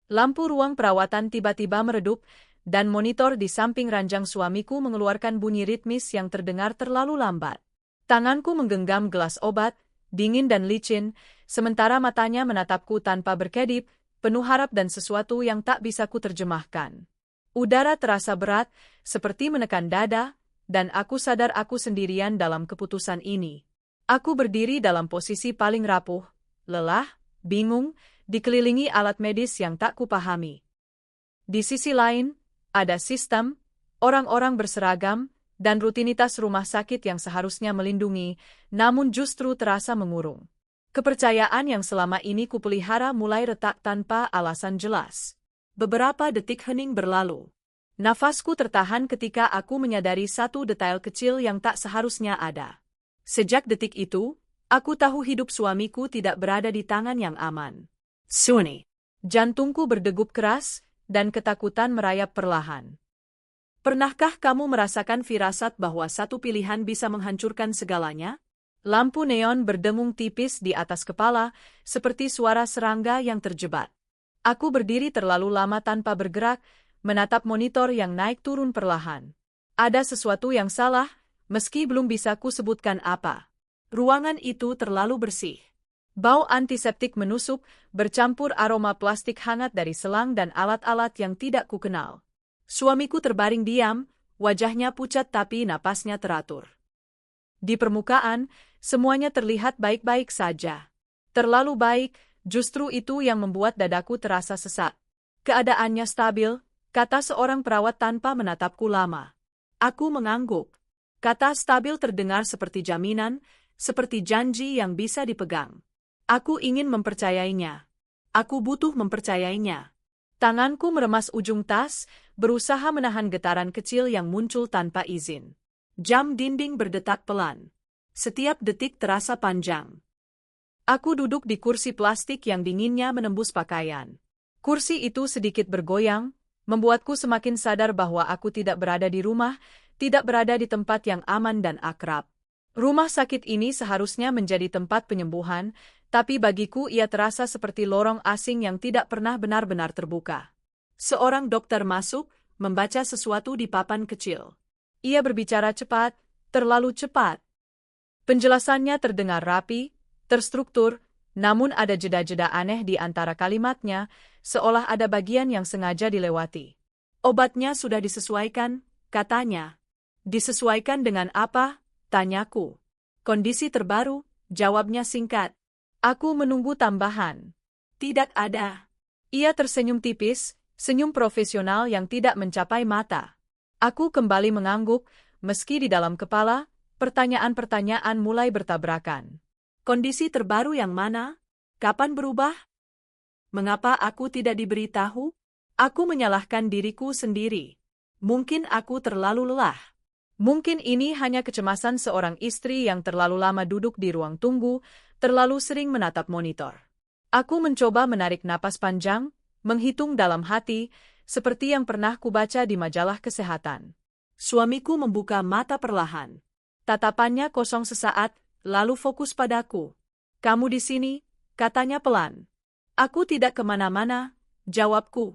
Lampu ruang perawatan tiba-tiba meredup, dan monitor di samping ranjang suamiku mengeluarkan bunyi ritmis yang terdengar terlalu lambat. Tanganku menggenggam gelas obat, dingin dan licin, sementara matanya menatapku tanpa berkedip, penuh harap dan sesuatu yang tak bisa kuterjemahkan. Udara terasa berat, seperti menekan dada, dan aku sadar aku sendirian dalam keputusan ini. Aku berdiri dalam posisi paling rapuh, lelah, bingung, dikelilingi alat medis yang tak kupahami. Di sisi lain, ada sistem, orang-orang berseragam, dan rutinitas rumah sakit yang seharusnya melindungi, namun justru terasa mengurung. Kepercayaan yang selama ini kupelihara mulai retak tanpa alasan jelas. Beberapa detik hening berlalu. Nafasku tertahan ketika aku menyadari satu detail kecil yang tak seharusnya ada. Sejak detik itu, aku tahu hidup suamiku tidak berada di tangan yang aman. Sunni. Jantungku berdegup keras, dan ketakutan merayap perlahan. Pernahkah kamu merasakan firasat bahwa satu pilihan bisa menghancurkan segalanya? Lampu neon berdengung tipis di atas kepala, seperti suara serangga yang terjebak. Aku berdiri terlalu lama tanpa bergerak, menatap monitor yang naik turun perlahan. Ada sesuatu yang salah, meski belum bisa kusebutkan apa. Ruangan itu terlalu bersih. Bau antiseptik menusuk, bercampur aroma plastik hangat dari selang dan alat-alat yang tidak kukenal. Suamiku terbaring diam, wajahnya pucat tapi napasnya teratur. Di permukaan, semuanya terlihat baik-baik saja. Terlalu baik, justru itu yang membuat dadaku terasa sesak. Keadaannya stabil, kata seorang perawat tanpa menatapku lama. Aku mengangguk. Kata stabil terdengar seperti jaminan, seperti janji yang bisa dipegang. Aku ingin mempercayainya. Aku butuh mempercayainya. Tanganku meremas ujung tas, berusaha menahan getaran kecil yang muncul tanpa izin. Jam dinding berdetak pelan. Setiap detik terasa panjang. Aku duduk di kursi plastik yang dinginnya menembus pakaian. Kursi itu sedikit bergoyang, membuatku semakin sadar bahwa aku tidak berada di rumah, tidak berada di tempat yang aman dan akrab. Rumah sakit ini seharusnya menjadi tempat penyembuhan, tapi bagiku ia terasa seperti lorong asing yang tidak pernah benar-benar terbuka. Seorang dokter masuk, membaca sesuatu di papan kecil. Ia berbicara cepat, terlalu cepat. Penjelasannya terdengar rapi, terstruktur, namun ada jeda-jeda aneh di antara kalimatnya, seolah ada bagian yang sengaja dilewati. Obatnya sudah disesuaikan, katanya. Disesuaikan dengan apa? Tanyaku. Kondisi terbaru, jawabnya singkat. Aku menunggu tambahan. Tidak ada. Ia tersenyum tipis, senyum profesional yang tidak mencapai mata. Aku kembali mengangguk, meski di dalam kepala, pertanyaan-pertanyaan mulai bertabrakan. Kondisi terbaru yang mana? Kapan berubah? Mengapa aku tidak diberitahu? Aku menyalahkan diriku sendiri. Mungkin aku terlalu lelah. Mungkin ini hanya kecemasan seorang istri yang terlalu lama duduk di ruang tunggu, terlalu sering menatap monitor. Aku mencoba menarik napas panjang, menghitung dalam hati, seperti yang pernah kubaca di majalah kesehatan. Suamiku membuka mata perlahan. Tatapannya kosong sesaat, lalu fokus padaku. Kamu di sini, katanya pelan. Aku tidak kemana-mana, jawabku.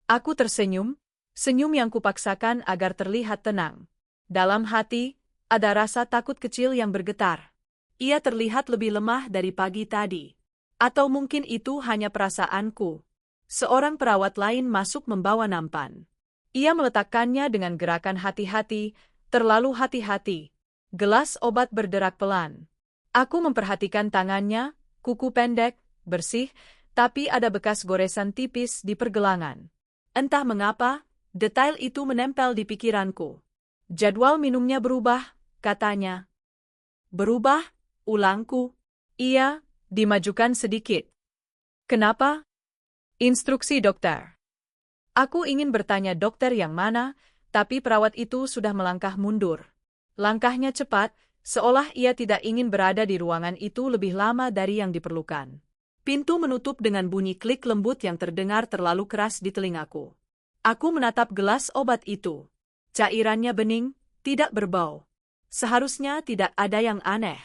Aku tersenyum, senyum yang kupaksakan agar terlihat tenang. Dalam hati, ada rasa takut kecil yang bergetar. Ia terlihat lebih lemah dari pagi tadi. Atau mungkin itu hanya perasaanku. Seorang perawat lain masuk membawa nampan. Ia meletakkannya dengan gerakan hati-hati, terlalu hati-hati. Gelas obat berderak pelan. Aku memperhatikan tangannya, kuku pendek, bersih, tapi ada bekas goresan tipis di pergelangan. Entah mengapa, detail itu menempel di pikiranku. Jadwal minumnya berubah, katanya. Berubah? Ulangku. Iya, dimajukan sedikit. Kenapa? Instruksi dokter. Aku ingin bertanya dokter yang mana, tapi perawat itu sudah melangkah mundur. Langkahnya cepat, seolah ia tidak ingin berada di ruangan itu lebih lama dari yang diperlukan. Pintu menutup dengan bunyi klik lembut yang terdengar terlalu keras di telingaku. Aku menatap gelas obat itu. Cairannya bening, tidak berbau. Seharusnya tidak ada yang aneh.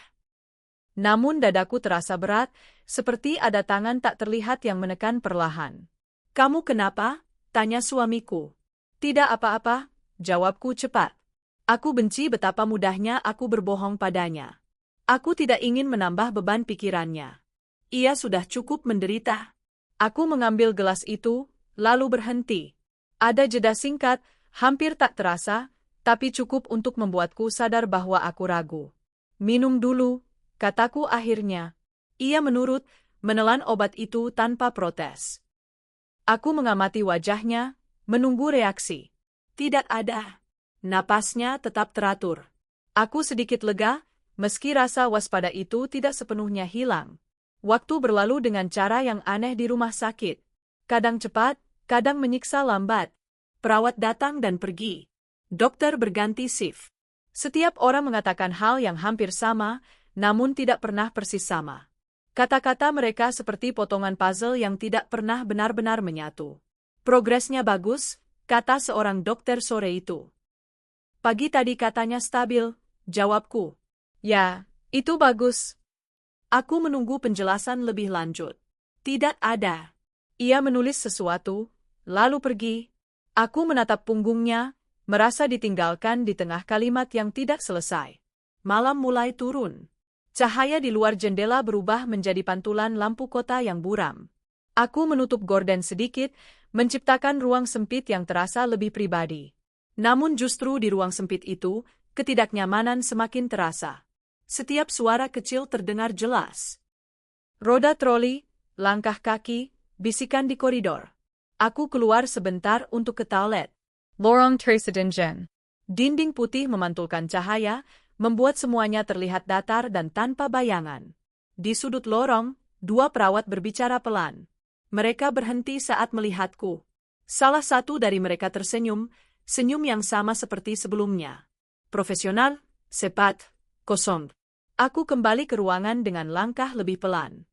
Namun dadaku terasa berat, seperti ada tangan tak terlihat yang menekan perlahan. Kamu kenapa? Tanya suamiku. Tidak apa-apa, jawabku cepat. Aku benci betapa mudahnya aku berbohong padanya. Aku tidak ingin menambah beban pikirannya. Ia sudah cukup menderita. Aku mengambil gelas itu, lalu berhenti. Ada jeda singkat, hampir tak terasa, tapi cukup untuk membuatku sadar bahwa aku ragu. Minum dulu, kataku akhirnya. Ia menurut, menelan obat itu tanpa protes. Aku mengamati wajahnya, menunggu reaksi. Tidak ada. Napasnya tetap teratur. Aku sedikit lega, meski rasa waspada itu tidak sepenuhnya hilang. Waktu berlalu dengan cara yang aneh di rumah sakit. Kadang cepat, kadang menyiksa lambat. Perawat datang dan pergi. Dokter berganti shift. Setiap orang mengatakan hal yang hampir sama, namun tidak pernah persis sama. Kata-kata mereka seperti potongan puzzle yang tidak pernah benar-benar menyatu. Progresnya bagus, kata seorang dokter sore itu. Pagi tadi katanya stabil, jawabku. Ya, itu bagus. Aku menunggu penjelasan lebih lanjut. Tidak ada. Ia menulis sesuatu, lalu pergi. Aku menatap punggungnya, merasa ditinggalkan di tengah kalimat yang tidak selesai. Malam mulai turun. Cahaya di luar jendela berubah menjadi pantulan lampu kota yang buram. Aku menutup gorden sedikit, menciptakan ruang sempit yang terasa lebih pribadi. Namun justru di ruang sempit itu, ketidaknyamanan semakin terasa. Setiap suara kecil terdengar jelas. Roda troli, langkah kaki, bisikan di koridor. Aku keluar sebentar untuk ke toilet. Lorong tersedinjen. Dinding putih memantulkan cahaya, membuat semuanya terlihat datar dan tanpa bayangan. Di sudut lorong, dua perawat berbicara pelan. Mereka berhenti saat melihatku. Salah satu dari mereka tersenyum, senyum yang sama seperti sebelumnya. Profesional, cepat, kosong. Aku kembali ke ruangan dengan langkah lebih pelan.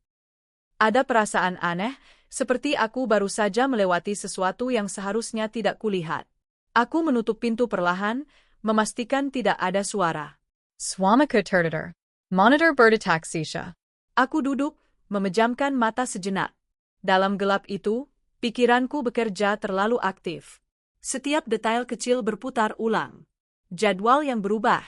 Ada perasaan aneh, seperti aku baru saja melewati sesuatu yang seharusnya tidak kulihat. Aku menutup pintu perlahan, memastikan tidak ada suara. Swamiku tertidur. Monitor berdetak sisa. Aku duduk, memejamkan mata sejenak. Dalam gelap itu, pikiranku bekerja terlalu aktif. Setiap detail kecil berputar ulang. Jadwal yang berubah.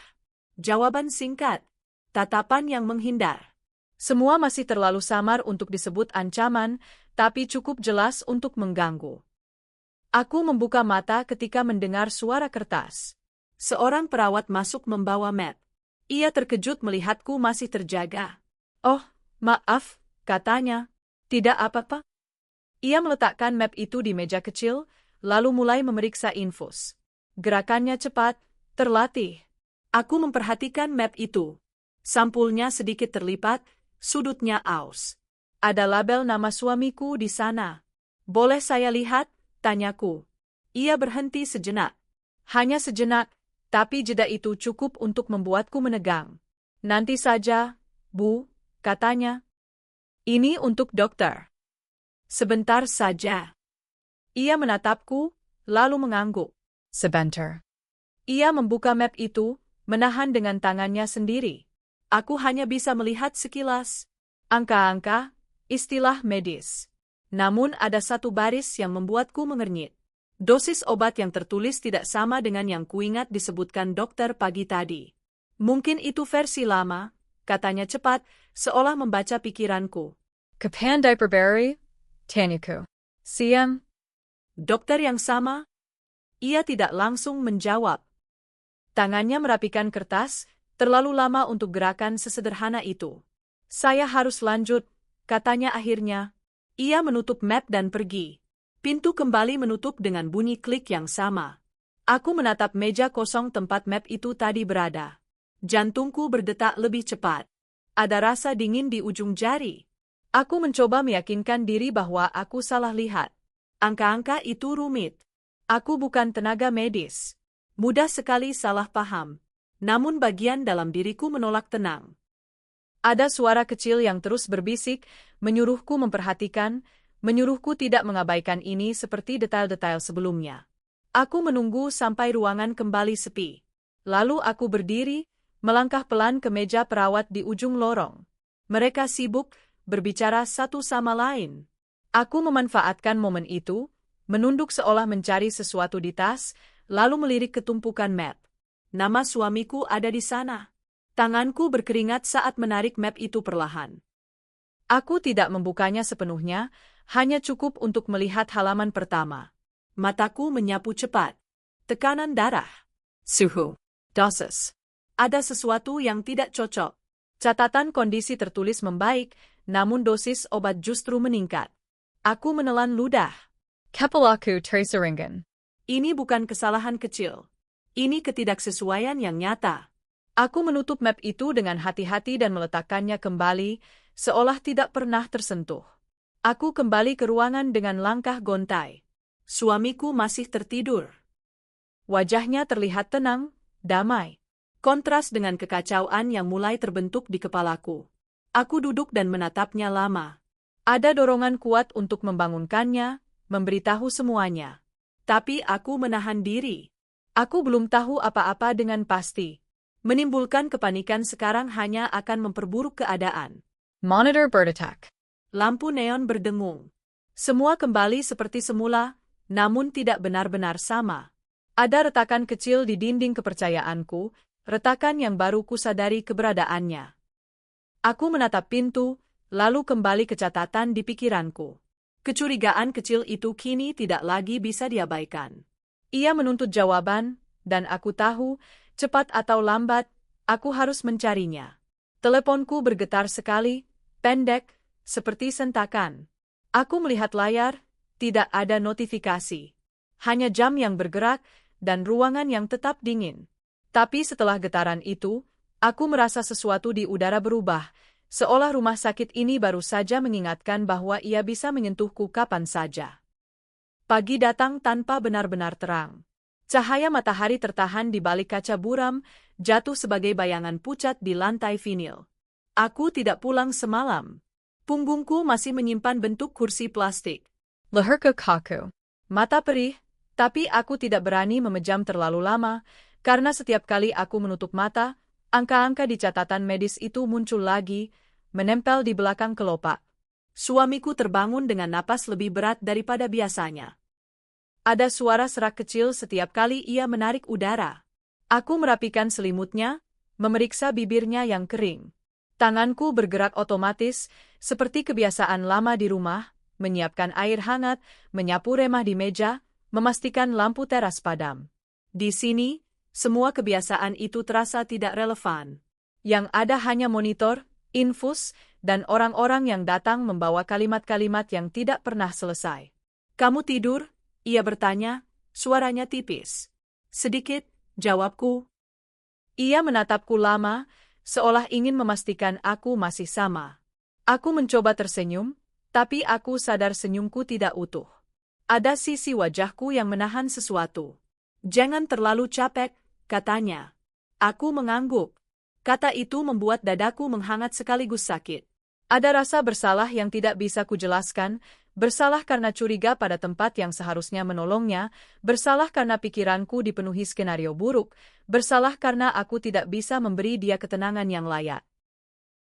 Jawaban singkat. Tatapan yang menghindar. Semua masih terlalu samar untuk disebut ancaman, tapi cukup jelas untuk mengganggu. Aku membuka mata ketika mendengar suara kertas. Seorang perawat masuk membawa map. Ia terkejut melihatku masih terjaga. Oh, maaf, katanya. Tidak apa-apa. Ia meletakkan map itu di meja kecil, lalu mulai memeriksa infus. Gerakannya cepat, terlatih. Aku memperhatikan map itu. Sampulnya sedikit terlipat, sudutnya aus. Ada label nama suamiku di sana. Boleh saya lihat? Tanyaku. Ia berhenti sejenak. Hanya sejenak, tapi jeda itu cukup untuk membuatku menegang. Nanti saja, Bu, katanya. Ini untuk dokter. Sebentar saja. Ia menatapku, lalu mengangguk. Sebentar. Ia membuka map itu, menahan dengan tangannya sendiri. Aku hanya bisa melihat sekilas. Angka-angka, istilah medis. Namun ada satu baris yang membuatku mengernyit. Dosis obat yang tertulis tidak sama dengan yang kuingat disebutkan dokter pagi tadi. Mungkin itu versi lama, katanya cepat, seolah membaca pikiranku. Kapan diperberi? Tanyaku. Siang. Dokter yang sama? Ia tidak langsung menjawab. Tangannya merapikan kertas, terlalu lama untuk gerakan sesederhana itu. Saya harus lanjut, katanya akhirnya. Ia menutup map dan pergi. Pintu kembali menutup dengan bunyi klik yang sama. Aku menatap meja kosong tempat map itu tadi berada. Jantungku berdetak lebih cepat. Ada rasa dingin di ujung jari. Aku mencoba meyakinkan diri bahwa aku salah lihat. Angka-angka itu rumit. Aku bukan tenaga medis. Mudah sekali salah paham. Namun bagian dalam diriku menolak tenang. Ada suara kecil yang terus berbisik, menyuruhku memperhatikan, menyuruhku tidak mengabaikan ini seperti detail-detail sebelumnya. Aku menunggu sampai ruangan kembali sepi. Lalu aku berdiri, melangkah pelan ke meja perawat di ujung lorong. Mereka sibuk, berbicara satu sama lain. Aku memanfaatkan momen itu, menunduk seolah mencari sesuatu di tas, lalu melirik ke tumpukan map. Nama suamiku ada di sana. Tanganku berkeringat saat menarik map itu perlahan. Aku tidak membukanya sepenuhnya, hanya cukup untuk melihat halaman pertama. Mataku menyapu cepat. Tekanan darah. Suhu. Dosis. Ada sesuatu yang tidak cocok. Catatan kondisi tertulis membaik, namun dosis obat justru meningkat. Aku menelan ludah. Kepalaku terseringan. Ini bukan kesalahan kecil. Ini ketidaksesuaian yang nyata. Aku menutup map itu dengan hati-hati dan meletakkannya kembali, seolah tidak pernah tersentuh. Aku kembali ke ruangan dengan langkah gontai. Suamiku masih tertidur. Wajahnya terlihat tenang, damai. Kontras dengan kekacauan yang mulai terbentuk di kepalaku. Aku duduk dan menatapnya lama. Ada dorongan kuat untuk membangunkannya, memberitahu semuanya. Tapi aku menahan diri. Aku belum tahu apa-apa dengan pasti. Menimbulkan kepanikan sekarang hanya akan memperburuk keadaan. Monitor berdetak. Lampu neon berdengung. Semua kembali seperti semula, namun tidak benar-benar sama. Ada retakan kecil di dinding kepercayaanku, retakan yang baru kusadari keberadaannya. Aku menatap pintu, lalu kembali ke catatan di pikiranku. Kecurigaan kecil itu kini tidak lagi bisa diabaikan. Ia menuntut jawaban, dan aku tahu, cepat atau lambat, aku harus mencarinya. Teleponku bergetar sekali, pendek, seperti sentakan. Aku melihat layar, tidak ada notifikasi. Hanya jam yang bergerak, dan ruangan yang tetap dingin. Tapi setelah getaran itu, aku merasa sesuatu di udara berubah, seolah rumah sakit ini baru saja mengingatkan bahwa ia bisa menyentuhku kapan saja. Pagi datang tanpa benar-benar terang. Cahaya matahari tertahan di balik kaca buram, jatuh sebagai bayangan pucat di lantai vinil. Aku tidak pulang semalam. Punggungku masih menyimpan bentuk kursi plastik. Leher ke kaku. Mata perih, tapi aku tidak berani memejam terlalu lama, karena setiap kali aku menutup mata, angka-angka di catatan medis itu muncul lagi, menempel di belakang kelopak. Suamiku terbangun dengan napas lebih berat daripada biasanya. Ada suara serak kecil setiap kali ia menarik udara. Aku merapikan selimutnya, memeriksa bibirnya yang kering. Tanganku bergerak otomatis, seperti kebiasaan lama di rumah, menyiapkan air hangat, menyapu remah di meja, memastikan lampu teras padam. Di sini, semua kebiasaan itu terasa tidak relevan. Yang ada hanya monitor, infus, dan orang-orang yang datang membawa kalimat-kalimat yang tidak pernah selesai. "Kamu tidur?" ia bertanya, suaranya tipis. "Sedikit," jawabku. Ia menatapku lama, seolah ingin memastikan aku masih sama. Aku mencoba tersenyum, tapi aku sadar senyumku tidak utuh. Ada sisi wajahku yang menahan sesuatu. "Jangan terlalu capek," katanya. Aku mengangguk. Kata itu membuat dadaku menghangat sekaligus sakit. Ada rasa bersalah yang tidak bisa kujelaskan, bersalah karena curiga pada tempat yang seharusnya menolongnya, bersalah karena pikiranku dipenuhi skenario buruk, bersalah karena aku tidak bisa memberi dia ketenangan yang layak.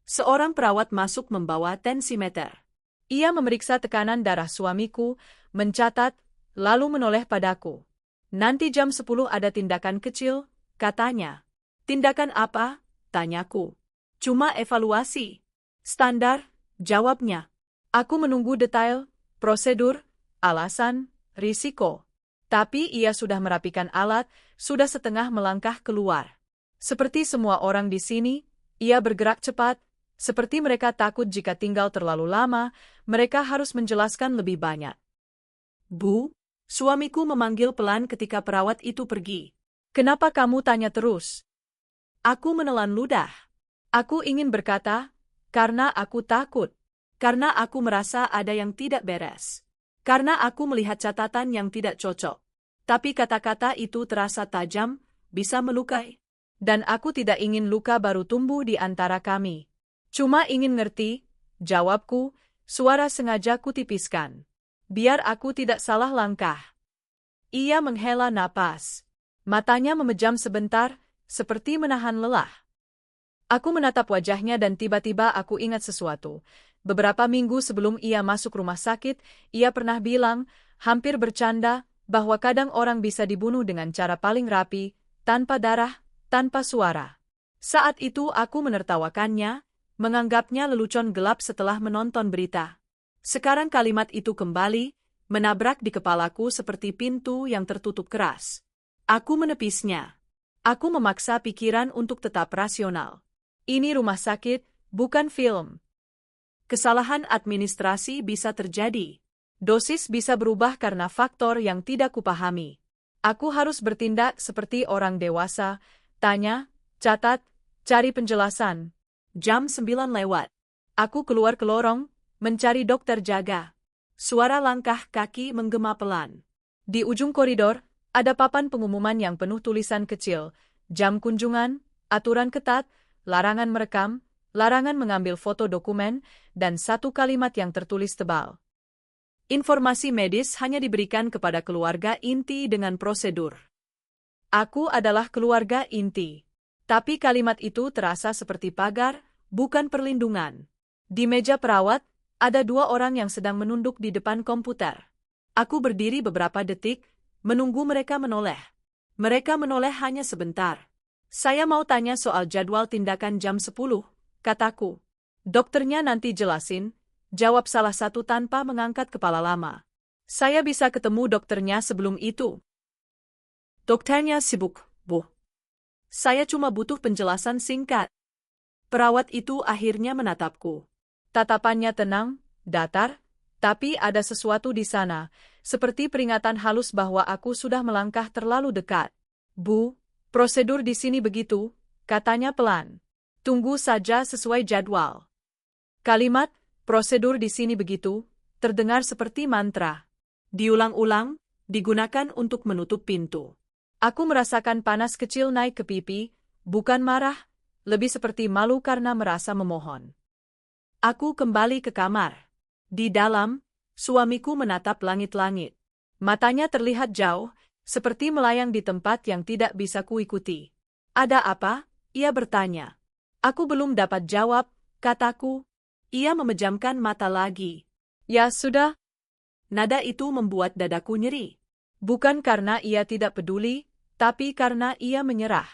Seorang perawat masuk membawa tensimeter. Ia memeriksa tekanan darah suamiku, mencatat, lalu menoleh padaku. "Nanti jam 10 ada tindakan kecil," katanya. "Tindakan apa?" tanyaku. "Cuma evaluasi." "Standar," jawabnya. Aku menunggu detail, prosedur, alasan, risiko. Tapi ia sudah merapikan alat, sudah setengah melangkah keluar. Seperti semua orang di sini, ia bergerak cepat, seperti mereka takut jika tinggal terlalu lama, mereka harus menjelaskan lebih banyak. "Bu," suamiku memanggil pelan ketika perawat itu pergi. "Kenapa kamu tanya terus?" Aku menelan ludah. Aku ingin berkata, karena aku takut. Karena aku merasa ada yang tidak beres. Karena aku melihat catatan yang tidak cocok. Tapi kata-kata itu terasa tajam, bisa melukai. Dan aku tidak ingin luka baru tumbuh di antara kami. "Cuma ingin ngerti," jawabku, suara sengaja kutipiskan. Biar aku tidak salah langkah. Ia menghela napas. Matanya memejam sebentar, seperti menahan lelah. Aku menatap wajahnya dan tiba-tiba aku ingat sesuatu. beberapa minggu sebelum ia masuk rumah sakit, ia pernah bilang, hampir bercanda, bahwa kadang orang bisa dibunuh dengan cara paling rapi, tanpa darah, tanpa suara. Saat itu aku menertawakannya, menganggapnya lelucon gelap setelah menonton berita. Sekarang kalimat itu kembali, menabrak di kepalaku seperti pintu yang tertutup keras. Aku menepisnya. Aku memaksa pikiran untuk tetap rasional. Ini rumah sakit, bukan film. Kesalahan administrasi bisa terjadi. Dosis bisa berubah karena faktor yang tidak kupahami. Aku harus bertindak seperti orang dewasa, tanya, catat, cari penjelasan. Jam 9 lewat. Aku keluar ke lorong, mencari dokter jaga. Suara langkah kaki menggema pelan. Di ujung koridor, ada papan pengumuman yang penuh tulisan kecil, jam kunjungan, aturan ketat, larangan merekam, larangan mengambil foto dokumen, dan satu kalimat yang tertulis tebal. Informasi medis hanya diberikan kepada keluarga inti dengan prosedur. Aku adalah keluarga inti. Tapi kalimat itu terasa seperti pagar, bukan perlindungan. Di meja perawat, ada 2 orang yang sedang menunduk di depan komputer. Aku berdiri beberapa detik, menunggu mereka menoleh. Mereka menoleh hanya sebentar. Saya mau tanya soal jadwal tindakan jam 10, kataku. Dokternya nanti jelasin, jawab salah satu tanpa mengangkat kepala lama. Saya bisa ketemu dokternya sebelum itu. Dokternya sibuk, Bu. Saya cuma butuh penjelasan singkat. Perawat itu akhirnya menatapku. Tatapannya tenang, datar, tapi ada sesuatu di sana, seperti peringatan halus bahwa aku sudah melangkah terlalu dekat. Bu, prosedur di sini begitu, katanya pelan. Tunggu saja sesuai jadwal. Kalimat, prosedur di sini begitu, terdengar seperti mantra. Diulang-ulang, digunakan untuk menutup pintu. Aku merasakan panas kecil naik ke pipi, bukan marah, lebih seperti malu karena merasa memohon. Aku kembali ke kamar. Di dalam, suamiku menatap langit-langit. Matanya terlihat jauh, seperti melayang di tempat yang tidak bisa kuikuti. Ada apa? Ia bertanya. Aku belum dapat jawab, kataku. Ia memejamkan mata lagi. Ya sudah. Nada itu membuat dadaku nyeri. Bukan karena ia tidak peduli, tapi karena ia menyerah.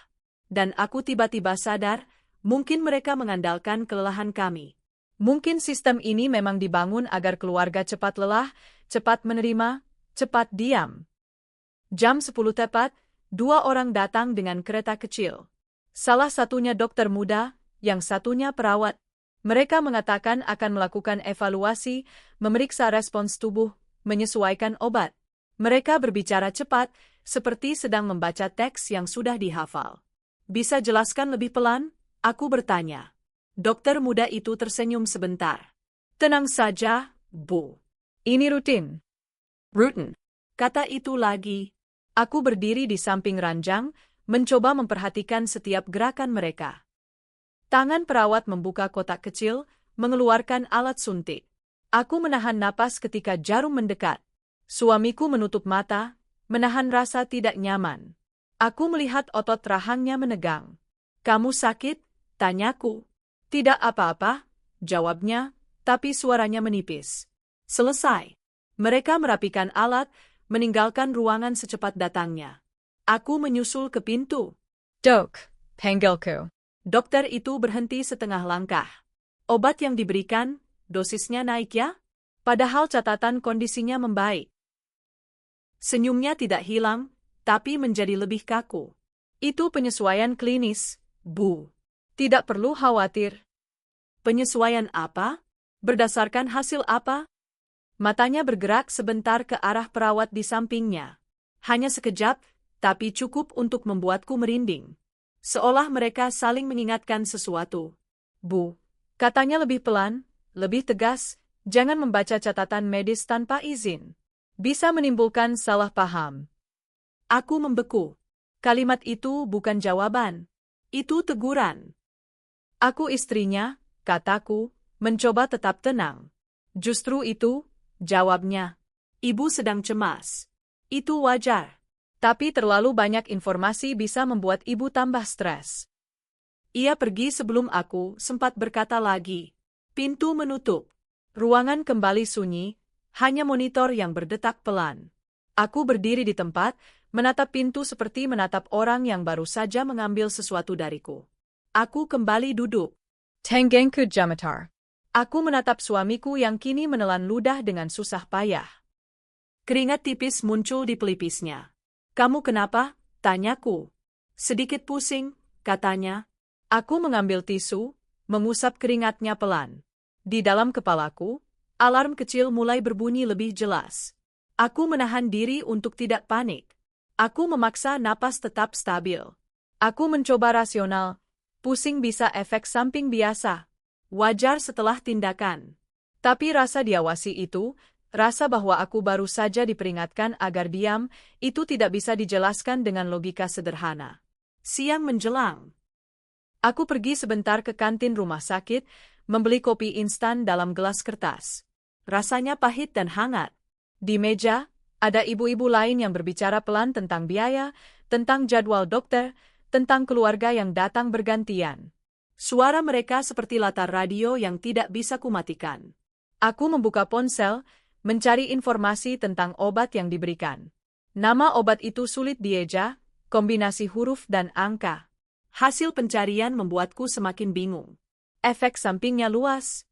Dan aku tiba-tiba sadar, mungkin mereka mengandalkan kelelahan kami. Mungkin sistem ini memang dibangun agar keluarga cepat lelah, cepat menerima, cepat diam. Jam 10 tepat, 2 orang datang dengan kereta kecil. Salah satunya dokter muda, yang satunya perawat. Mereka mengatakan akan melakukan evaluasi, memeriksa respons tubuh, menyesuaikan obat. Mereka berbicara cepat, seperti sedang membaca teks yang sudah dihafal. Bisa jelaskan lebih pelan? Aku bertanya. Dokter muda itu tersenyum sebentar. Tenang saja, Bu. Ini rutin. Rutin. Kata itu lagi. Aku berdiri di samping ranjang, mencoba memperhatikan setiap gerakan mereka. Tangan perawat membuka kotak kecil, mengeluarkan alat suntik. Aku menahan napas ketika jarum mendekat. Suamiku menutup mata, menahan rasa tidak nyaman. Aku melihat otot rahangnya menegang. Kamu sakit? Tanyaku. Tidak apa-apa, jawabnya, tapi suaranya menipis. Selesai. Mereka merapikan alat, meninggalkan ruangan secepat datangnya. Aku menyusul ke pintu. Dok, panggilku. Dokter itu berhenti setengah langkah. Obat yang diberikan, dosisnya naik ya? Padahal catatan kondisinya membaik. Senyumnya tidak hilang, tapi menjadi lebih kaku. Itu penyesuaian klinis, Bu. Tidak perlu khawatir. Penyesuaian apa? Berdasarkan hasil apa? Matanya bergerak sebentar ke arah perawat di sampingnya. Hanya sekejap, tapi cukup untuk membuatku merinding. Seolah mereka saling mengingatkan sesuatu. Bu, katanya lebih pelan, lebih tegas, jangan membaca catatan medis tanpa izin. Bisa menimbulkan salah paham. Aku membeku. Kalimat itu bukan jawaban. Itu teguran. Aku istrinya, kataku, mencoba tetap tenang. Justru itu, jawabnya. Ibu sedang cemas. Itu wajar. Tapi terlalu banyak informasi bisa membuat ibu tambah stres. Ia pergi sebelum aku sempat berkata lagi. Pintu menutup. Ruangan kembali sunyi, hanya monitor yang berdetak pelan. Aku berdiri di tempat, menatap pintu seperti menatap orang yang baru saja mengambil sesuatu dariku. Aku kembali duduk. Tengengku jamatar. Aku menatap suamiku yang kini menelan ludah dengan susah payah. Keringat tipis muncul di pelipisnya. "Kamu kenapa?" tanyaku. "Sedikit pusing," katanya. Aku mengambil tisu, mengusap keringatnya pelan. Di dalam kepalaku, alarm kecil mulai berbunyi lebih jelas. Aku menahan diri untuk tidak panik. Aku memaksa napas tetap stabil. Aku mencoba rasional. Pusing bisa efek samping biasa. Wajar setelah tindakan. Tapi rasa diawasi itu, rasa bahwa aku baru saja diperingatkan agar diam, itu tidak bisa dijelaskan dengan logika sederhana. Siang menjelang. Aku pergi sebentar ke kantin rumah sakit, membeli kopi instan dalam gelas kertas. Rasanya pahit dan hangat. Di meja, ada ibu-ibu lain yang berbicara pelan tentang biaya, tentang jadwal dokter, tentang keluarga yang datang bergantian. Suara mereka seperti latar radio yang tidak bisa kumatikan. Aku membuka ponsel, mencari informasi tentang obat yang diberikan. Nama obat itu sulit dieja, kombinasi huruf dan angka. Hasil pencarian membuatku semakin bingung. Efek sampingnya luas.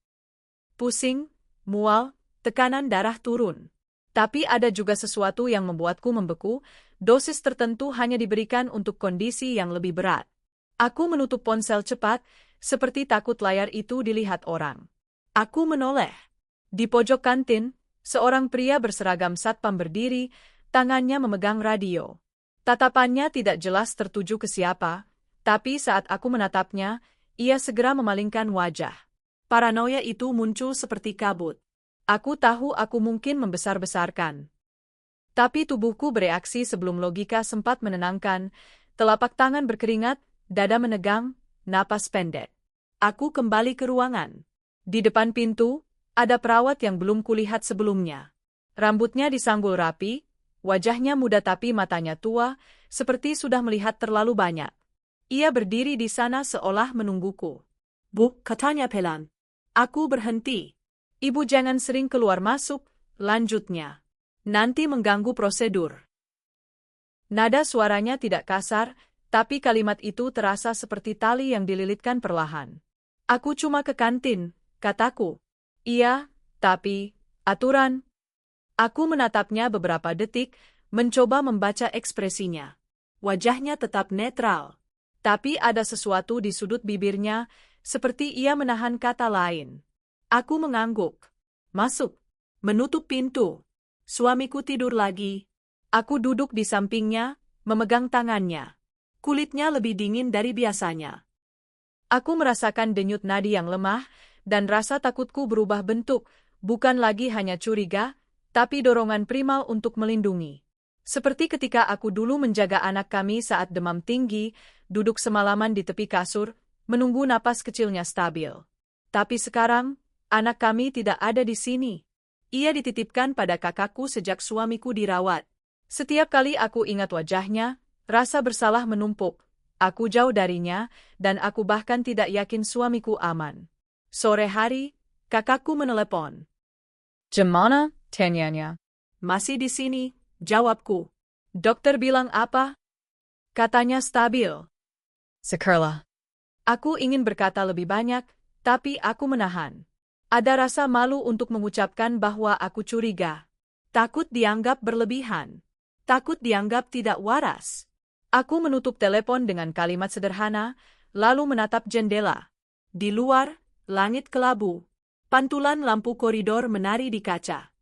Pusing, mual, tekanan darah turun. Tapi ada juga sesuatu yang membuatku membeku, dosis tertentu hanya diberikan untuk kondisi yang lebih berat. Aku menutup ponsel cepat, seperti takut layar itu dilihat orang. Aku menoleh. Di pojok kantin, seorang pria berseragam satpam berdiri, tangannya memegang radio. Tatapannya tidak jelas tertuju ke siapa, tapi saat aku menatapnya, ia segera memalingkan wajah. Paranoia itu muncul seperti kabut. Aku tahu aku mungkin membesar-besarkan. Tapi tubuhku bereaksi sebelum logika sempat menenangkan, telapak tangan berkeringat, dada menegang, napas pendek. Aku kembali ke ruangan. Di depan pintu, ada perawat yang belum kulihat sebelumnya. Rambutnya disanggul rapi, wajahnya muda tapi matanya tua, seperti sudah melihat terlalu banyak. Ia berdiri di sana seolah menungguku. "Bu," katanya pelan. Aku berhenti. "Ibu jangan sering keluar masuk," lanjutnya. "Nanti mengganggu prosedur." Nada suaranya tidak kasar, tapi kalimat itu terasa seperti tali yang dililitkan perlahan. "Aku cuma ke kantin," kataku. "Iya, tapi aturan." Aku menatapnya beberapa detik, mencoba membaca ekspresinya. Wajahnya tetap netral. Tapi ada sesuatu di sudut bibirnya, seperti ia menahan kata lain. Aku mengangguk. Masuk. Menutup pintu. Suamiku tidur lagi. Aku duduk di sampingnya, memegang tangannya. Kulitnya lebih dingin dari biasanya. Aku merasakan denyut nadi yang lemah, dan rasa takutku berubah bentuk, bukan lagi hanya curiga, tapi dorongan primal untuk melindungi. Seperti ketika aku dulu menjaga anak kami saat demam tinggi, duduk semalaman di tepi kasur, menunggu napas kecilnya stabil. Tapi sekarang, anak kami tidak ada di sini. Ia dititipkan pada kakakku sejak suamiku dirawat. Setiap kali aku ingat wajahnya, rasa bersalah menumpuk. Aku jauh darinya, dan aku bahkan tidak yakin suamiku aman. Sore hari, kakakku menelepon. Gimana, tanyanya? "Masih di sini," jawabku. "Dokter bilang apa?" Katanya stabil. Sekerla. Aku ingin berkata lebih banyak, tapi aku menahan. Ada rasa malu untuk mengucapkan bahwa aku curiga. Takut dianggap berlebihan. Takut dianggap tidak waras. Aku menutup telepon dengan kalimat sederhana, lalu menatap jendela. Di luar, langit kelabu. Pantulan lampu koridor menari di kaca.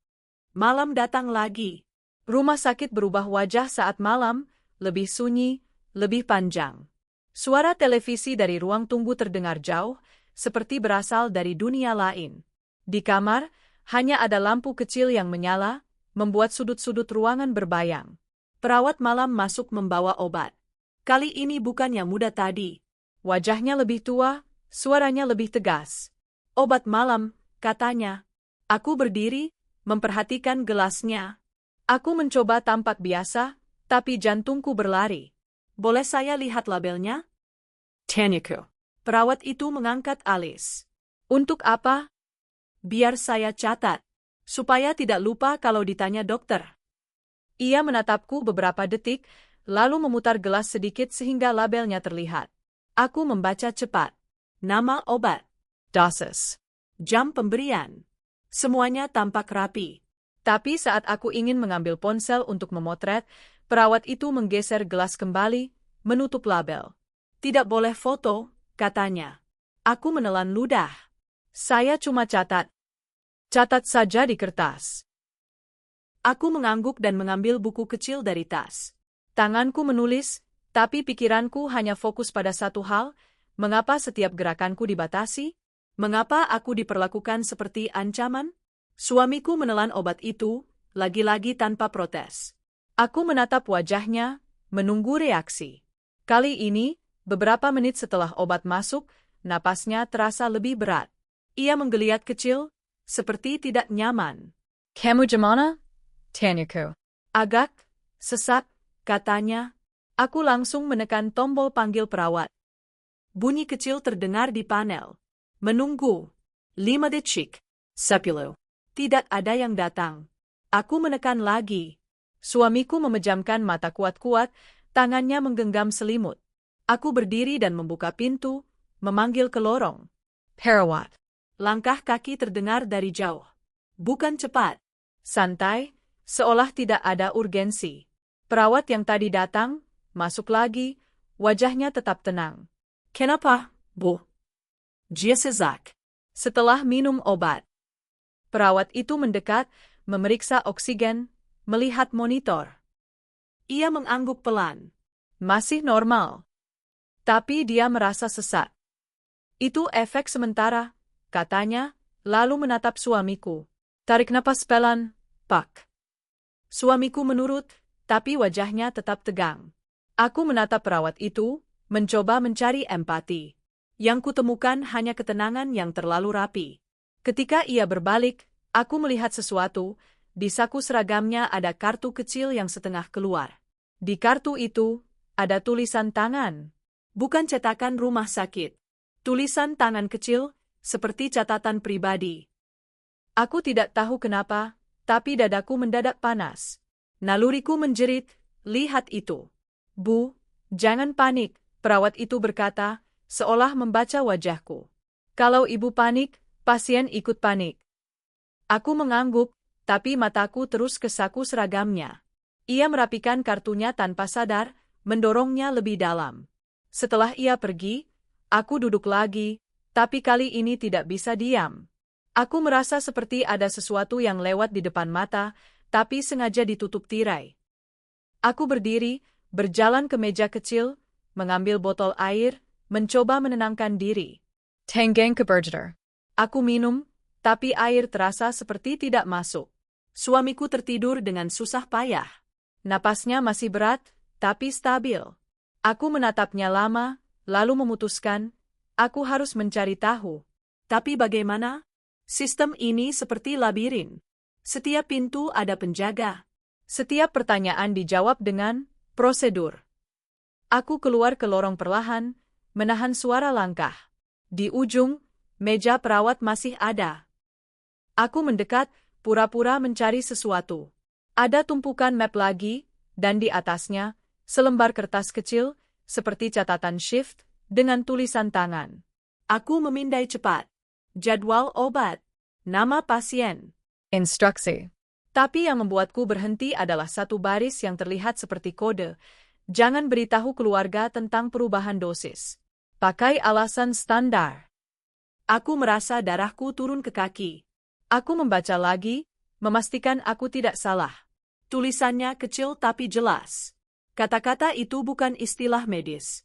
Malam datang lagi. Rumah sakit berubah wajah saat malam, lebih sunyi, lebih panjang. Suara televisi dari ruang tunggu terdengar jauh, seperti berasal dari dunia lain. Di kamar, hanya ada lampu kecil yang menyala, membuat sudut-sudut ruangan berbayang. Perawat malam masuk membawa obat. Kali ini bukan yang muda tadi. Wajahnya lebih tua, suaranya lebih tegas. "Obat malam," katanya. Aku berdiri, memperhatikan gelasnya. Aku mencoba tampak biasa, tapi jantungku berlari. "Boleh saya lihat labelnya?" "Tanyaku." Perawat itu mengangkat alis. "Untuk apa?" Biar saya catat, supaya tidak lupa kalau ditanya dokter. Ia menatapku beberapa detik, lalu memutar gelas sedikit sehingga labelnya terlihat. Aku membaca cepat. Nama obat. Dosis. Jam pemberian. Semuanya tampak rapi. Tapi saat aku ingin mengambil ponsel untuk memotret, perawat itu menggeser gelas kembali, menutup label. Tidak boleh foto, katanya. Aku menelan ludah. Saya cuma catat. Catat saja di kertas. Aku mengangguk dan mengambil buku kecil dari tas. Tanganku menulis, tapi pikiranku hanya fokus pada satu hal, mengapa setiap gerakanku dibatasi? Mengapa aku diperlakukan seperti ancaman? Suamiku menelan obat itu, lagi-lagi tanpa protes. Aku menatap wajahnya, menunggu reaksi. Kali ini, beberapa menit setelah obat masuk, napasnya terasa lebih berat. Ia menggeliat kecil, seperti tidak nyaman. Kamu gimana? Tanyaku. Agak sesak, katanya. Aku langsung menekan tombol panggil perawat. Bunyi kecil terdengar di panel. Menunggu. 5 detik. 10. Tidak ada yang datang. Aku menekan lagi. Suamiku memejamkan mata kuat-kuat, tangannya menggenggam selimut. Aku berdiri dan membuka pintu, memanggil ke lorong. Perawat. Langkah kaki terdengar dari jauh. Bukan cepat. Santai, seolah tidak ada urgensi. Perawat yang tadi datang, masuk lagi, wajahnya tetap tenang. Kenapa, Bu? Dia sesak. Setelah minum obat. Perawat itu mendekat, memeriksa oksigen, melihat monitor. Ia mengangguk pelan. Masih normal. Tapi dia merasa sesak. Itu efek sementara, katanya, lalu menatap suamiku. Tarik napas pelan, Pak. Suamiku menurut, tapi wajahnya tetap tegang. Aku menatap perawat itu, mencoba mencari empati. Yang kutemukan hanya ketenangan yang terlalu rapi. Ketika ia berbalik, aku melihat sesuatu. Di saku seragamnya ada kartu kecil yang setengah keluar. Di kartu itu, ada tulisan tangan. Bukan cetakan rumah sakit. Tulisan tangan kecil, seperti catatan pribadi. Aku tidak tahu kenapa, tapi dadaku mendadak panas. Naluriku menjerit, lihat itu. Bu, jangan panik, perawat itu berkata, seolah membaca wajahku. Kalau ibu panik, pasien ikut panik. Aku mengangguk, tapi mataku terus ke saku seragamnya. Ia merapikan kartunya tanpa sadar, mendorongnya lebih dalam. Setelah ia pergi, aku duduk lagi, tapi kali ini tidak bisa diam. Aku merasa seperti ada sesuatu yang lewat di depan mata, tapi sengaja ditutup tirai. Aku berdiri, berjalan ke meja kecil, mengambil botol air, mencoba menenangkan diri. Tangang ke berjeder. Aku minum, tapi air terasa seperti tidak masuk. Suamiku tertidur dengan susah payah. Napasnya masih berat, tapi stabil. Aku menatapnya lama, lalu memutuskan, aku harus mencari tahu. Tapi bagaimana? Sistem ini seperti labirin. Setiap pintu ada penjaga. Setiap pertanyaan dijawab dengan prosedur. Aku keluar ke lorong perlahan, menahan suara langkah. Di ujung, meja perawat masih ada. Aku mendekat, pura-pura mencari sesuatu. Ada tumpukan map lagi, dan di atasnya, selembar kertas kecil, seperti catatan shift, dengan tulisan tangan. Aku memindai cepat. Jadwal obat. Nama pasien. Instruksi. Tapi yang membuatku berhenti adalah satu baris yang terlihat seperti kode. Jangan beritahu keluarga tentang perubahan dosis. Pakai alasan standar. Aku merasa darahku turun ke kaki. Aku membaca lagi, memastikan aku tidak salah. Tulisannya kecil tapi jelas. Kata-kata itu bukan istilah medis.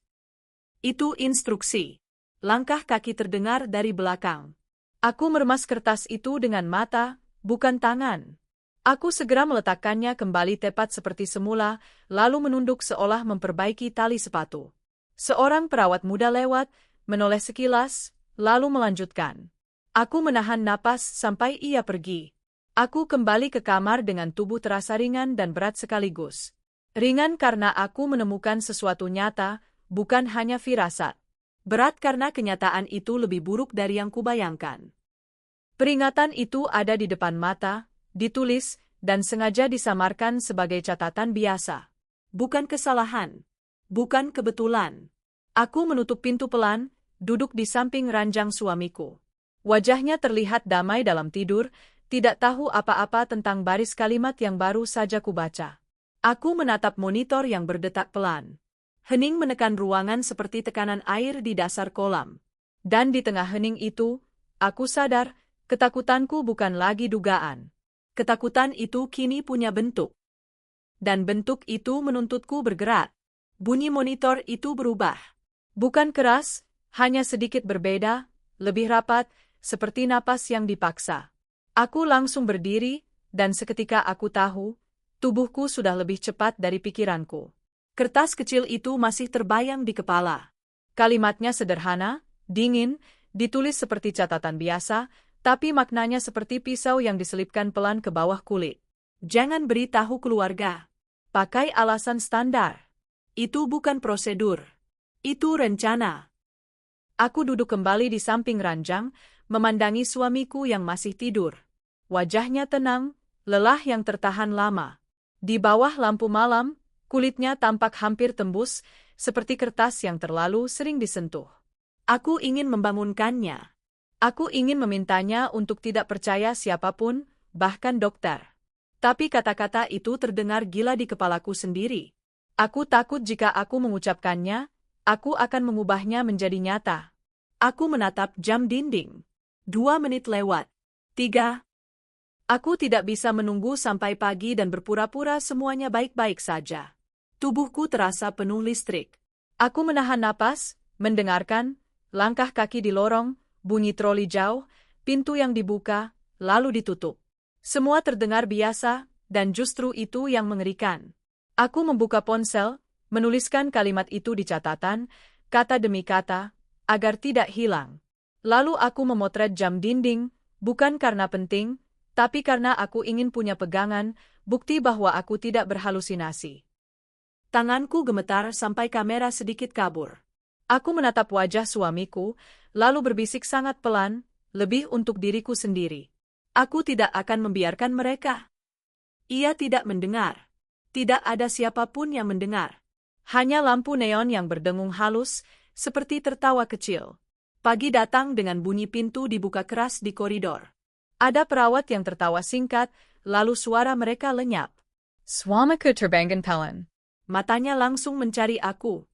Itu instruksi. Langkah kaki terdengar dari belakang. Aku meremas kertas itu dengan mata, bukan tangan. Aku segera meletakkannya kembali tepat seperti semula, lalu menunduk seolah memperbaiki tali sepatu. Seorang perawat muda lewat, menoleh sekilas, lalu melanjutkan. Aku menahan napas sampai ia pergi. Aku kembali ke kamar dengan tubuh terasa ringan dan berat sekaligus. Ringan karena aku menemukan sesuatu nyata, bukan hanya firasat. Berat karena kenyataan itu lebih buruk dari yang kubayangkan. Peringatan itu ada di depan mata, ditulis, dan sengaja disamarkan sebagai catatan biasa. Bukan kesalahan. Bukan kebetulan. Aku menutup pintu pelan, duduk di samping ranjang suamiku. Wajahnya terlihat damai dalam tidur, tidak tahu apa-apa tentang baris kalimat yang baru saja kubaca. Aku menatap monitor yang berdetak pelan. Hening menekan ruangan seperti tekanan air di dasar kolam. Dan di tengah hening itu, aku sadar, ketakutanku bukan lagi dugaan. Ketakutan itu kini punya bentuk. Dan bentuk itu menuntutku bergerak. Bunyi monitor itu berubah. Bukan keras, hanya sedikit berbeda, lebih rapat, seperti napas yang dipaksa. Aku langsung berdiri, dan seketika aku tahu, tubuhku sudah lebih cepat dari pikiranku. Kertas kecil itu masih terbayang di kepala. Kalimatnya sederhana, dingin, ditulis seperti catatan biasa, tapi maknanya seperti pisau yang diselipkan pelan ke bawah kulit. Jangan beritahu keluarga. Pakai alasan standar. Itu bukan prosedur. Itu rencana. Aku duduk kembali di samping ranjang, memandangi suamiku yang masih tidur. Wajahnya tenang, lelah yang tertahan lama. Di bawah lampu malam, kulitnya tampak hampir tembus, seperti kertas yang terlalu sering disentuh. Aku ingin membangunkannya. Aku ingin memintanya untuk tidak percaya siapapun, bahkan dokter. Tapi kata-kata itu terdengar gila di kepalaku sendiri. Aku takut jika aku mengucapkannya, aku akan mengubahnya menjadi nyata. Aku menatap jam dinding. 2 menit lewat. 3. Aku tidak bisa menunggu sampai pagi dan berpura-pura semuanya baik-baik saja. Tubuhku terasa penuh listrik. Aku menahan napas, mendengarkan, langkah kaki di lorong, bunyi troli jauh, pintu yang dibuka, lalu ditutup. Semua terdengar biasa, dan justru itu yang mengerikan. Aku membuka ponsel, menuliskan kalimat itu di catatan, kata demi kata, agar tidak hilang. Lalu aku memotret jam dinding, bukan karena penting, tapi karena aku ingin punya pegangan, bukti bahwa aku tidak berhalusinasi. Tanganku gemetar sampai kamera sedikit kabur. Aku menatap wajah suamiku, lalu berbisik sangat pelan, lebih untuk diriku sendiri. Aku tidak akan membiarkan mereka. Ia tidak mendengar. Tidak ada siapapun yang mendengar. Hanya lampu neon yang berdengung halus, seperti tertawa kecil. Pagi datang dengan bunyi pintu dibuka keras di koridor. Ada perawat yang tertawa singkat, lalu suara mereka lenyap. Suamiku terbangun pelan. Matanya langsung mencari aku.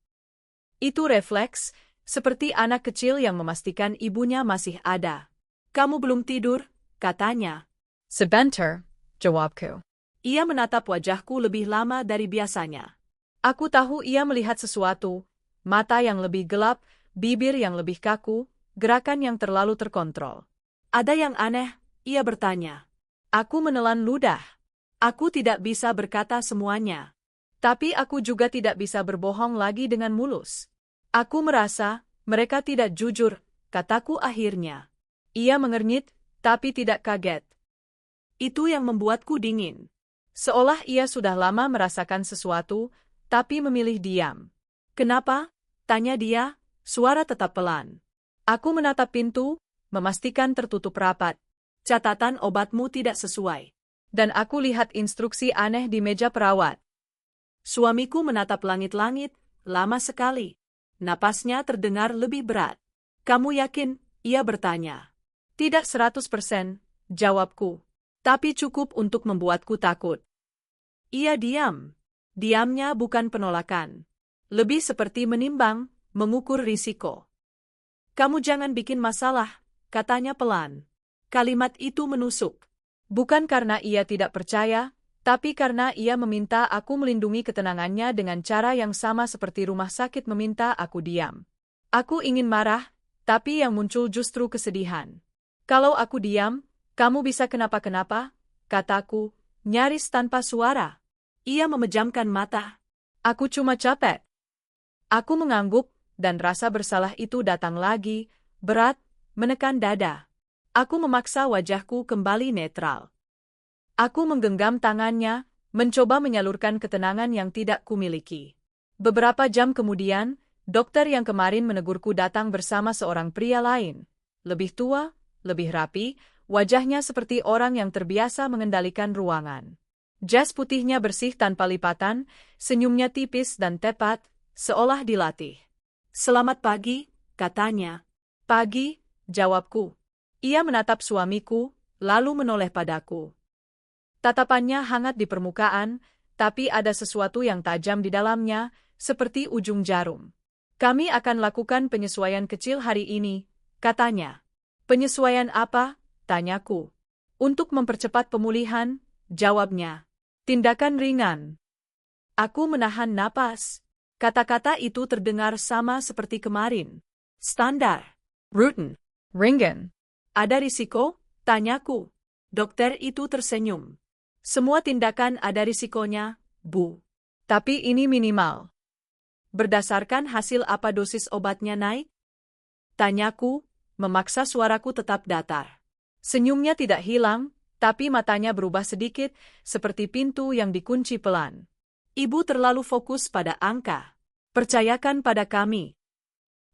Itu refleks, seperti anak kecil yang memastikan ibunya masih ada. Kamu belum tidur, katanya. Sebentar, jawabku. Ia menatap wajahku lebih lama dari biasanya. Aku tahu ia melihat sesuatu, mata yang lebih gelap, bibir yang lebih kaku, gerakan yang terlalu terkontrol. Ada yang aneh, ia bertanya. Aku menelan ludah. Aku tidak bisa berkata semuanya. Tapi aku juga tidak bisa berbohong lagi dengan mulus. Aku merasa, mereka tidak jujur, kataku akhirnya. Ia mengernyit, tapi tidak kaget. Itu yang membuatku dingin. Seolah ia sudah lama merasakan sesuatu, tapi memilih diam. Kenapa? Tanya dia, suara tetap pelan. Aku menatap pintu, memastikan tertutup rapat. Catatan obatmu tidak sesuai. Dan aku lihat instruksi aneh di meja perawat. Suamiku menatap langit-langit, lama sekali. Napasnya terdengar lebih berat. Kamu yakin? Ia bertanya. Tidak 100%, jawabku. Tapi cukup untuk membuatku takut. Ia diam. Diamnya bukan penolakan. Lebih seperti menimbang, mengukur risiko. Kamu jangan bikin masalah, katanya pelan. Kalimat itu menusuk. Bukan karena ia tidak percaya, tapi karena ia meminta aku melindungi ketenangannya dengan cara yang sama seperti rumah sakit meminta aku diam. Aku ingin marah, tapi yang muncul justru kesedihan. Kalau aku diam, kamu bisa kenapa-kenapa, kataku, nyaris tanpa suara. Ia memejamkan mata. Aku cuma capek. Aku mengangguk, dan rasa bersalah itu datang lagi, berat, menekan dada. Aku memaksa wajahku kembali netral. Aku menggenggam tangannya, mencoba menyalurkan ketenangan yang tidak kumiliki. Beberapa jam kemudian, dokter yang kemarin menegurku datang bersama seorang pria lain. Lebih tua, lebih rapi, wajahnya seperti orang yang terbiasa mengendalikan ruangan. Jas putihnya bersih tanpa lipatan, senyumnya tipis dan tepat, seolah dilatih. "Selamat pagi," katanya. "Pagi," jawabku. Ia menatap suamiku, lalu menoleh padaku. Tatapannya hangat di permukaan, tapi ada sesuatu yang tajam di dalamnya, seperti ujung jarum. "Kami akan lakukan penyesuaian kecil hari ini," katanya. "Penyesuaian apa?" tanyaku. "Untuk mempercepat pemulihan," jawabnya. "Tindakan ringan." Aku menahan napas. Kata-kata itu terdengar sama seperti kemarin. Standar. Routine. Ringen. "Ada risiko?" tanyaku. Dokter itu tersenyum. "Semua tindakan ada risikonya, Bu. Tapi ini minimal." "Berdasarkan hasil apa dosis obatnya naik?" tanyaku, memaksa suaraku tetap datar. Senyumnya tidak hilang, tapi matanya berubah sedikit, seperti pintu yang dikunci pelan. "Ibu terlalu fokus pada angka. Percayakan pada kami."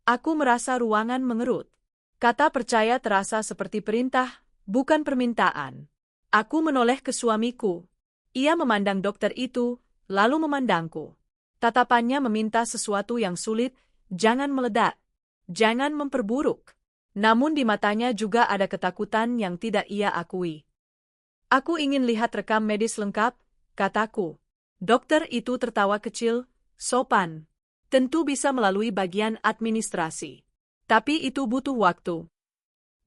Aku merasa ruangan mengerut. Kata percaya terasa seperti perintah, bukan permintaan. Aku menoleh ke suamiku. Ia memandang dokter itu, lalu memandangku. Tatapannya meminta sesuatu yang sulit, jangan meledak, jangan memperburuk. Namun di matanya juga ada ketakutan yang tidak ia akui. "Aku ingin lihat rekam medis lengkap," kataku. Dokter itu tertawa kecil, sopan. "Tentu bisa melalui bagian administrasi. Tapi itu butuh waktu."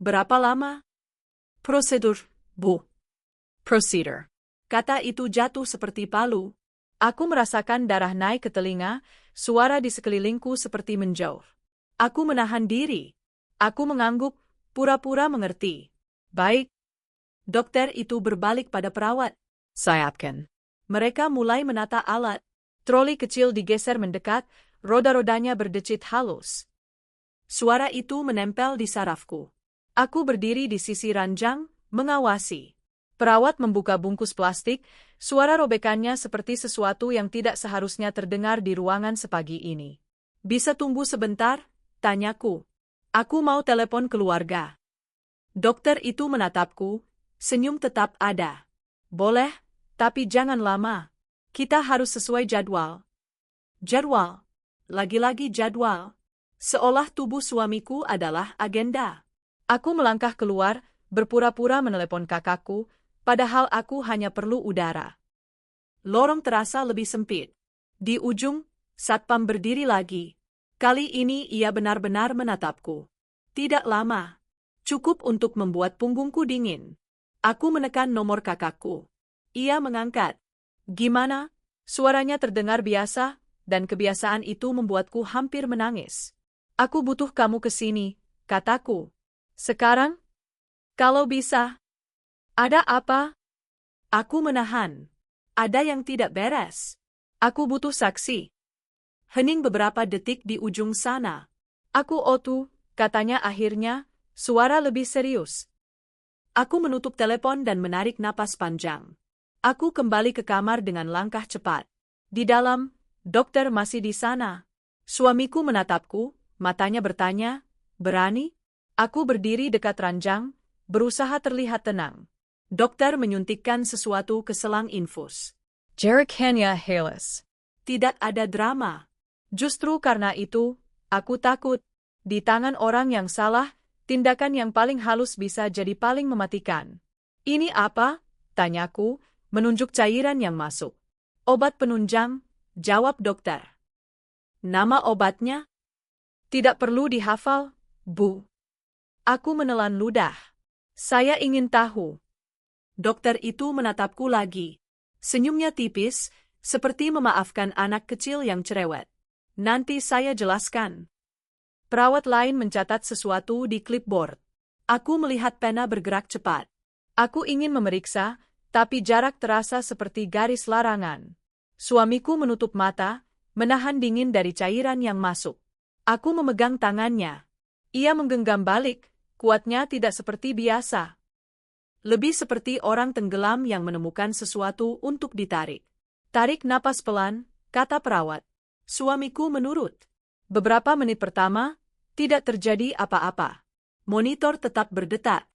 "Berapa lama?" "Prosedur, Bu." Procedure. Kata itu jatuh seperti palu. Aku merasakan darah naik ke telinga, suara di sekelilingku seperti menjauh. Aku menahan diri. Aku mengangguk, pura-pura mengerti. "Baik." Dokter itu berbalik pada perawat. Siapkan. Mereka mulai menata alat. Troli kecil digeser mendekat, roda-rodanya berdecit halus. Suara itu menempel di sarafku. Aku berdiri di sisi ranjang, mengawasi. Perawat membuka bungkus plastik, suara robekannya seperti sesuatu yang tidak seharusnya terdengar di ruangan sepagi ini. "Bisa tunggu sebentar?" tanyaku. "Aku mau telepon keluarga." Dokter itu menatapku, senyum tetap ada. "Boleh, tapi jangan lama. Kita harus sesuai jadwal." Jadwal. Lagi-lagi jadwal. Seolah tubuh suamiku adalah agenda. Aku melangkah keluar, berpura-pura menelepon kakakku, padahal aku hanya perlu udara. Lorong terasa lebih sempit. Di ujung, satpam berdiri lagi. Kali ini ia benar-benar menatapku. Tidak lama. Cukup untuk membuat punggungku dingin. Aku menekan nomor kakakku. Ia mengangkat. "Gimana?" Suaranya terdengar biasa, dan kebiasaan itu membuatku hampir menangis. "Aku butuh kamu ke sini," kataku. "Sekarang?" "Kalau bisa." "Ada apa?" Aku menahan. Ada yang tidak beres. "Aku butuh saksi." Hening beberapa detik di ujung sana. "Aku Otu," katanya akhirnya, suara lebih serius. Aku menutup telepon dan menarik napas panjang. Aku kembali ke kamar dengan langkah cepat. Di dalam, dokter masih di sana. Suamiku menatapku, matanya bertanya, "Berani?" Aku berdiri dekat ranjang, berusaha terlihat tenang. Dokter menyuntikkan sesuatu ke selang infus. Jericania Halis. Tidak ada drama. Justru karena itu, aku takut. Di tangan orang yang salah, tindakan yang paling halus bisa jadi paling mematikan. "Ini apa?" tanyaku, menunjuk cairan yang masuk. "Obat penunjang," jawab dokter. "Nama obatnya?" "Tidak perlu dihafal, Bu." Aku menelan ludah. "Saya ingin tahu." Dokter itu menatapku lagi. Senyumnya tipis, seperti memaafkan anak kecil yang cerewet. "Nanti saya jelaskan." Perawat lain mencatat sesuatu di clipboard. Aku melihat pena bergerak cepat. Aku ingin memeriksa, tapi jarak terasa seperti garis larangan. Suamiku menutup mata, menahan dingin dari cairan yang masuk. Aku memegang tangannya. Ia menggenggam balik, kuatnya tidak seperti biasa. Lebih seperti orang tenggelam yang menemukan sesuatu untuk ditarik. "Tarik napas pelan," kata perawat. Suamiku menurut. Beberapa menit pertama, tidak terjadi apa-apa. Monitor tetap berdetak.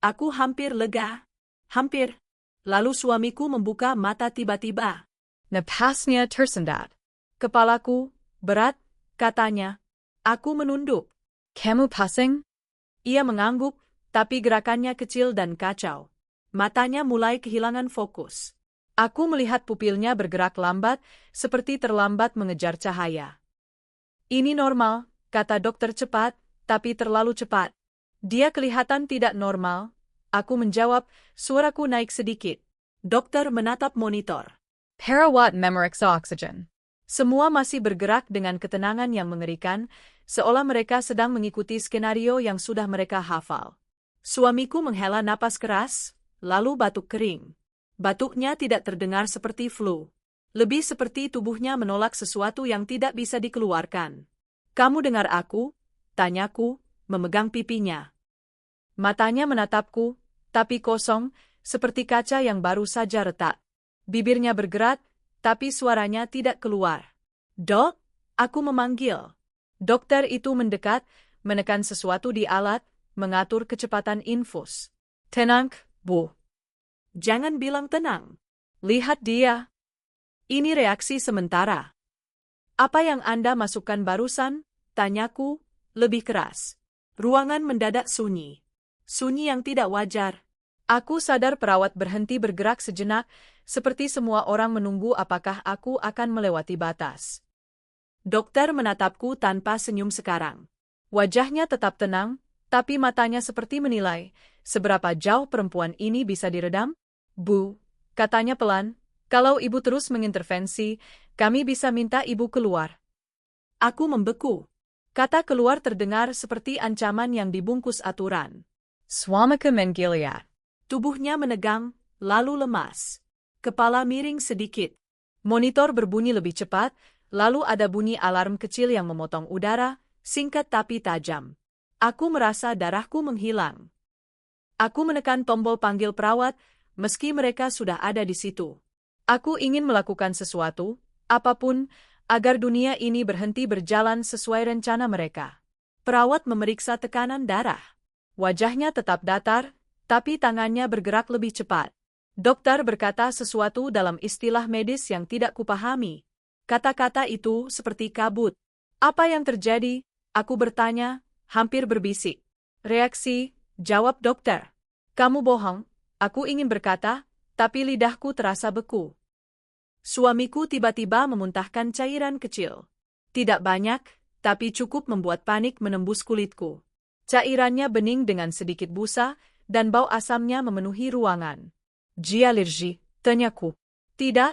Aku hampir lega. Hampir. Lalu suamiku membuka mata tiba-tiba. Napasnya tersendat. Kepalaku berat, katanya. Aku menunduk. Kamu pusing? Ia mengangguk, tapi gerakannya kecil dan kacau. Matanya mulai kehilangan fokus. Aku melihat pupilnya bergerak lambat, seperti terlambat mengejar cahaya. Ini normal, kata dokter cepat, tapi terlalu cepat. Dia kelihatan tidak normal. Aku menjawab, suaraku naik sedikit. Dokter menatap monitor. Perawat memeriksa oksigen. Semua masih bergerak dengan ketenangan yang mengerikan, seolah mereka sedang mengikuti skenario yang sudah mereka hafal. Suamiku menghela napas keras, lalu batuk kering. Batuknya tidak terdengar seperti flu. Lebih seperti tubuhnya menolak sesuatu yang tidak bisa dikeluarkan. Kamu dengar aku? Tanyaku, memegang pipinya. Matanya menatapku, tapi kosong, seperti kaca yang baru saja retak. Bibirnya bergerak, tapi suaranya tidak keluar. Dok, aku memanggil. Dokter itu mendekat, menekan sesuatu di alat, mengatur kecepatan infus. Tenang, Bu. Jangan bilang tenang. Lihat dia. Ini reaksi sementara. Apa yang Anda masukkan barusan? Tanyaku, lebih keras. Ruangan mendadak sunyi. Sunyi yang tidak wajar. Aku sadar perawat berhenti bergerak sejenak, seperti semua orang menunggu apakah aku akan melewati batas. Dokter menatapku tanpa senyum sekarang. Wajahnya tetap tenang, tapi matanya seperti menilai, seberapa jauh perempuan ini bisa diredam? Bu, katanya pelan, kalau ibu terus mengintervensi, kami bisa minta ibu keluar. Aku membeku. Kata keluar terdengar seperti ancaman yang dibungkus aturan. Swamika menggiliat. Tubuhnya menegang, lalu lemas. Kepala miring sedikit. Monitor berbunyi lebih cepat, lalu ada bunyi alarm kecil yang memotong udara, singkat tapi tajam. Aku merasa darahku menghilang. Aku menekan tombol panggil perawat, meski mereka sudah ada di situ. Aku ingin melakukan sesuatu, apapun, agar dunia ini berhenti berjalan sesuai rencana mereka. Perawat memeriksa tekanan darah. Wajahnya tetap datar, tapi tangannya bergerak lebih cepat. Dokter berkata sesuatu dalam istilah medis yang tidak kupahami. Kata-kata itu seperti kabut. Apa yang terjadi? Aku bertanya, hampir berbisik. Reaksi, jawab dokter. Kamu bohong, aku ingin berkata, tapi lidahku terasa beku. Suamiku tiba-tiba memuntahkan cairan kecil. Tidak banyak, tapi cukup membuat panik menembus kulitku. Cairannya bening dengan sedikit busa, dan bau asamnya memenuhi ruangan. Alergi, tanyaku. Tidak,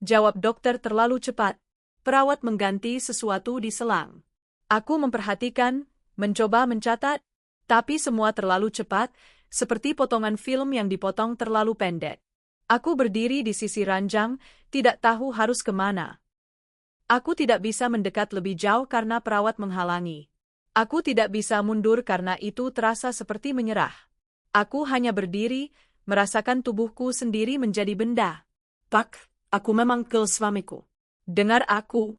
jawab dokter terlalu cepat. Perawat mengganti sesuatu di selang. Aku memperhatikan, mencoba mencatat, tapi semua terlalu cepat, seperti potongan film yang dipotong terlalu pendek. Aku berdiri di sisi ranjang, tidak tahu harus kemana. Aku tidak bisa mendekat lebih jauh karena perawat menghalangi. Aku tidak bisa mundur karena itu terasa seperti menyerah. Aku hanya berdiri, merasakan tubuhku sendiri menjadi benda. Pak, aku memanggil suamiku. Dengar aku.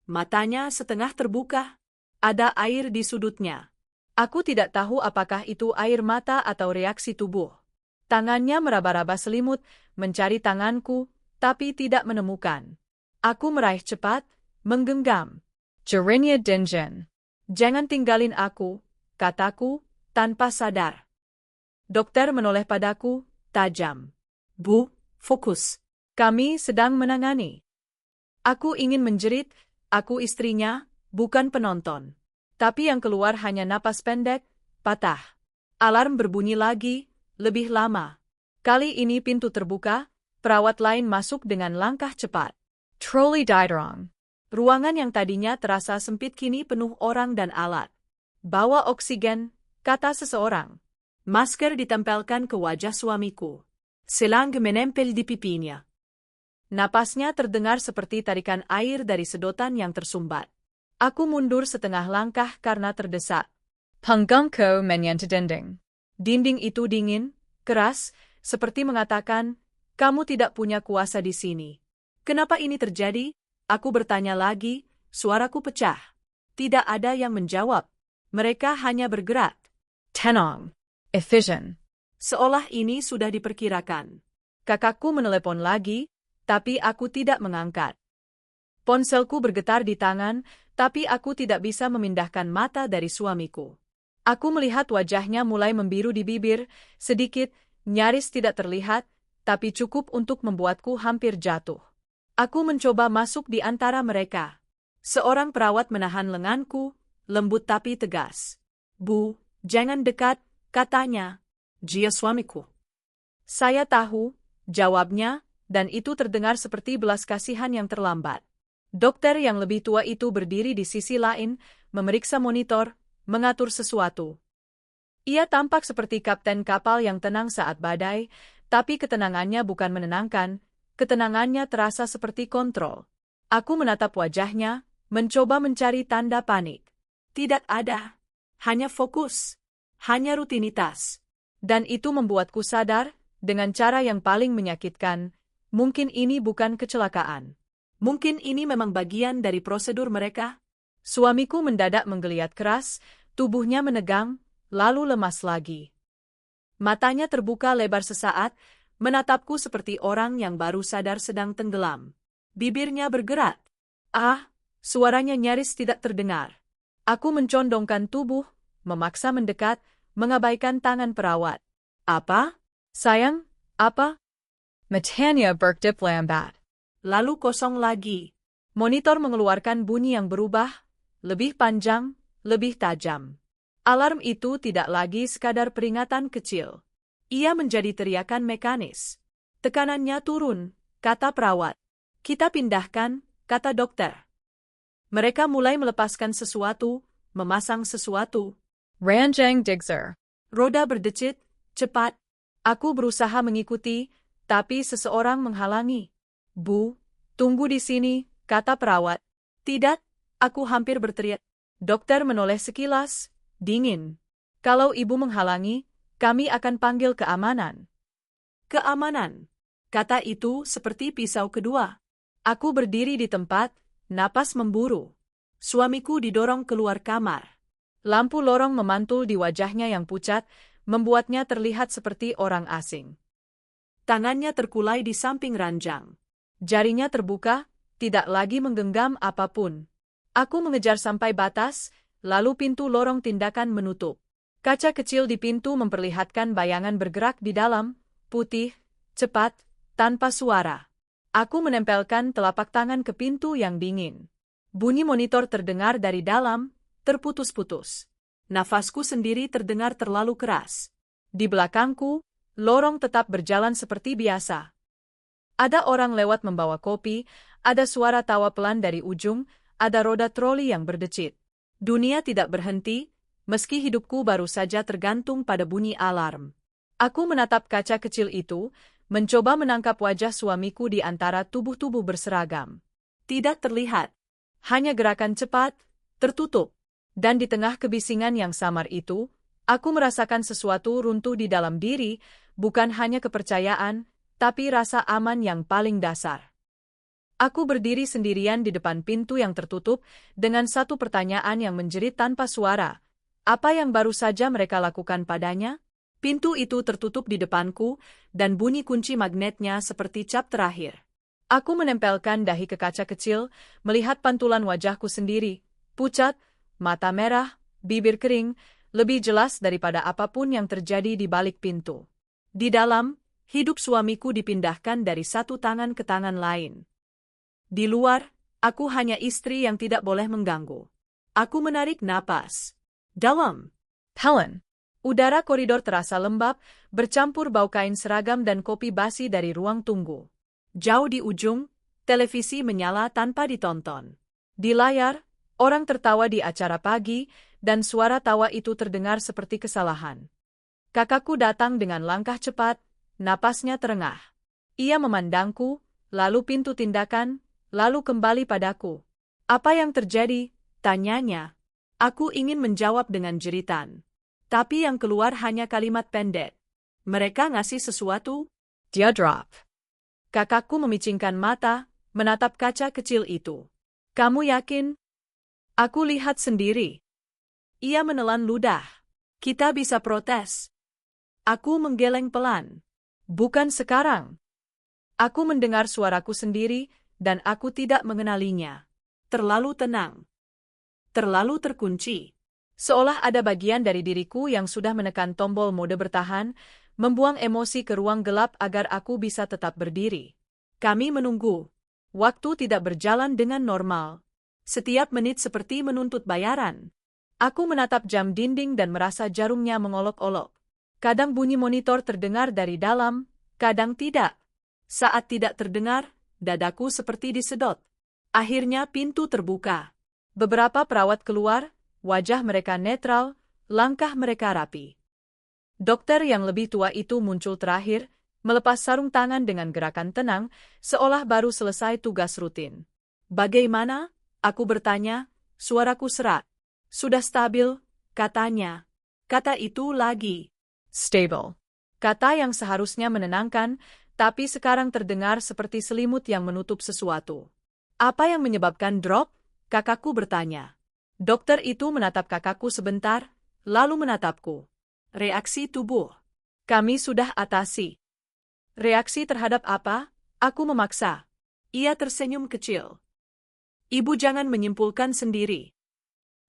Matanya setengah terbuka. Ada air di sudutnya. Aku tidak tahu apakah itu air mata atau reaksi tubuh. Tangannya meraba-raba selimut, mencari tanganku, tapi tidak menemukan. Aku meraih cepat, menggenggam. Jarinya Dinjen. Jangan tinggalin aku, kataku, tanpa sadar. Dokter menoleh padaku, tajam. Bu, fokus. Kami sedang menangani. Aku ingin menjerit, aku istrinya, bukan penonton. Tapi yang keluar hanya napas pendek, patah. Alarm berbunyi lagi, lebih lama. Kali ini pintu terbuka, perawat lain masuk dengan langkah cepat. Trolley Diderong. Ruangan yang tadinya terasa sempit kini penuh orang dan alat. Bawa oksigen, kata seseorang. Masker ditempelkan ke wajah suamiku. Selang menempel di pipinya. Napasnya terdengar seperti tarikan air dari sedotan yang tersumbat. Aku mundur setengah langkah karena terdesak. Punggungku menyentuh dinding. Dinding itu dingin, keras, seperti mengatakan, kamu tidak punya kuasa di sini. Kenapa ini terjadi? Aku bertanya lagi, suaraku pecah. Tidak ada yang menjawab. Mereka hanya bergerak. Tenang. Efficient. Seolah ini sudah diperkirakan. Kakakku menelepon lagi, tapi aku tidak mengangkat. Ponselku bergetar di tangan, tapi aku tidak bisa memindahkan mata dari suamiku. Aku melihat wajahnya mulai membiru di bibir, sedikit, nyaris tidak terlihat, tapi cukup untuk membuatku hampir jatuh. Aku mencoba masuk di antara mereka. Seorang perawat menahan lenganku, lembut tapi tegas. Bu, jangan dekat, katanya. Dia suamiku. Saya tahu, jawabnya, dan itu terdengar seperti belas kasihan yang terlambat. Dokter yang lebih tua itu berdiri di sisi lain, memeriksa monitor, mengatur sesuatu. Ia tampak seperti kapten kapal yang tenang saat badai, tapi ketenangannya bukan menenangkan, ketenangannya terasa seperti kontrol. Aku menatap wajahnya, mencoba mencari tanda panik. Tidak ada. Hanya fokus. Hanya rutinitas. Dan itu membuatku sadar, dengan cara yang paling menyakitkan, mungkin ini bukan kecelakaan. Mungkin ini memang bagian dari prosedur mereka. Suamiku mendadak menggeliat keras, tubuhnya menegang, lalu lemas lagi. Matanya terbuka lebar sesaat, menatapku seperti orang yang baru sadar sedang tenggelam. Bibirnya bergerak. Ah, suaranya nyaris tidak terdengar. Aku mencondongkan tubuh, memaksa mendekat, mengabaikan tangan perawat. Apa? Sayang, apa? Matanya berkedip lambat. Lalu kosong lagi. Monitor mengeluarkan bunyi yang berubah, lebih panjang, lebih tajam. Alarm itu tidak lagi sekadar peringatan kecil. Ia menjadi teriakan mekanis. Tekanannya turun, kata perawat. Kita pindahkan, kata dokter. Mereka mulai melepaskan sesuatu, memasang sesuatu. Ranjang Digzer. Roda berdecit, cepat. Aku berusaha mengikuti, tapi seseorang menghalangi. Bu, tunggu di sini, kata perawat. Tidak, aku hampir berteriak. Dokter menoleh sekilas, dingin. Kalau ibu menghalangi, kami akan panggil keamanan. Keamanan, kata itu seperti pisau kedua. Aku berdiri di tempat, napas memburu. Suamiku didorong keluar kamar. Lampu lorong memantul di wajahnya yang pucat, membuatnya terlihat seperti orang asing. Tangannya terkulai di samping ranjang. Jarinya terbuka, tidak lagi menggenggam apapun. Aku mengejar sampai batas, lalu pintu lorong tindakan menutup. Kaca kecil di pintu memperlihatkan bayangan bergerak di dalam, putih, cepat, tanpa suara. Aku menempelkan telapak tangan ke pintu yang dingin. Bunyi monitor terdengar dari dalam, terputus-putus. Nafasku sendiri terdengar terlalu keras. Di belakangku, lorong tetap berjalan seperti biasa. Ada orang lewat membawa kopi, ada suara tawa pelan dari ujung, ada roda troli yang berdecit. Dunia tidak berhenti, meski hidupku baru saja tergantung pada bunyi alarm. Aku menatap kaca kecil itu, mencoba menangkap wajah suamiku di antara tubuh-tubuh berseragam. Tidak terlihat. Hanya gerakan cepat, tertutup. Dan di tengah kebisingan yang samar itu, aku merasakan sesuatu runtuh di dalam diri, bukan hanya kepercayaan, tapi rasa aman yang paling dasar. Aku berdiri sendirian di depan pintu yang tertutup, dengan satu pertanyaan yang menjerit tanpa suara. Apa yang baru saja mereka lakukan padanya? Pintu itu tertutup di depanku, dan bunyi kunci magnetnya seperti cap terakhir. Aku menempelkan dahi ke kaca kecil, melihat pantulan wajahku sendiri, pucat, mata merah, bibir kering, lebih jelas daripada apapun yang terjadi di balik pintu. Di dalam, hidup suamiku dipindahkan dari satu tangan ke tangan lain. Di luar, aku hanya istri yang tidak boleh mengganggu. Aku menarik napas. Dalam. Helen. Udara koridor terasa lembab, bercampur bau kain seragam dan kopi basi dari ruang tunggu. Jauh di ujung, televisi menyala tanpa ditonton. Di layar, orang tertawa di acara pagi, dan suara tawa itu terdengar seperti kesalahan. Kakakku datang dengan langkah cepat, napasnya terengah. Ia memandangku, lalu pintu tindakan, lalu kembali padaku. Apa yang terjadi? Tanyanya. Aku ingin menjawab dengan jeritan. Tapi yang keluar hanya kalimat pendek. Mereka ngasih sesuatu? Dia drop. Kakakku memicingkan mata, menatap kaca kecil itu. Kamu yakin? Aku lihat sendiri. Ia menelan ludah. Kita bisa protes. Aku menggeleng pelan. Bukan sekarang. Aku mendengar suaraku sendiri, dan aku tidak mengenalinya. Terlalu tenang. Terlalu terkunci. Seolah ada bagian dari diriku yang sudah menekan tombol mode bertahan, membuang emosi ke ruang gelap agar aku bisa tetap berdiri. Kami menunggu. Waktu tidak berjalan dengan normal. Setiap menit seperti menuntut bayaran. Aku menatap jam dinding dan merasa jarumnya mengolok-olok. Kadang bunyi monitor terdengar dari dalam, kadang tidak. Saat tidak terdengar, dadaku seperti disedot. Akhirnya pintu terbuka. Beberapa perawat keluar, wajah mereka netral, langkah mereka rapi. Dokter yang lebih tua itu muncul terakhir, melepas sarung tangan dengan gerakan tenang, seolah baru selesai tugas rutin. Bagaimana? Aku bertanya, suaraku serak. Sudah stabil, katanya. Kata itu lagi. Stable. Kata yang seharusnya menenangkan, tapi sekarang terdengar seperti selimut yang menutup sesuatu. Apa yang menyebabkan drop? Kakakku bertanya. Dokter itu menatap kakakku sebentar, lalu menatapku. Reaksi tubuh. Kami sudah atasi. Reaksi terhadap apa? Aku memaksa. Ia tersenyum kecil. Ibu jangan menyimpulkan sendiri.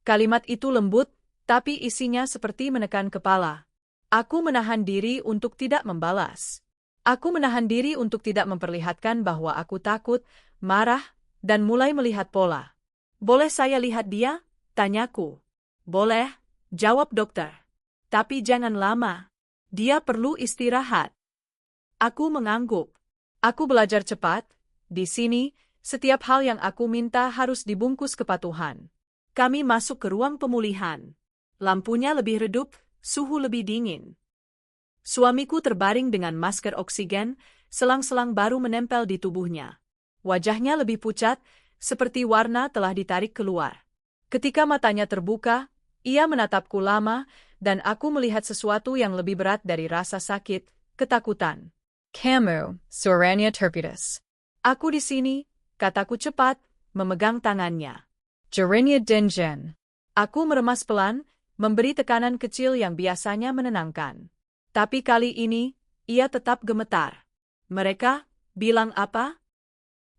Kalimat itu lembut, tapi isinya seperti menekan kepala. Aku menahan diri untuk tidak membalas. Aku menahan diri untuk tidak memperlihatkan bahwa aku takut, marah, dan mulai melihat pola. Boleh saya lihat dia? Tanyaku. Boleh, jawab dokter. Tapi jangan lama. Dia perlu istirahat. Aku mengangguk. Aku belajar cepat. Di sini, setiap hal yang aku minta harus dibungkus kepatuhan. Kami masuk ke ruang pemulihan. Lampunya lebih redup, suhu lebih dingin. Suamiku terbaring dengan masker oksigen, selang-selang baru menempel di tubuhnya. Wajahnya lebih pucat, seperti warna telah ditarik keluar. Ketika matanya terbuka, ia menatapku lama, dan aku melihat sesuatu yang lebih berat dari rasa sakit, ketakutan. Camus, Sorania turpitus. Aku di sini, kataku cepat, memegang tangannya. Jarinia Dingen. Aku meremas pelan, memberi tekanan kecil yang biasanya menenangkan. Tapi kali ini, ia tetap gemetar. Mereka bilang apa?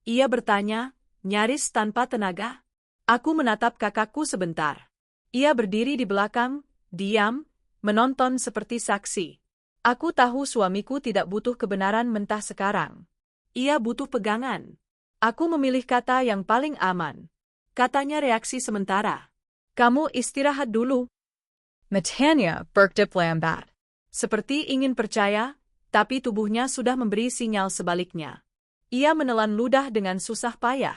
Ia bertanya, nyaris tanpa tenaga. Aku menatap kakakku sebentar. Ia berdiri di belakang, diam, menonton seperti saksi. Aku tahu suamiku tidak butuh kebenaran mentah sekarang. Ia butuh pegangan. Aku memilih kata yang paling aman. Katanya reaksi sementara. Kamu istirahat dulu. Matania Bergdip Lambat. Seperti ingin percaya, tapi tubuhnya sudah memberi sinyal sebaliknya. Ia menelan ludah dengan susah payah.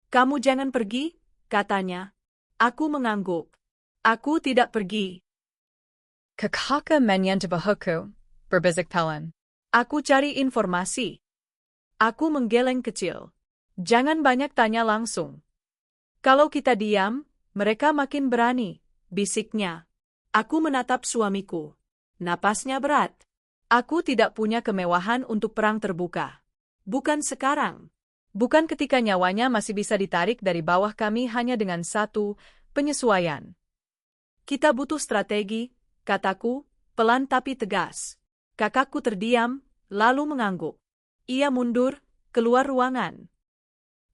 Kamu jangan pergi, katanya. Aku mengangguk. Aku tidak pergi. Kakaka Menyantabahuku, Berbizik Pelan. Aku cari informasi. Aku menggeleng kecil. Jangan banyak tanya langsung. Kalau kita diam, mereka makin berani, bisiknya. Aku menatap suamiku. Napasnya berat. Aku tidak punya kemewahan untuk perang terbuka. Bukan sekarang. Bukan ketika nyawanya masih bisa ditarik dari bawah kami hanya dengan satu penyesuaian. Kita butuh strategi, kataku, pelan tapi tegas. Kakakku terdiam, lalu mengangguk. Ia mundur, keluar ruangan.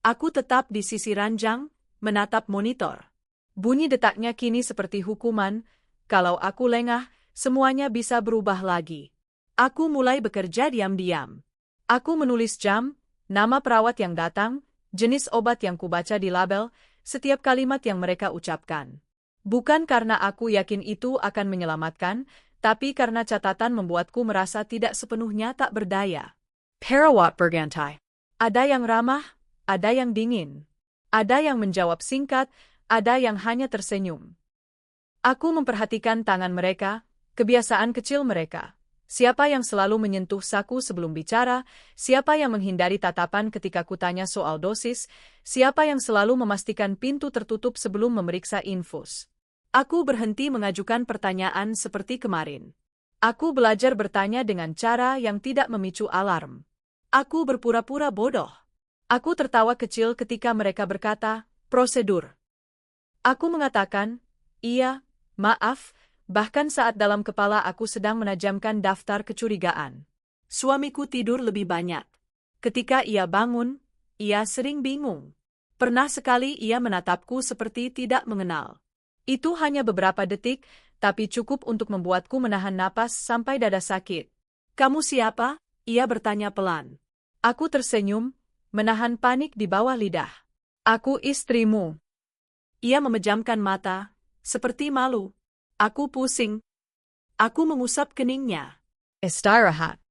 Aku tetap di sisi ranjang, menatap monitor. Bunyi detaknya kini seperti hukuman. Kalau aku lengah, semuanya bisa berubah lagi. Aku mulai bekerja diam-diam. Aku menulis jam, nama perawat yang datang, jenis obat yang kubaca di label, setiap kalimat yang mereka ucapkan. Bukan karena aku yakin itu akan menyelamatkan, tapi karena catatan membuatku merasa tidak sepenuhnya tak berdaya. Perawat berganti. Ada yang ramah, ada yang dingin. Ada yang menjawab singkat, ada yang hanya tersenyum. Aku memperhatikan tangan mereka, kebiasaan kecil mereka. Siapa yang selalu menyentuh saku sebelum bicara, siapa yang menghindari tatapan ketika kutanya soal dosis, siapa yang selalu memastikan pintu tertutup sebelum memeriksa infus. Aku berhenti mengajukan pertanyaan seperti kemarin. Aku belajar bertanya dengan cara yang tidak memicu alarm. Aku berpura-pura bodoh. Aku tertawa kecil ketika mereka berkata, prosedur. Aku mengatakan, iya, maaf, Bahkan saat dalam kepala aku sedang menajamkan daftar kecurigaan. Suamiku tidur lebih banyak. Ketika ia bangun, ia sering bingung. Pernah sekali ia menatapku seperti tidak mengenal. Itu hanya beberapa detik, tapi cukup untuk membuatku menahan napas sampai dada sakit. "Kamu siapa?" ia bertanya pelan. Aku tersenyum, menahan panik di bawah lidah. "Aku istrimu." Ia memejamkan mata, seperti malu. Aku pusing. Aku mengusap keningnya. Istirahat.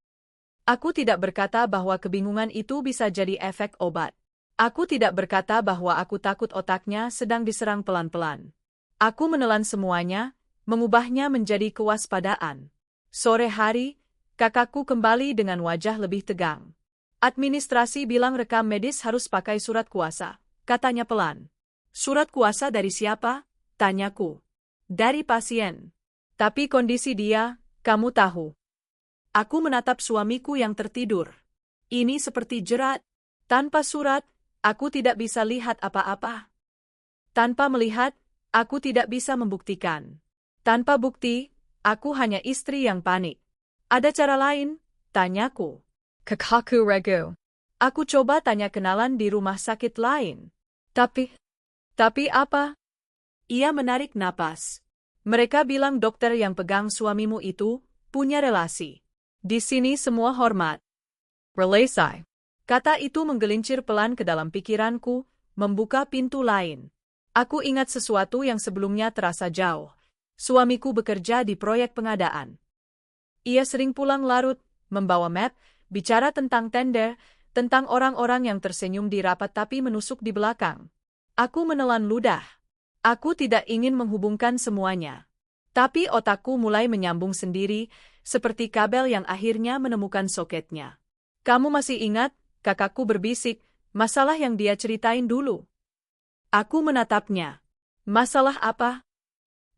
Aku tidak berkata bahwa kebingungan itu bisa jadi efek obat. Aku tidak berkata bahwa aku takut otaknya sedang diserang pelan-pelan. Aku menelan semuanya, mengubahnya menjadi kewaspadaan. Sore hari, kakakku kembali dengan wajah lebih tegang. "Administrasi bilang rekam medis harus pakai surat kuasa," katanya pelan. "Surat kuasa dari siapa?" tanyaku. "Dari pasien." "Tapi kondisi dia, kamu tahu." Aku menatap suamiku yang tertidur. Ini seperti jerat. Tanpa surat, aku tidak bisa lihat apa-apa. Tanpa melihat, aku tidak bisa membuktikan. Tanpa bukti, aku hanya istri yang panik. "Ada cara lain?" tanyaku. Kakaku regu. Aku coba tanya kenalan di rumah sakit lain. Tapi apa? Ia menarik napas. "Mereka bilang dokter yang pegang suamimu itu punya relasi. Di sini semua hormat." Relasi. Kata itu menggelincir pelan ke dalam pikiranku, membuka pintu lain. Aku ingat sesuatu yang sebelumnya terasa jauh. Suamiku bekerja di proyek pengadaan. Ia sering pulang larut, membawa map, bicara tentang tender, tentang orang-orang yang tersenyum di rapat tapi menusuk di belakang. Aku menelan ludah. Aku tidak ingin menghubungkan semuanya. Tapi otakku mulai menyambung sendiri, seperti kabel yang akhirnya menemukan soketnya. "Kamu masih ingat?" kakakku berbisik, "masalah yang dia ceritain dulu." Aku menatapnya. "Masalah apa?"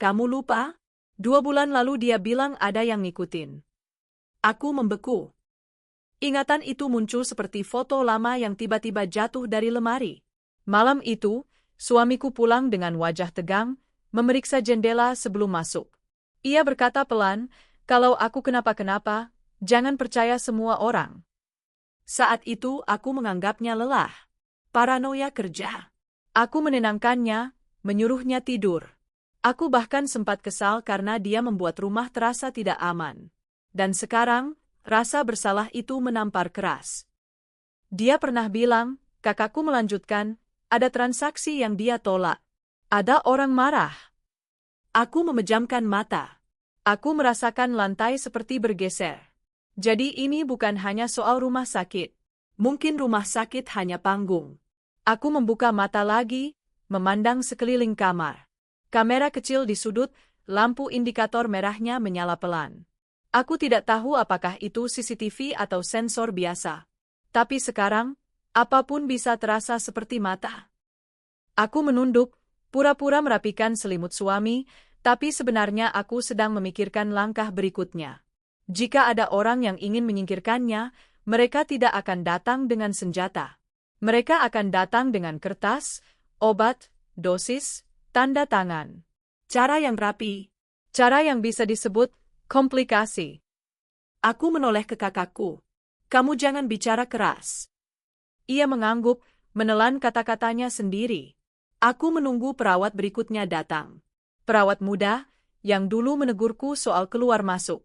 "Kamu lupa? 2 bulan lalu dia bilang ada yang ngikutin." Aku membeku. Ingatan itu muncul seperti foto lama yang tiba-tiba jatuh dari lemari. Malam itu, suamiku pulang dengan wajah tegang, memeriksa jendela sebelum masuk. Ia berkata pelan, "Kalau aku kenapa-kenapa, jangan percaya semua orang." Saat itu aku menganggapnya lelah. Paranoia kerja. Aku menenangkannya, menyuruhnya tidur. Aku bahkan sempat kesal karena dia membuat rumah terasa tidak aman. Dan sekarang, rasa bersalah itu menampar keras. Dia pernah bilang, kakakku melanjutkan, ada transaksi yang dia tolak. Ada orang marah. Aku memejamkan mata. Aku merasakan lantai seperti bergeser. Jadi ini bukan hanya soal rumah sakit. Mungkin rumah sakit hanya panggung. Aku membuka mata lagi, memandang sekeliling kamar. Kamera kecil di sudut, lampu indikator merahnya menyala pelan. Aku tidak tahu apakah itu CCTV atau sensor biasa. Tapi sekarang, apapun bisa terasa seperti mata. Aku menunduk, pura-pura merapikan selimut suami, tapi sebenarnya aku sedang memikirkan langkah berikutnya. Jika ada orang yang ingin menyingkirkannya, mereka tidak akan datang dengan senjata. Mereka akan datang dengan kertas, obat, dosis, tanda tangan. Cara yang rapi. Cara yang bisa disebut komplikasi. Aku menoleh ke kakakku. "Kamu jangan bicara keras." Ia mengangguk, menelan kata-katanya sendiri. Aku menunggu perawat berikutnya datang. Perawat muda, yang dulu menegurku soal keluar masuk.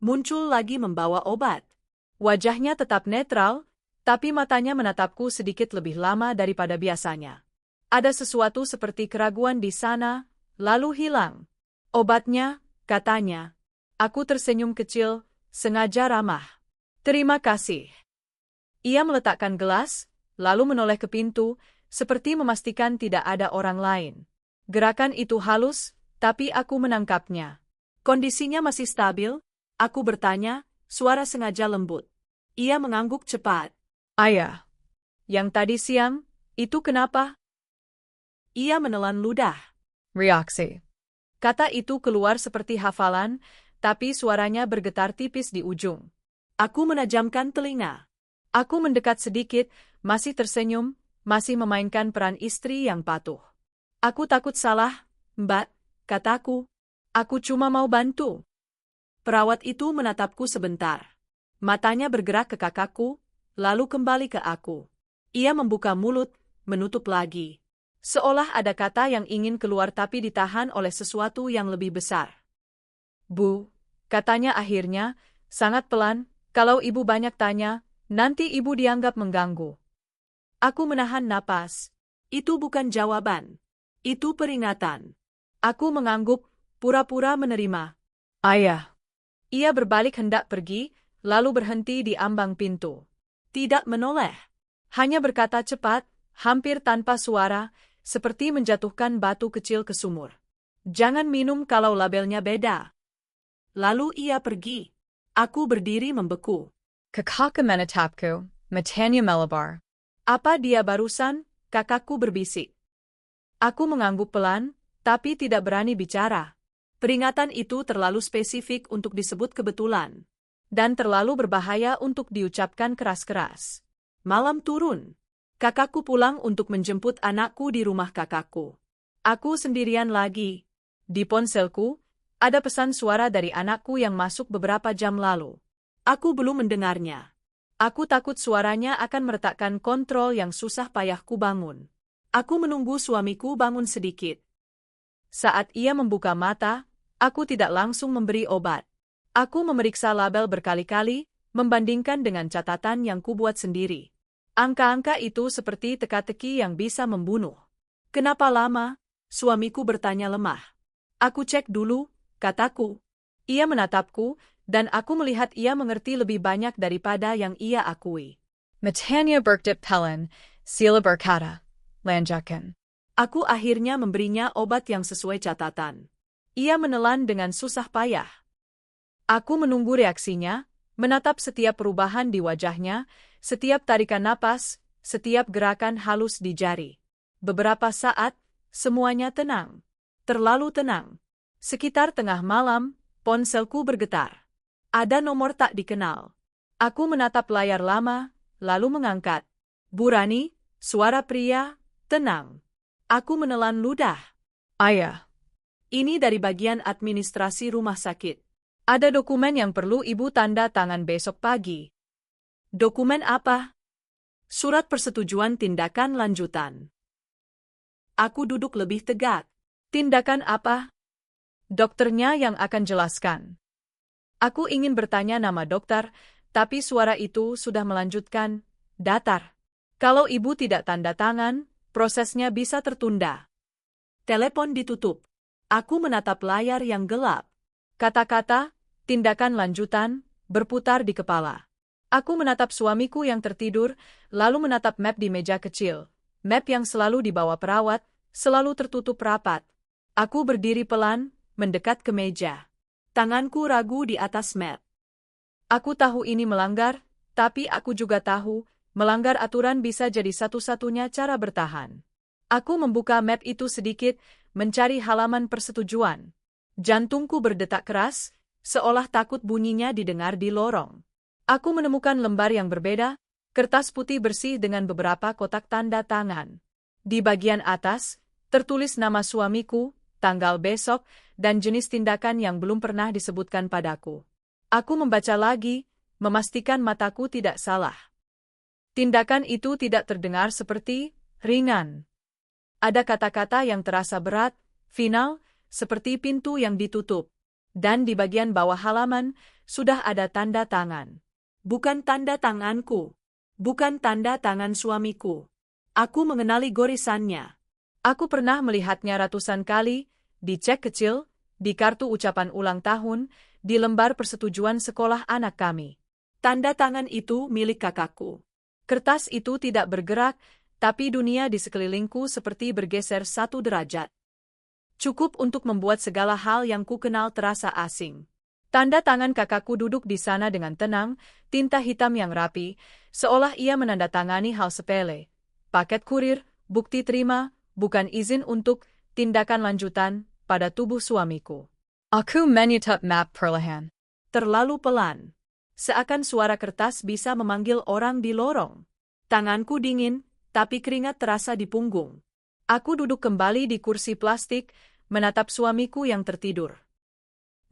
Muncul lagi membawa obat. Wajahnya tetap netral, tapi matanya menatapku sedikit lebih lama daripada biasanya. Ada sesuatu seperti keraguan di sana, lalu hilang. "Obatnya," katanya. Aku tersenyum kecil, sengaja ramah. "Terima kasih." Ia meletakkan gelas, lalu menoleh ke pintu, seperti memastikan tidak ada orang lain. Gerakan itu halus, tapi aku menangkapnya. "Kondisinya masih stabil?" Aku bertanya, suara sengaja lembut. Ia mengangguk cepat. Ayah. "Yang tadi siang, itu kenapa?" Ia menelan ludah. Reaksi. Kata itu keluar seperti hafalan, tapi suaranya bergetar tipis di ujung. Aku menajamkan telinga. Aku mendekat sedikit, masih tersenyum, masih memainkan peran istri yang patuh. "Aku takut salah, Mbak," kataku. Aku cuma mau bantu. Perawat itu menatapku sebentar. Matanya bergerak ke kakakku, lalu kembali ke aku. Ia membuka mulut, menutup lagi. Seolah ada kata yang ingin keluar tapi ditahan oleh sesuatu yang lebih besar. Bu, katanya akhirnya, sangat pelan, kalau ibu banyak tanya, nanti ibu dianggap mengganggu. Aku menahan napas. Itu bukan jawaban. Itu peringatan. Aku mengangguk, pura-pura menerima. Ayah. Ia berbalik hendak pergi, lalu berhenti di ambang pintu. Tidak menoleh. Hanya berkata cepat, hampir tanpa suara, seperti menjatuhkan batu kecil ke sumur. Jangan minum kalau labelnya beda. Lalu ia pergi. Aku berdiri membeku. Kakaka menatapku, matanya melebar. Apa dia barusan? Kakakku berbisik. Aku mengangguk pelan, tapi tidak berani bicara. Peringatan itu terlalu spesifik untuk disebut kebetulan. Dan terlalu berbahaya untuk diucapkan keras-keras. Malam turun. Kakakku pulang untuk menjemput anakku di rumah kakakku. Aku sendirian lagi. Di ponselku, ada pesan suara dari anakku yang masuk beberapa jam lalu. Aku belum mendengarnya. Aku takut suaranya akan meretakkan kontrol yang susah payahku bangun. Aku menunggu suamiku bangun sedikit. Saat ia membuka mata, aku tidak langsung memberi obat. Aku memeriksa label berkali-kali, membandingkan dengan catatan yang kubuat sendiri. Angka-angka itu seperti teka-teki yang bisa membunuh. Kenapa lama? Suamiku bertanya lemah. Aku cek dulu, kataku. Ia menatapku, dan aku melihat ia mengerti lebih banyak daripada yang ia akui. Matanya berkedip pelen, sila berkata, lanjakan. Aku akhirnya memberinya obat yang sesuai catatan. Ia menelan dengan susah payah. Aku menunggu reaksinya, menatap setiap perubahan di wajahnya, setiap tarikan napas, setiap gerakan halus di jari. Beberapa saat, semuanya tenang. Terlalu tenang. Sekitar tengah malam, ponselku bergetar. Ada nomor tak dikenal. Aku menatap layar lama, lalu mengangkat. Bu Rani, suara pria, tenang. Aku menelan ludah. Ayah. Ini dari bagian administrasi rumah sakit. Ada dokumen yang perlu ibu tanda tangan besok pagi. Dokumen apa? Surat persetujuan tindakan lanjutan. Aku duduk lebih tegak. Tindakan apa? Dokternya yang akan jelaskan. Aku ingin bertanya nama dokter, tapi suara itu sudah melanjutkan, datar. Kalau ibu tidak tanda tangan, prosesnya bisa tertunda. Telepon ditutup. Aku menatap layar yang gelap. Kata-kata, tindakan lanjutan, berputar di kepala. Aku menatap suamiku yang tertidur, lalu menatap map di meja kecil. Map yang selalu dibawa perawat, selalu tertutup rapat. Aku berdiri pelan, mendekat ke meja. Tanganku ragu di atas map. Aku tahu ini melanggar, tapi aku juga tahu, melanggar aturan bisa jadi satu-satunya cara bertahan. Aku membuka map itu sedikit, mencari halaman persetujuan. Jantungku berdetak keras, seolah takut bunyinya didengar di lorong. Aku menemukan lembar yang berbeda, kertas putih bersih dengan beberapa kotak tanda tangan. Di bagian atas, tertulis nama suamiku, tanggal besok, dan jenis tindakan yang belum pernah disebutkan padaku. Aku membaca lagi, memastikan mataku tidak salah. Tindakan itu tidak terdengar seperti ringan. Ada kata-kata yang terasa berat, final, seperti pintu yang ditutup. Dan di bagian bawah halaman, sudah ada tanda tangan. Bukan tanda tanganku. Bukan tanda tangan suamiku. Aku mengenali gorisannya. Aku pernah melihatnya ratusan kali, di cek kecil, di kartu ucapan ulang tahun, di lembar persetujuan sekolah anak kami. Tanda tangan itu milik kakakku. Kertas itu tidak bergerak, tapi dunia di sekelilingku seperti bergeser 1 derajat. Cukup untuk membuat segala hal yang ku kenal terasa asing. Tanda tangan kakakku duduk di sana dengan tenang, tinta hitam yang rapi, seolah ia menandatangani hal sepele. Paket kurir, bukti terima, bukan izin untuk tindakan lanjutan pada tubuh suamiku. Aku menutup map perlahan. Terlalu pelan. Seakan suara kertas bisa memanggil orang di lorong. Tanganku dingin, tapi keringat terasa di punggung. Aku duduk kembali di kursi plastik, menatap suamiku yang tertidur.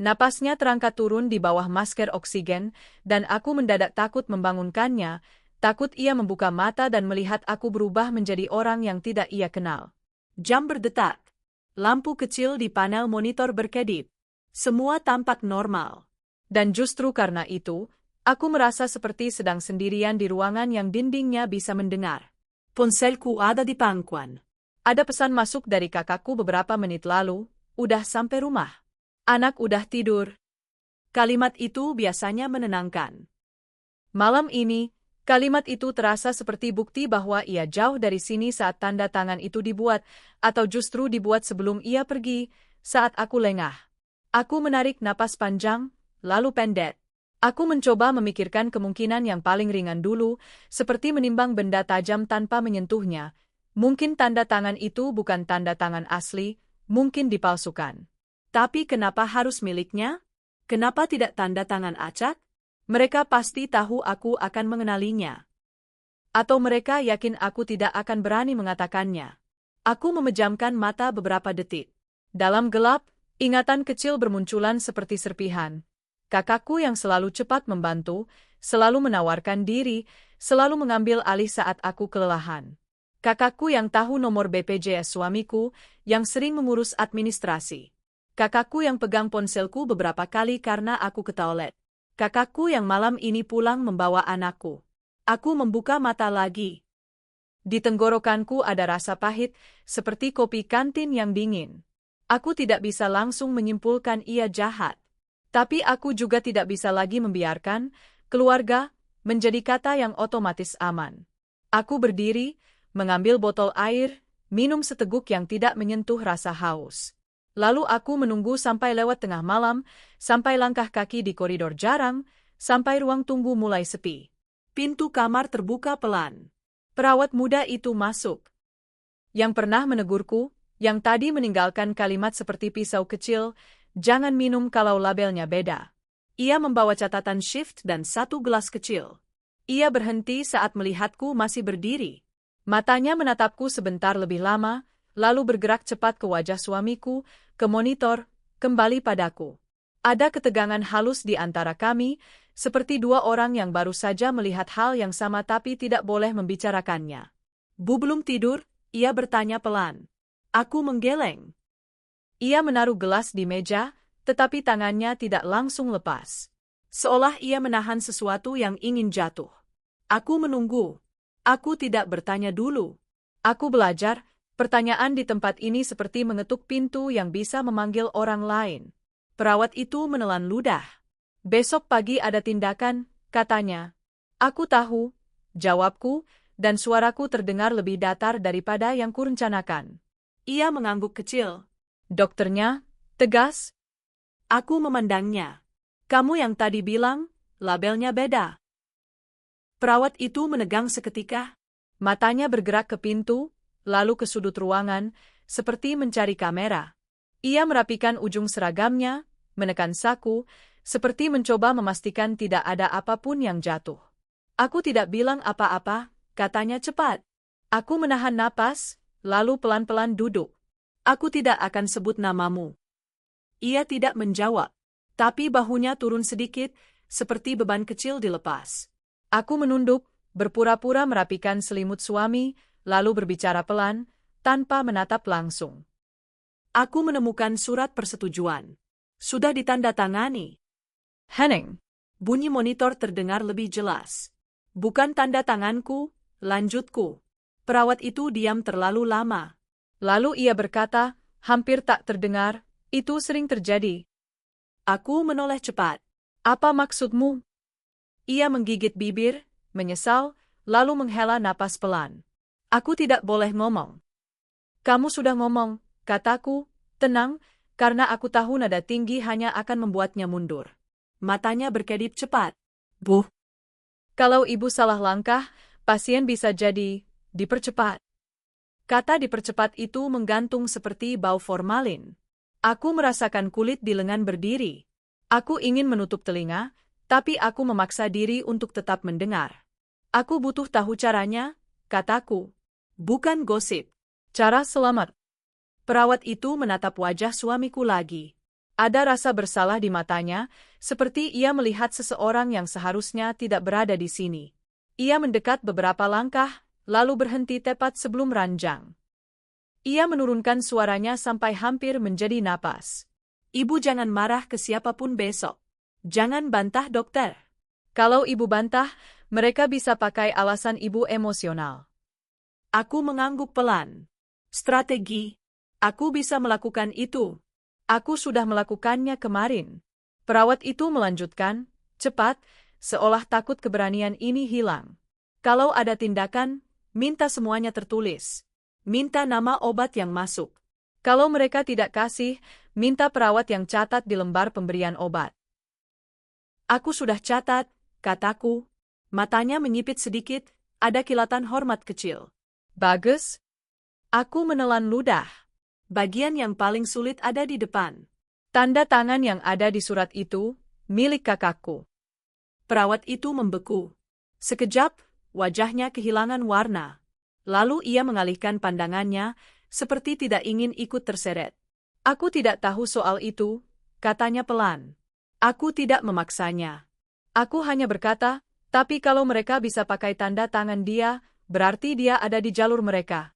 Napasnya terangkat turun di bawah masker oksigen, dan aku mendadak takut membangunkannya, takut ia membuka mata dan melihat aku berubah menjadi orang yang tidak ia kenal. Jam berdetak. Lampu kecil di panel monitor berkedip. Semua tampak normal. Dan justru karena itu, aku merasa seperti sedang sendirian di ruangan yang dindingnya bisa mendengar. Ponselku ada di pangkuan. Ada pesan masuk dari kakakku beberapa menit lalu, udah sampai rumah. Anak udah tidur. Kalimat itu biasanya menenangkan. Malam ini, kalimat itu terasa seperti bukti bahwa ia jauh dari sini saat tanda tangan itu dibuat, atau justru dibuat sebelum ia pergi, saat aku lengah. Aku menarik napas panjang, lalu pendek. Aku mencoba memikirkan kemungkinan yang paling ringan dulu, seperti menimbang benda tajam tanpa menyentuhnya. Mungkin tanda tangan itu bukan tanda tangan asli, mungkin dipalsukan. Tapi kenapa harus miliknya? Kenapa tidak tanda tangan acak? Mereka pasti tahu aku akan mengenalinya. Atau mereka yakin aku tidak akan berani mengatakannya. Aku memejamkan mata beberapa detik. Dalam gelap, ingatan kecil bermunculan seperti serpihan. Kakakku yang selalu cepat membantu, selalu menawarkan diri, selalu mengambil alih saat aku kelelahan. Kakakku yang tahu nomor BPJS suamiku, yang sering mengurus administrasi. Kakakku yang pegang ponselku beberapa kali karena aku ke toilet. Kakakku yang malam ini pulang membawa anakku. Aku membuka mata lagi. Di tenggorokanku ada rasa pahit, seperti kopi kantin yang dingin. Aku tidak bisa langsung menyimpulkan ia jahat. Tapi aku juga tidak bisa lagi membiarkan keluarga menjadi kata yang otomatis aman. Aku berdiri, mengambil botol air, minum seteguk yang tidak menyentuh rasa haus. Lalu aku menunggu sampai lewat tengah malam, sampai langkah kaki di koridor jarang, sampai ruang tunggu mulai sepi. Pintu kamar terbuka pelan. Perawat muda itu masuk. Yang pernah menegurku, yang tadi meninggalkan kalimat seperti pisau kecil, jangan minum kalau labelnya beda. Ia membawa catatan shift dan satu gelas kecil. Ia berhenti saat melihatku masih berdiri. Matanya menatapku sebentar lebih lama, lalu bergerak cepat ke wajah suamiku, ke monitor, kembali padaku. Ada ketegangan halus di antara kami, seperti dua orang yang baru saja melihat hal yang sama tapi tidak boleh membicarakannya. Bu belum tidur? Ia bertanya pelan. Aku menggeleng. Ia menaruh gelas di meja, tetapi tangannya tidak langsung lepas. Seolah ia menahan sesuatu yang ingin jatuh. Aku menunggu. Aku tidak bertanya dulu. Aku belajar. Pertanyaan di tempat ini seperti mengetuk pintu yang bisa memanggil orang lain. Perawat itu menelan ludah. Besok pagi ada tindakan, katanya. Aku tahu, jawabku, dan suaraku terdengar lebih datar daripada yang kurencanakan. Ia mengangguk kecil. Dokternya, tegas. Aku memandangnya. Kamu yang tadi bilang, labelnya beda. Perawat itu menegang seketika. Matanya bergerak ke pintu, lalu ke sudut ruangan, seperti mencari kamera. Ia merapikan ujung seragamnya, menekan saku, seperti mencoba memastikan tidak ada apapun yang jatuh. Aku tidak bilang apa-apa, katanya cepat. Aku menahan napas, lalu pelan-pelan duduk. Aku tidak akan sebut namamu. Ia tidak menjawab, tapi bahunya turun sedikit, seperti beban kecil dilepas. Aku menunduk, berpura-pura merapikan selimut suami, lalu berbicara pelan, tanpa menatap langsung. Aku menemukan surat persetujuan. Sudah ditandatangani. Henning. Bunyi monitor terdengar lebih jelas. Bukan tanda tanganku, lanjutku. Perawat itu diam terlalu lama. Lalu ia berkata, hampir tak terdengar, itu sering terjadi. Aku menoleh cepat. Apa maksudmu? Ia menggigit bibir, menyesal, lalu menghela napas pelan. Aku tidak boleh ngomong. Kamu sudah ngomong, kataku, tenang, karena aku tahu nada tinggi hanya akan membuatnya mundur. Matanya berkedip cepat. Bu. Kalau ibu salah langkah, pasien bisa jadi dipercepat. Kata dipercepat itu menggantung seperti bau formalin. Aku merasakan kulit di lengan berdiri. Aku ingin menutup telinga, tapi aku memaksa diri untuk tetap mendengar. Aku butuh tahu caranya, kataku. Bukan gosip. Cara selamat. Perawat itu menatap wajah suamiku lagi. Ada rasa bersalah di matanya, seperti ia melihat seseorang yang seharusnya tidak berada di sini. Ia mendekat beberapa langkah, lalu berhenti tepat sebelum ranjang. Ia menurunkan suaranya sampai hampir menjadi napas. Ibu jangan marah ke siapapun besok. Jangan bantah dokter. Kalau ibu bantah, mereka bisa pakai alasan ibu emosional. Aku mengangguk pelan. Strategi. Aku bisa melakukan itu. Aku sudah melakukannya kemarin. Perawat itu melanjutkan, cepat, seolah takut keberanian ini hilang. Kalau ada tindakan, minta semuanya tertulis. Minta nama obat yang masuk. Kalau mereka tidak kasih, minta perawat yang catat di lembar pemberian obat. Aku sudah catat, kataku. Matanya menyipit sedikit, ada kilatan hormat kecil. Bagus. Aku menelan ludah. Bagian yang paling sulit ada di depan. Tanda tangan yang ada di surat itu, milik kakakku. Perawat itu membeku. Sekejap, wajahnya kehilangan warna. Lalu ia mengalihkan pandangannya, seperti tidak ingin ikut terseret. Aku tidak tahu soal itu, katanya pelan. Aku tidak memaksanya. Aku hanya berkata, tapi kalau mereka bisa pakai tanda tangan dia, berarti dia ada di jalur mereka.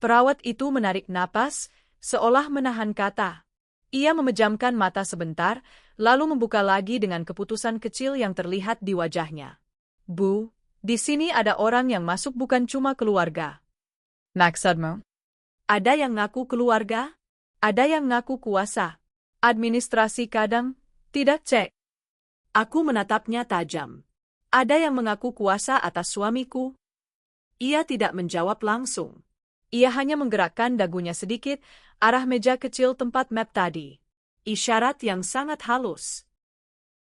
Perawat itu menarik napas, seolah menahan kata. Ia memejamkan mata sebentar, lalu membuka lagi dengan keputusan kecil yang terlihat di wajahnya. Bu, di sini ada orang yang masuk bukan cuma keluarga. Maksudmu? Ada yang ngaku keluarga, ada yang ngaku kuasa. Administrasi kadang, tidak cek. Aku menatapnya tajam. Ada yang mengaku kuasa atas suamiku. Ia tidak menjawab langsung. Ia hanya menggerakkan dagunya sedikit, arah meja kecil tempat map tadi. Isyarat yang sangat halus.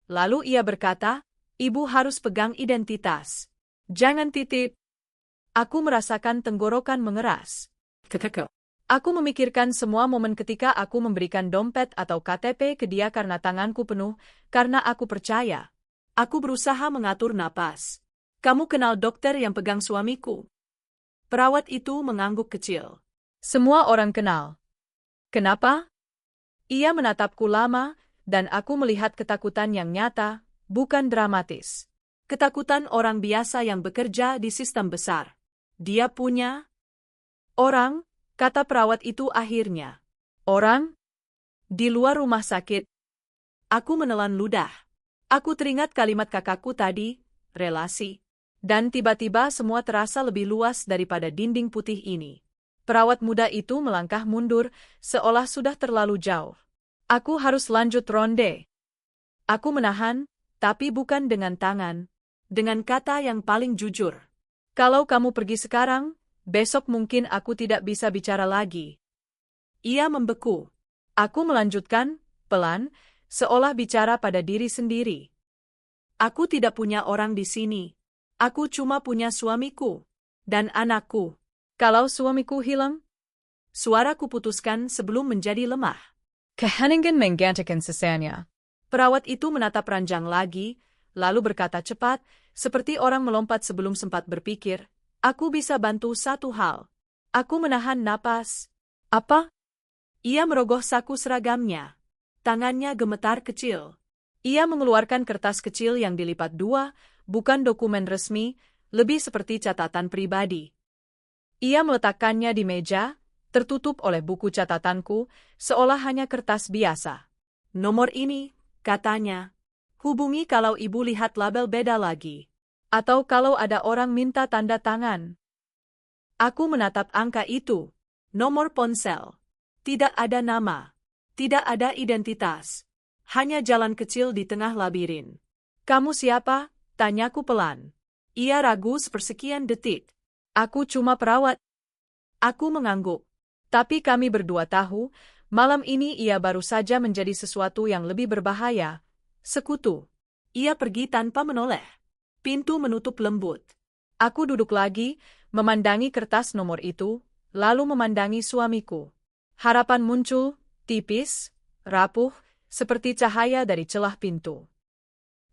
Lalu ia berkata, ibu harus pegang identitas. Jangan titip. Aku merasakan tenggorokan mengeras. Ketekuk. Aku memikirkan semua momen ketika aku memberikan dompet atau KTP ke dia karena tanganku penuh, karena aku percaya. Aku berusaha mengatur napas. Kamu kenal dokter yang pegang suamiku? Perawat itu mengangguk kecil. Semua orang kenal. Kenapa? Ia menatapku lama, dan aku melihat ketakutan yang nyata, bukan dramatis. Ketakutan orang biasa yang bekerja di sistem besar. Dia punya orang, kata perawat itu akhirnya. Orang? Di luar rumah sakit. Aku menelan ludah. Aku teringat kalimat kakakku tadi, relasi. Dan tiba-tiba semua terasa lebih luas daripada dinding putih ini. Perawat muda itu melangkah mundur, seolah sudah terlalu jauh. Aku harus lanjut ronde. Aku menahan, tapi bukan dengan tangan. Dengan kata yang paling jujur. Kalau kamu pergi sekarang, besok mungkin aku tidak bisa bicara lagi. Ia membeku. Aku melanjutkan, pelan, seolah bicara pada diri sendiri. Aku tidak punya orang di sini. Aku cuma punya suamiku. Dan anakku. Kalau suamiku hilang? Suaraku putuskan sebelum menjadi lemah. Keheningen menggantikan sisanya. Perawat itu menatap ranjang lagi, lalu berkata cepat, seperti orang melompat sebelum sempat berpikir, aku bisa bantu satu hal. Aku menahan napas. Apa? Ia merogoh saku seragamnya. Tangannya gemetar kecil. Ia mengeluarkan kertas kecil yang dilipat dua, bukan dokumen resmi, lebih seperti catatan pribadi. Ia meletakkannya di meja, tertutup oleh buku catatanku, seolah hanya kertas biasa. Nomor ini, katanya. Hubungi kalau ibu lihat label beda lagi. Atau kalau ada orang minta tanda tangan. Aku menatap angka itu. Nomor ponsel. Tidak ada nama. Tidak ada identitas. Hanya jalan kecil di tengah labirin. Kamu siapa? Tanyaku pelan. Ia ragu sepersekian detik. Aku cuma perawat. Aku mengangguk. Tapi kami berdua tahu, malam ini ia baru saja menjadi sesuatu yang lebih berbahaya. Sekutu. Ia pergi tanpa menoleh. Pintu menutup lembut. Aku duduk lagi, memandangi kertas nomor itu, lalu memandangi suamiku. Harapan muncul, tipis, rapuh, seperti cahaya dari celah pintu.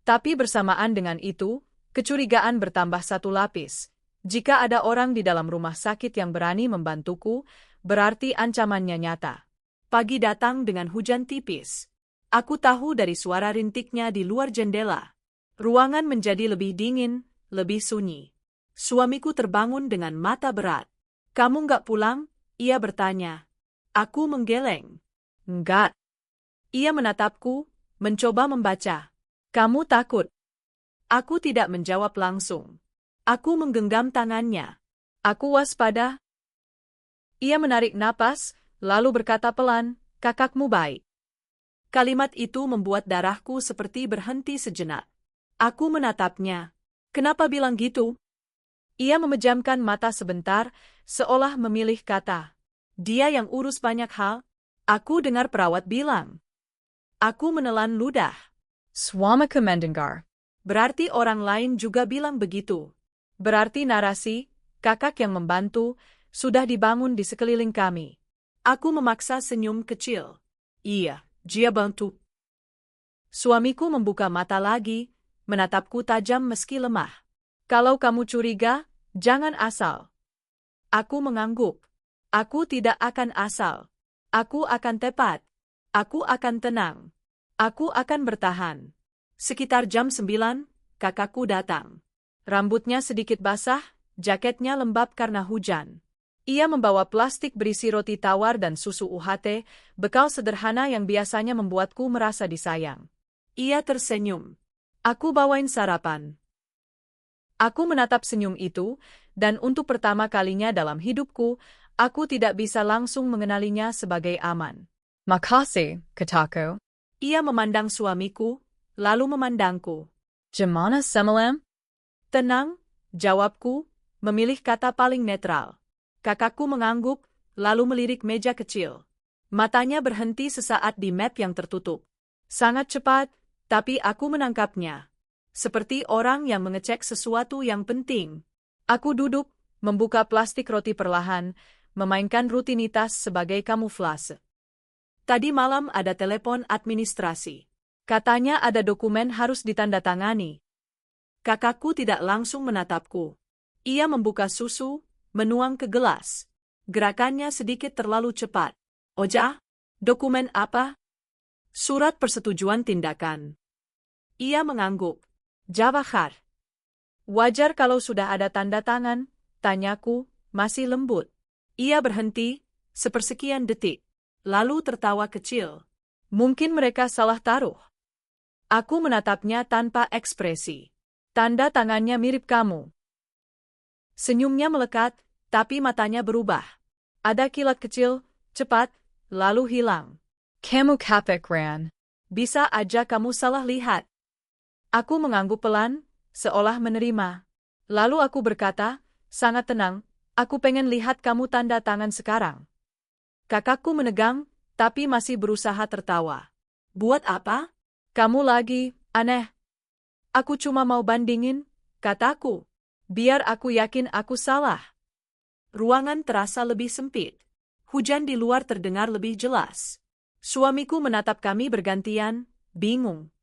Tapi bersamaan dengan itu, kecurigaan bertambah satu lapis. Jika ada orang di dalam rumah sakit yang berani membantuku, berarti ancamannya nyata. Pagi datang dengan hujan tipis. Aku tahu dari suara rintiknya di luar jendela. Ruangan menjadi lebih dingin, lebih sunyi. Suamiku terbangun dengan mata berat. "Kamu nggak pulang?" ia bertanya. Aku menggeleng. "Enggak." Ia menatapku, mencoba membaca. "Kamu takut?" Aku tidak menjawab langsung. Aku menggenggam tangannya. "Aku waspada." Ia menarik napas, lalu berkata pelan, "Kakakmu baik." Kalimat itu membuat darahku seperti berhenti sejenak. Aku menatapnya. "Kenapa bilang gitu?" Ia memejamkan mata sebentar, seolah memilih kata. "Dia yang urus banyak hal." Aku dengar perawat bilang. Aku menelan ludah. Swamiku mendengar. Berarti orang lain juga bilang begitu. Berarti narasi, kakak yang membantu, sudah dibangun di sekeliling kami. Aku memaksa senyum kecil. "Iya, dia bantu." Suamiku membuka mata lagi, menatapku tajam meski lemah. "Kalau kamu curiga, jangan asal." Aku mengangguk. Aku tidak akan asal. Aku akan tepat. Aku akan tenang. Aku akan bertahan. Sekitar jam 9, kakakku datang. Rambutnya sedikit basah, jaketnya lembab karena hujan. Ia membawa plastik berisi roti tawar dan susu UHT, bekal sederhana yang biasanya membuatku merasa disayang. Ia tersenyum. "Aku bawain sarapan." Aku menatap senyum itu, dan untuk pertama kalinya dalam hidupku, aku tidak bisa langsung mengenalinya sebagai Aman. Makasih, kataku. Ia memandang suamiku, lalu memandangku. Gimana semalam? "Tenang," jawabku, memilih kata paling netral. Kakakku mengangguk, lalu melirik meja kecil. Matanya berhenti sesaat di map yang tertutup. Sangat cepat, tapi aku menangkapnya. Seperti orang yang mengecek sesuatu yang penting. Aku duduk, membuka plastik roti perlahan, memainkan rutinitas sebagai kamuflase. Tadi malam ada telepon administrasi. Katanya ada dokumen harus ditandatangani. Kakakku tidak langsung menatapku. Ia membuka susu, menuang ke gelas. Gerakannya sedikit terlalu cepat. "Oja, dokumen apa?" "Surat persetujuan tindakan." Ia mengangguk. "Jawahar." "Wajar kalau sudah ada tanda tangan," tanyaku, masih lembut. Ia berhenti, sepersekian detik. Lalu tertawa kecil. "Mungkin mereka salah taruh." Aku menatapnya tanpa ekspresi. "Tanda tangannya mirip kamu." Senyumnya melekat, tapi matanya berubah. Ada kilat kecil, cepat, lalu hilang. Kamu kapek ran. "Bisa aja kamu salah lihat." Aku mengangguk pelan, seolah menerima. Lalu aku berkata, sangat tenang, "Aku pengen lihat kamu tanda tangan sekarang." Kakakku menegang, tapi masih berusaha tertawa. "Buat apa?" "Kamu lagi, aneh." "Aku cuma mau bandingin," kataku. "Biar aku yakin aku salah." Ruangan terasa lebih sempit. Hujan di luar terdengar lebih jelas. Suamiku menatap kami bergantian, bingung.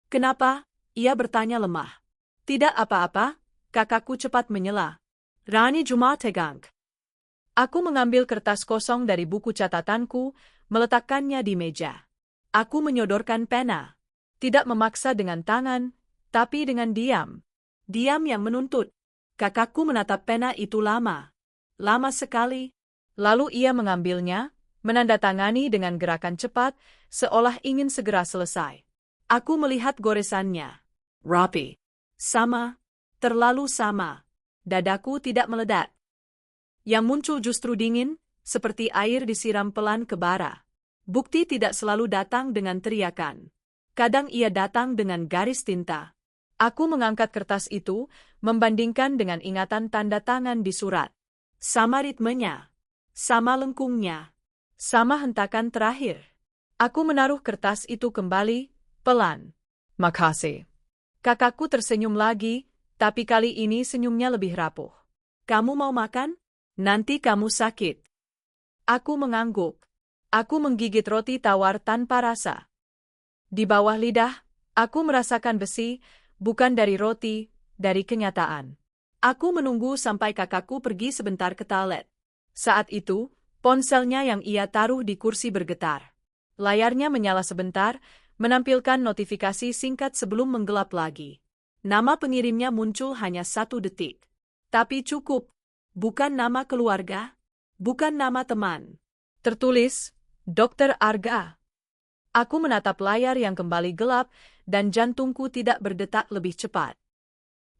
"Kenapa?" ia bertanya lemah. "Tidak apa-apa," kakakku cepat menyela. "Rani cuma tegang." Aku mengambil kertas kosong dari buku catatanku, meletakkannya di meja. Aku menyodorkan pena. Tidak memaksa dengan tangan, tapi dengan diam. Diam yang menuntut. Kakakku menatap pena itu lama. Lama sekali. Lalu ia mengambilnya, menandatangani dengan gerakan cepat, seolah ingin segera selesai. Aku melihat goresannya. Rapi. Sama. Terlalu sama. Dadaku tidak meledak. Yang muncul justru dingin, seperti air disiram pelan ke bara. Bukti tidak selalu datang dengan teriakan. Kadang ia datang dengan garis tinta. Aku mengangkat kertas itu, membandingkan dengan ingatan tanda tangan di surat. Sama ritmenya. Sama lengkungnya. Sama hentakan terakhir. Aku menaruh kertas itu kembali, pelan. Makasih. Kakakku tersenyum lagi, tapi kali ini senyumnya lebih rapuh. "Kamu mau makan? Nanti kamu sakit." Aku mengangguk. Aku menggigit roti tawar tanpa rasa. Di bawah lidah, aku merasakan besi, bukan dari roti, dari kenyataan. Aku menunggu sampai kakakku pergi sebentar ke toilet. Saat itu, Ponselnya yang ia taruh di kursi bergetar. Layarnya menyala sebentar, menampilkan notifikasi singkat sebelum menggelap lagi. Nama pengirimnya muncul hanya 1 detik. Tapi cukup. Bukan nama keluarga, bukan nama teman. Tertulis, Dr. Arga. Aku menatap layar yang kembali gelap dan jantungku tidak berdetak lebih cepat.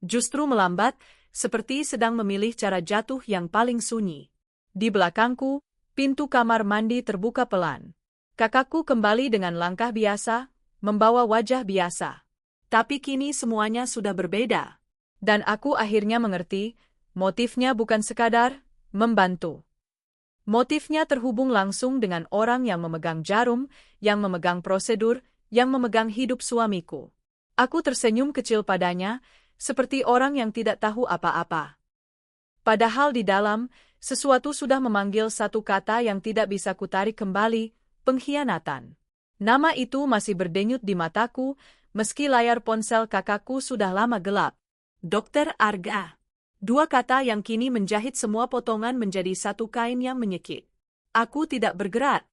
Justru melambat, seperti sedang memilih cara jatuh yang paling sunyi. Di belakangku, pintu kamar mandi terbuka pelan. Kakakku kembali dengan langkah biasa, membawa wajah biasa. Tapi kini semuanya sudah berbeda. Dan aku akhirnya mengerti, motifnya bukan sekadar membantu. Motifnya terhubung langsung dengan orang yang memegang jarum, yang memegang prosedur, yang memegang hidup suamiku. Aku tersenyum kecil padanya, seperti orang yang tidak tahu apa-apa. Padahal di dalam, sesuatu sudah memanggil satu kata yang tidak bisa kutarik kembali, pengkhianatan. Nama itu masih berdenyut di mataku, meski layar ponsel kakakku sudah lama gelap. Dr. Arga. 2 kata yang kini menjahit semua potongan menjadi satu kain yang menyekik. Aku tidak bergerak,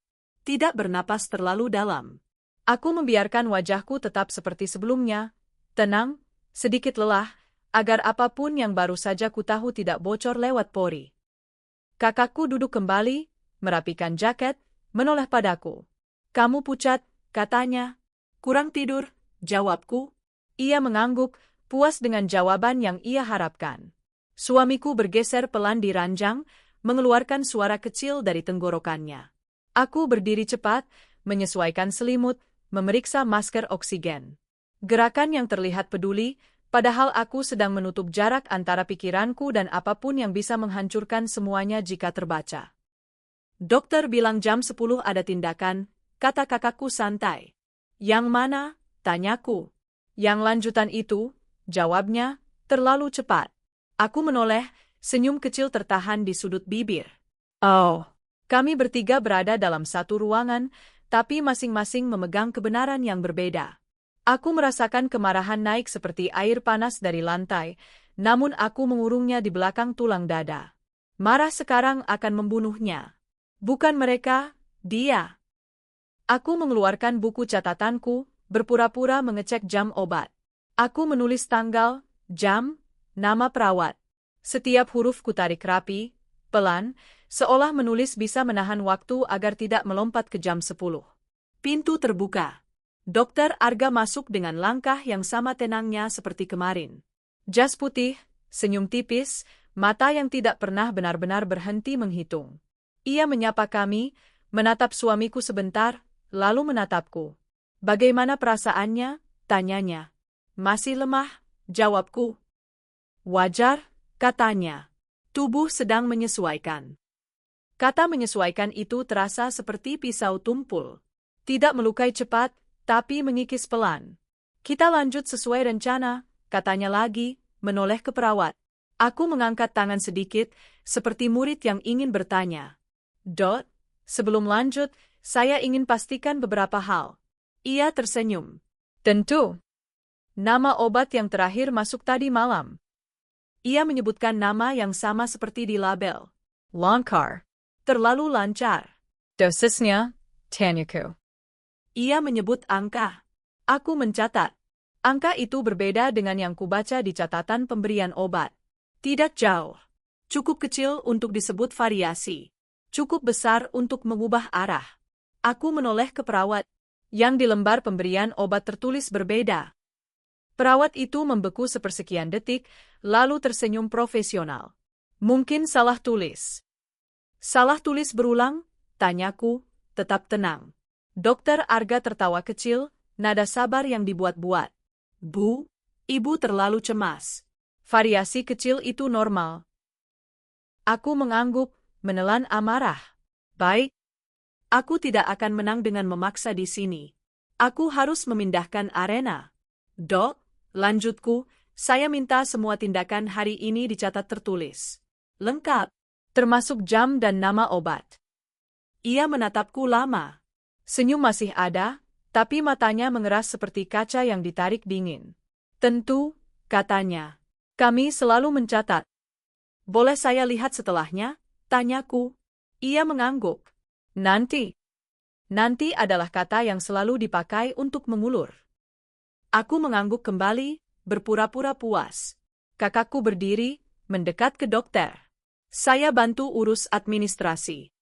tidak bernapas terlalu dalam. Aku membiarkan wajahku tetap seperti sebelumnya, tenang, sedikit lelah, agar apapun yang baru saja kutahu tidak bocor lewat pori. Kakakku duduk kembali, merapikan jaket, menoleh padaku. Kamu pucat, katanya. Kurang tidur, jawabku. Ia mengangguk, puas dengan jawaban yang ia harapkan. Suamiku bergeser pelan di ranjang, mengeluarkan suara kecil dari tenggorokannya. Aku berdiri cepat, menyesuaikan selimut, memeriksa masker oksigen. Gerakan yang terlihat peduli, padahal aku sedang menutup jarak antara pikiranku dan apapun yang bisa menghancurkan semuanya jika terbaca. Dokter bilang jam 10 ada tindakan, kata kakakku santai. Yang mana? Tanyaku. Yang lanjutan itu, jawabnya, terlalu cepat. Aku menoleh, senyum kecil tertahan di sudut bibir. Oh. Kami bertiga berada dalam satu ruangan, tapi masing-masing memegang kebenaran yang berbeda. Aku merasakan kemarahan naik seperti air panas dari lantai, namun aku mengurungnya di belakang tulang dada. Marah sekarang akan membunuhnya. Bukan mereka, dia. Aku mengeluarkan buku catatanku, berpura-pura mengecek jam obat. Aku menulis tanggal, jam, nama perawat. Setiap huruf kutarik rapi, pelan, seolah menulis bisa menahan waktu agar tidak melompat ke jam 10. Pintu terbuka. Dr. Arga masuk dengan langkah yang sama tenangnya seperti kemarin. Jas putih, senyum tipis, mata yang tidak pernah benar-benar berhenti menghitung. Ia menyapa kami, menatap suamiku sebentar, lalu menatapku. Bagaimana perasaannya? Tanyanya. Masih lemah, jawabku. Wajar, katanya. Tubuh sedang menyesuaikan. Kata menyesuaikan itu terasa seperti pisau tumpul. Tidak melukai cepat, tapi mengikis pelan. Kita lanjut sesuai rencana, katanya lagi, menoleh ke perawat. Aku mengangkat tangan sedikit, seperti murid yang ingin bertanya. Dot, sebelum lanjut, saya ingin pastikan beberapa hal. Ia tersenyum. Tentu. Nama obat yang terakhir masuk tadi malam. Ia menyebutkan nama yang sama seperti di label. Lancar. Terlalu lancar. Dosisnya, Tanyaku. Ia menyebut angka. Aku mencatat. Angka itu berbeda dengan yang kubaca di catatan pemberian obat. Tidak jauh. Cukup kecil untuk disebut variasi. Cukup besar untuk mengubah arah. Aku menoleh ke perawat. Yang di lembar pemberian obat tertulis berbeda. Perawat itu membeku sepersekian detik, lalu tersenyum profesional. Mungkin salah tulis. Salah tulis berulang? Tanyaku, tetap tenang. Dokter Arga tertawa kecil, nada sabar yang dibuat-buat. Bu, ibu terlalu cemas. Variasi kecil itu normal. Aku mengangguk, menelan amarah. Baik. Aku tidak akan menang dengan memaksa di sini. Aku harus memindahkan arena. Dok, lanjutku, saya minta semua tindakan hari ini dicatat tertulis. Lengkap, termasuk jam dan nama obat. Ia menatapku lama. Senyum masih ada, tapi matanya mengeras seperti kaca yang ditarik dingin. Tentu, katanya. Kami selalu mencatat. Boleh saya lihat setelahnya? Tanyaku. Ia mengangguk. Nanti. Nanti adalah kata yang selalu dipakai untuk mengulur. Aku mengangguk kembali, berpura-pura puas. Kakakku berdiri, mendekat ke dokter. Saya bantu urus administrasi.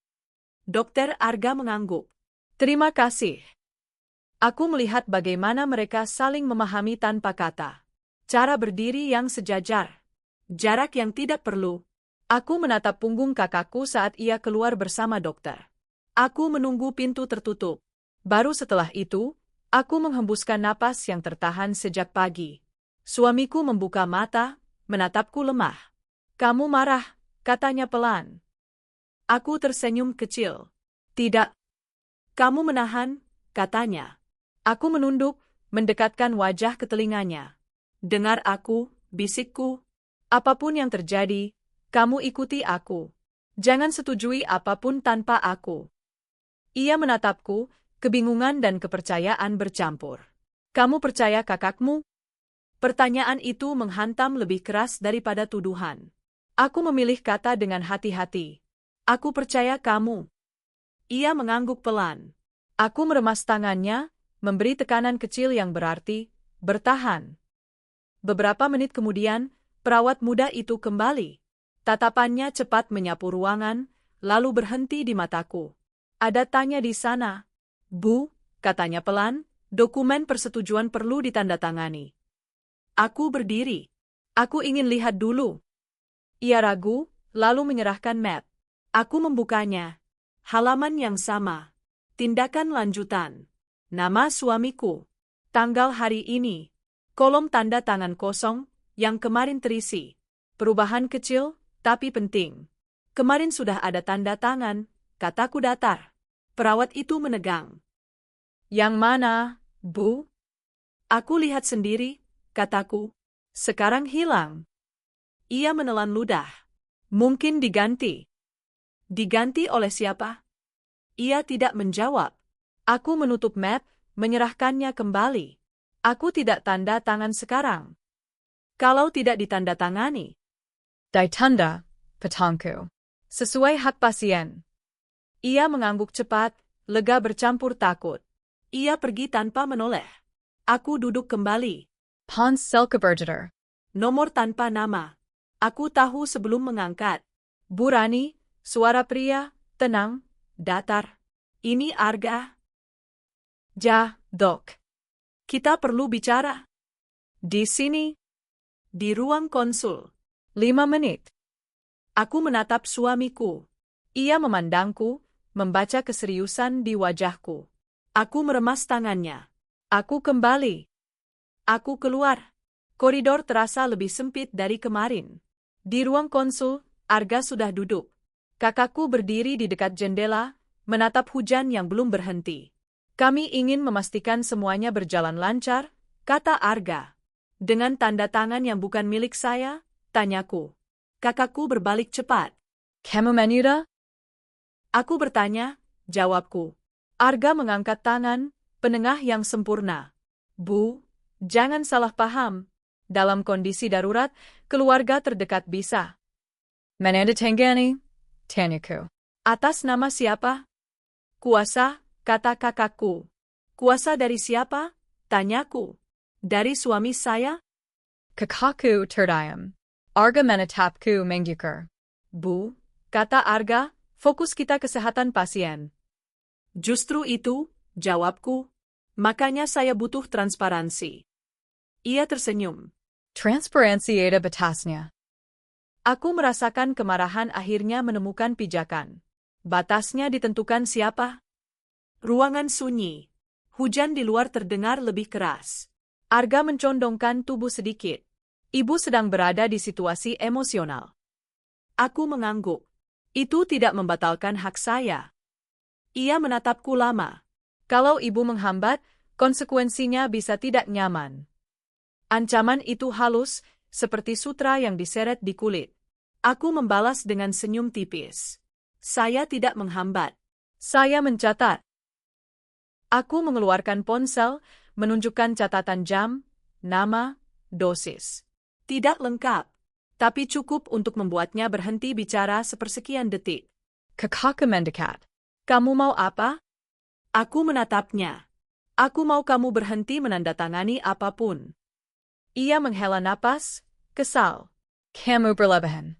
Dokter Arga mengangguk. Terima kasih. Aku melihat bagaimana mereka saling memahami tanpa kata. Cara berdiri yang sejajar. Jarak yang tidak perlu. Aku menatap punggung kakakku saat ia keluar bersama dokter. Aku menunggu pintu tertutup. Baru setelah itu, aku menghembuskan napas yang tertahan sejak pagi. Suamiku membuka mata, menatapku lemah. Kamu marah, katanya pelan. Aku tersenyum kecil. Tidak. Kamu menahan, katanya. Aku menunduk, mendekatkan wajah ke telinganya. Dengar aku, bisikku. Apapun yang terjadi, kamu ikuti aku. Jangan setujui apapun tanpa aku. Ia menatapku, kebingungan dan kepercayaan bercampur. Kamu percaya kakakmu? Pertanyaan itu menghantam lebih keras daripada tuduhan. Aku memilih kata dengan hati-hati. Aku percaya kamu. Ia mengangguk pelan. Aku meremas tangannya, memberi tekanan kecil yang berarti, bertahan. Beberapa menit kemudian, perawat muda itu kembali. Tatapannya cepat menyapu ruangan, lalu berhenti di mataku. Ada tanya di sana. Bu, katanya pelan, dokumen persetujuan perlu ditandatangani. Aku berdiri. Aku ingin lihat dulu. Ia ragu, lalu menyerahkan map. Aku membukanya. Halaman yang sama. Tindakan lanjutan. Nama suamiku. Tanggal hari ini. Kolom tanda tangan kosong, yang kemarin terisi. Perubahan kecil, tapi penting. Kemarin sudah ada tanda tangan, kataku datar. Perawat itu menegang. Yang mana, Bu? Aku lihat sendiri, kataku. Sekarang hilang. Ia menelan ludah. Mungkin diganti. Diganti oleh siapa? Ia tidak menjawab. Aku menutup map, menyerahkannya kembali. Aku tidak tanda tangan sekarang. Kalau tidak ditandatangani. Ditanda, Patangku. Sesuai hak pasien. Ia mengangguk cepat, lega bercampur takut. Ia pergi tanpa menoleh. Aku duduk kembali. Pons Selkeberger. Nomor tanpa nama. Aku tahu sebelum mengangkat. Bu Rani, suara pria, tenang, datar. Ini Arga. Dok. Kita perlu bicara. Di sini. Di ruang konsul. 5 menit. Aku menatap suamiku. Ia memandangku, membaca keseriusan di wajahku. Aku meremas tangannya. Aku kembali. Aku keluar. Koridor terasa lebih sempit dari kemarin. Di ruang konsul, Arga sudah duduk. Kakakku berdiri di dekat jendela, menatap hujan yang belum berhenti. Kami ingin memastikan semuanya berjalan lancar, kata Arga. Dengan tanda tangan yang bukan milik saya, tanyaku. Kakakku berbalik cepat. Kamu menira? Aku bertanya, jawabku. Arga mengangkat tangan, penengah yang sempurna. Bu, jangan salah paham. Dalam kondisi darurat, keluarga terdekat bisa. Menanda Tangani, Tanyaku. Atas nama siapa? Kuasa, kata kakakku. Kuasa dari siapa? Tanyaku. Dari suami saya? Kakaku Terdayam. Arga menatapku mengyukur. Bu, kata Arga, fokus kita kesehatan pasien. Justru itu, jawabku. Makanya saya butuh transparansi. Ia tersenyum. Transparansi ada batasnya. Aku merasakan kemarahan akhirnya menemukan pijakan. Batasnya ditentukan siapa? Ruangan sunyi. Hujan di luar terdengar lebih keras. Arga mencondongkan tubuh sedikit. Ibu sedang berada di situasi emosional. Aku mengangguk. Itu tidak membatalkan hak saya. Ia menatapku lama. Kalau ibu menghambat, konsekuensinya bisa tidak nyaman. Ancaman itu halus, seperti sutra yang diseret di kulit. Aku membalas dengan senyum tipis. Saya tidak menghambat. Saya mencatat. Aku mengeluarkan ponsel, menunjukkan catatan jam, nama, dosis. Tidak lengkap, tapi cukup untuk membuatnya berhenti bicara sepersekian detik. Kakaku mendekat. Kamu mau apa? Aku menatapnya. Aku mau kamu berhenti menandatangani apapun. Ia menghela napas, kesal. Kamu berlebihan.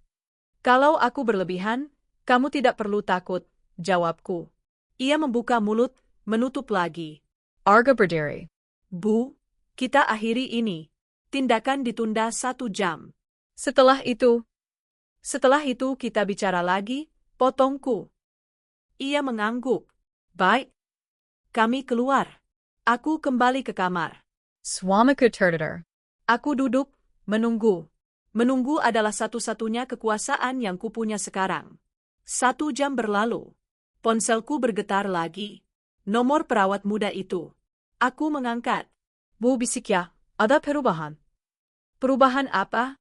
Kalau aku berlebihan, kamu tidak perlu takut, jawabku. Ia membuka mulut, menutup lagi. Arga berdiri. Bu, kita akhiri ini. Tindakan ditunda 1 jam. Setelah itu Kita bicara lagi, potongku. Ia mengangguk. Baik. Kami keluar. Aku kembali ke kamar. suamiku tertidur. Aku duduk, menunggu. Menunggu adalah satu-satunya kekuasaan yang kupunya sekarang. 1 jam berlalu. Ponselku bergetar lagi. Nomor perawat muda itu. Aku mengangkat. Bu bisik ya, ada perubahan. Perubahan apa?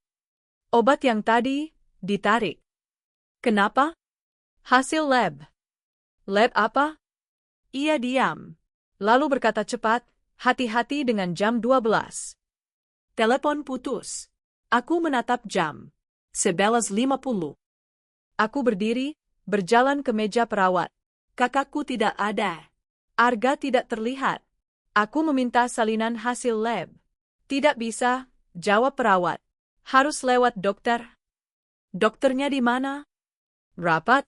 Obat yang tadi ditarik. Kenapa? Hasil lab. Lab apa? Ia diam. Lalu berkata cepat, hati-hati dengan jam 12. Telepon putus. Aku menatap jam. 11.50. Aku berdiri, berjalan ke meja perawat. Kakakku tidak ada. Arga tidak terlihat. Aku meminta salinan hasil lab. Tidak bisa, jawab perawat. Harus lewat dokter. Dokternya di mana? Rapat.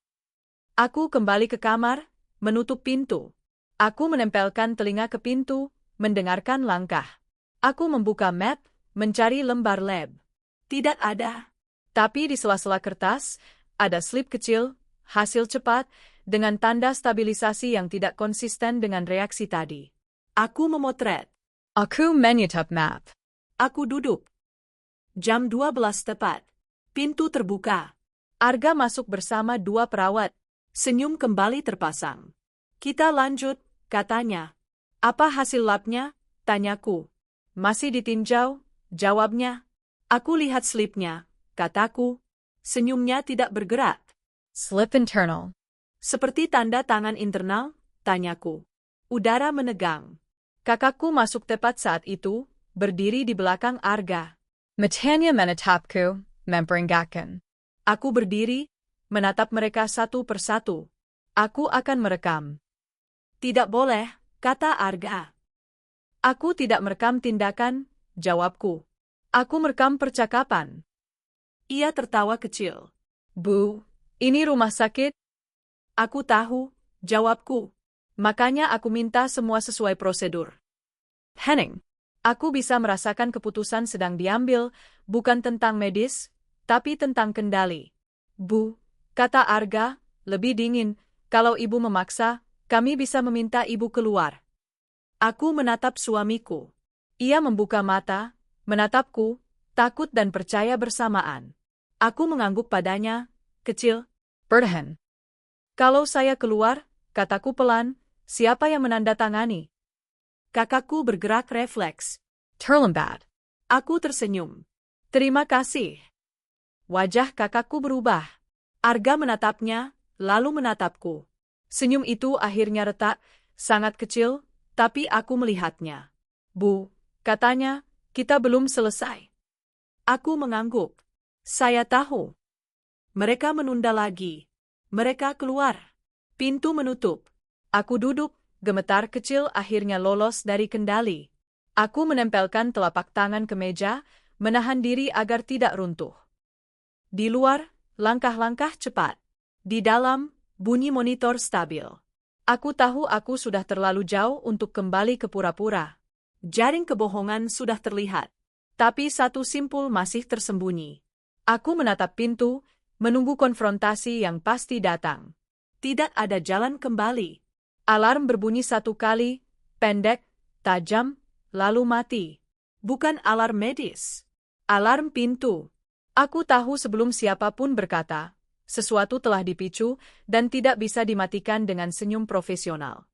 Aku kembali ke kamar, menutup pintu. Aku menempelkan telinga ke pintu, mendengarkan langkah. Aku membuka map, mencari lembar lab. Tidak ada. Tapi di sela-sela kertas, ada slip kecil, hasil cepat, dengan tanda stabilisasi yang tidak konsisten dengan reaksi tadi. Aku memotret. Aku menyetap map. Aku duduk. Jam 12 tepat. Pintu terbuka. Arga masuk bersama 2 perawat. Senyum kembali terpasang. Kita lanjut, katanya. Apa hasil labnya? Tanyaku. Masih ditinjau, jawabnya. Aku lihat slipnya, kataku. Senyumnya tidak bergerak. Slip internal. Seperti tanda tangan internal, tanyaku. Udara menegang. Kakakku masuk tepat saat itu, berdiri di belakang Arga. Matanya menetapku, memperingatkan. Aku berdiri, menatap mereka satu persatu. Aku akan merekam. Tidak boleh, kata Arga. Aku tidak merekam tindakan, jawabku. Aku merekam percakapan. Ia tertawa kecil. Bu, ini rumah sakit? Aku tahu, jawabku. Makanya aku minta semua sesuai prosedur. Henning, aku bisa merasakan keputusan sedang diambil, bukan tentang medis, tapi tentang kendali. Bu, kata Arga, lebih dingin, kalau ibu memaksa, kami bisa meminta ibu keluar. Aku menatap suamiku. Ia membuka mata, menatapku, takut dan percaya bersamaan. Aku mengangguk padanya, kecil. Bertahan. Kalau saya keluar, kataku pelan, siapa yang menandatangani? Kakakku bergerak refleks. Terlambat. Aku tersenyum. Terima kasih. Wajah kakakku berubah. Arga menatapnya, lalu menatapku. Senyum itu akhirnya retak, sangat kecil, tapi aku melihatnya. Bu, katanya, kita belum selesai. Aku mengangguk. Saya tahu. Mereka menunda lagi. Mereka keluar. Pintu menutup. Aku duduk, gemetar kecil akhirnya lolos dari kendali. Aku menempelkan telapak tangan ke meja, menahan diri agar tidak runtuh. Di luar, langkah-langkah cepat. Di dalam, bunyi monitor stabil. Aku tahu aku sudah terlalu jauh untuk kembali ke pura-pura. Jaring kebohongan sudah terlihat. Tapi satu simpul masih tersembunyi. Aku menatap pintu, menunggu konfrontasi yang pasti datang. Tidak ada jalan kembali. Alarm berbunyi 1 kali, pendek, tajam, lalu mati. Bukan alarm medis. Alarm pintu. Aku tahu sebelum siapapun berkata, sesuatu telah dipicu dan tidak bisa dimatikan dengan senyum profesional.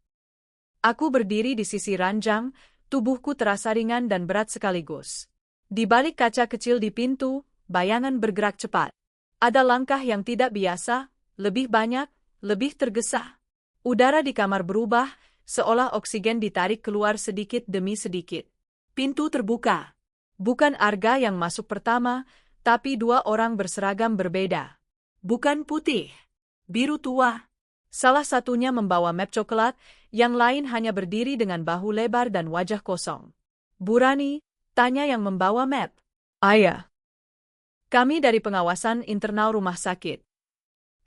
Aku berdiri di sisi ranjang, tubuhku terasa ringan dan berat sekaligus. Di balik kaca kecil di pintu, bayangan bergerak cepat. Ada langkah yang tidak biasa, lebih banyak, lebih tergesa. Udara di kamar berubah, seolah oksigen ditarik keluar sedikit demi sedikit. Pintu terbuka. Bukan Arga yang masuk pertama, tapi 2 orang berseragam berbeda. Bukan putih. Biru tua. Salah satunya membawa map coklat, yang lain hanya berdiri dengan bahu lebar dan wajah kosong. Burani, tanya yang membawa map. Ayah. Kami dari pengawasan internal rumah sakit.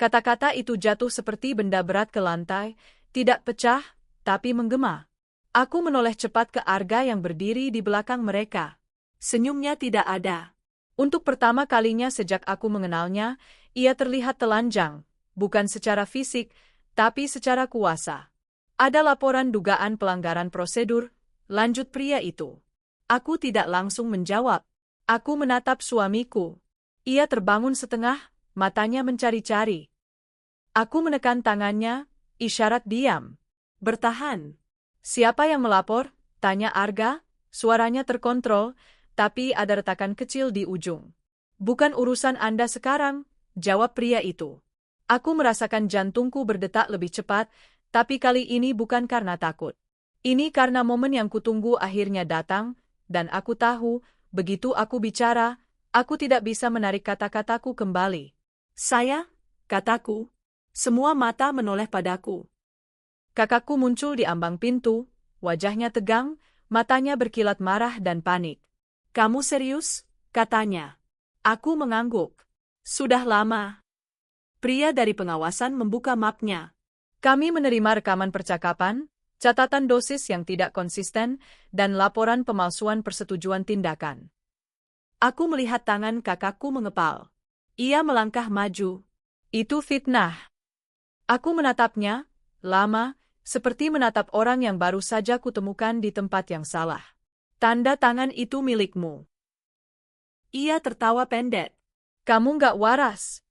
Kata-kata itu jatuh seperti benda berat ke lantai, tidak pecah, tapi menggema. Aku menoleh cepat ke Arga yang berdiri di belakang mereka. Senyumnya tidak ada. Untuk pertama kalinya sejak aku mengenalnya, ia terlihat telanjang, bukan secara fisik, tapi secara kuasa. Ada laporan dugaan pelanggaran prosedur, lanjut pria itu. Aku tidak langsung menjawab. Aku menatap suamiku. Ia terbangun setengah, matanya mencari-cari. Aku menekan tangannya, isyarat diam. Bertahan. Siapa yang melapor? Tanya Arga, suaranya terkontrol, tapi ada retakan kecil di ujung. Bukan urusan Anda sekarang, jawab pria itu. Aku merasakan jantungku berdetak lebih cepat, tapi kali ini bukan karena takut. Ini karena momen yang kutunggu akhirnya datang, dan aku tahu, begitu aku bicara, aku tidak bisa menarik kata-kataku kembali. Saya, kataku. Semua mata menoleh padaku. Kakakku muncul di ambang pintu, wajahnya tegang, matanya berkilat marah dan panik. Kamu serius? Katanya. Aku mengangguk. Sudah lama. Pria dari pengawasan membuka mapnya. Kami menerima rekaman percakapan, catatan dosis yang tidak konsisten, dan laporan pemalsuan persetujuan tindakan. Aku melihat tangan kakakku mengepal. Ia melangkah maju. Itu fitnah. Aku menatapnya, lama, seperti menatap orang yang baru saja kutemukan di tempat yang salah. Tanda tangan itu milikmu. Ia tertawa pendek. Kamu nggak waras.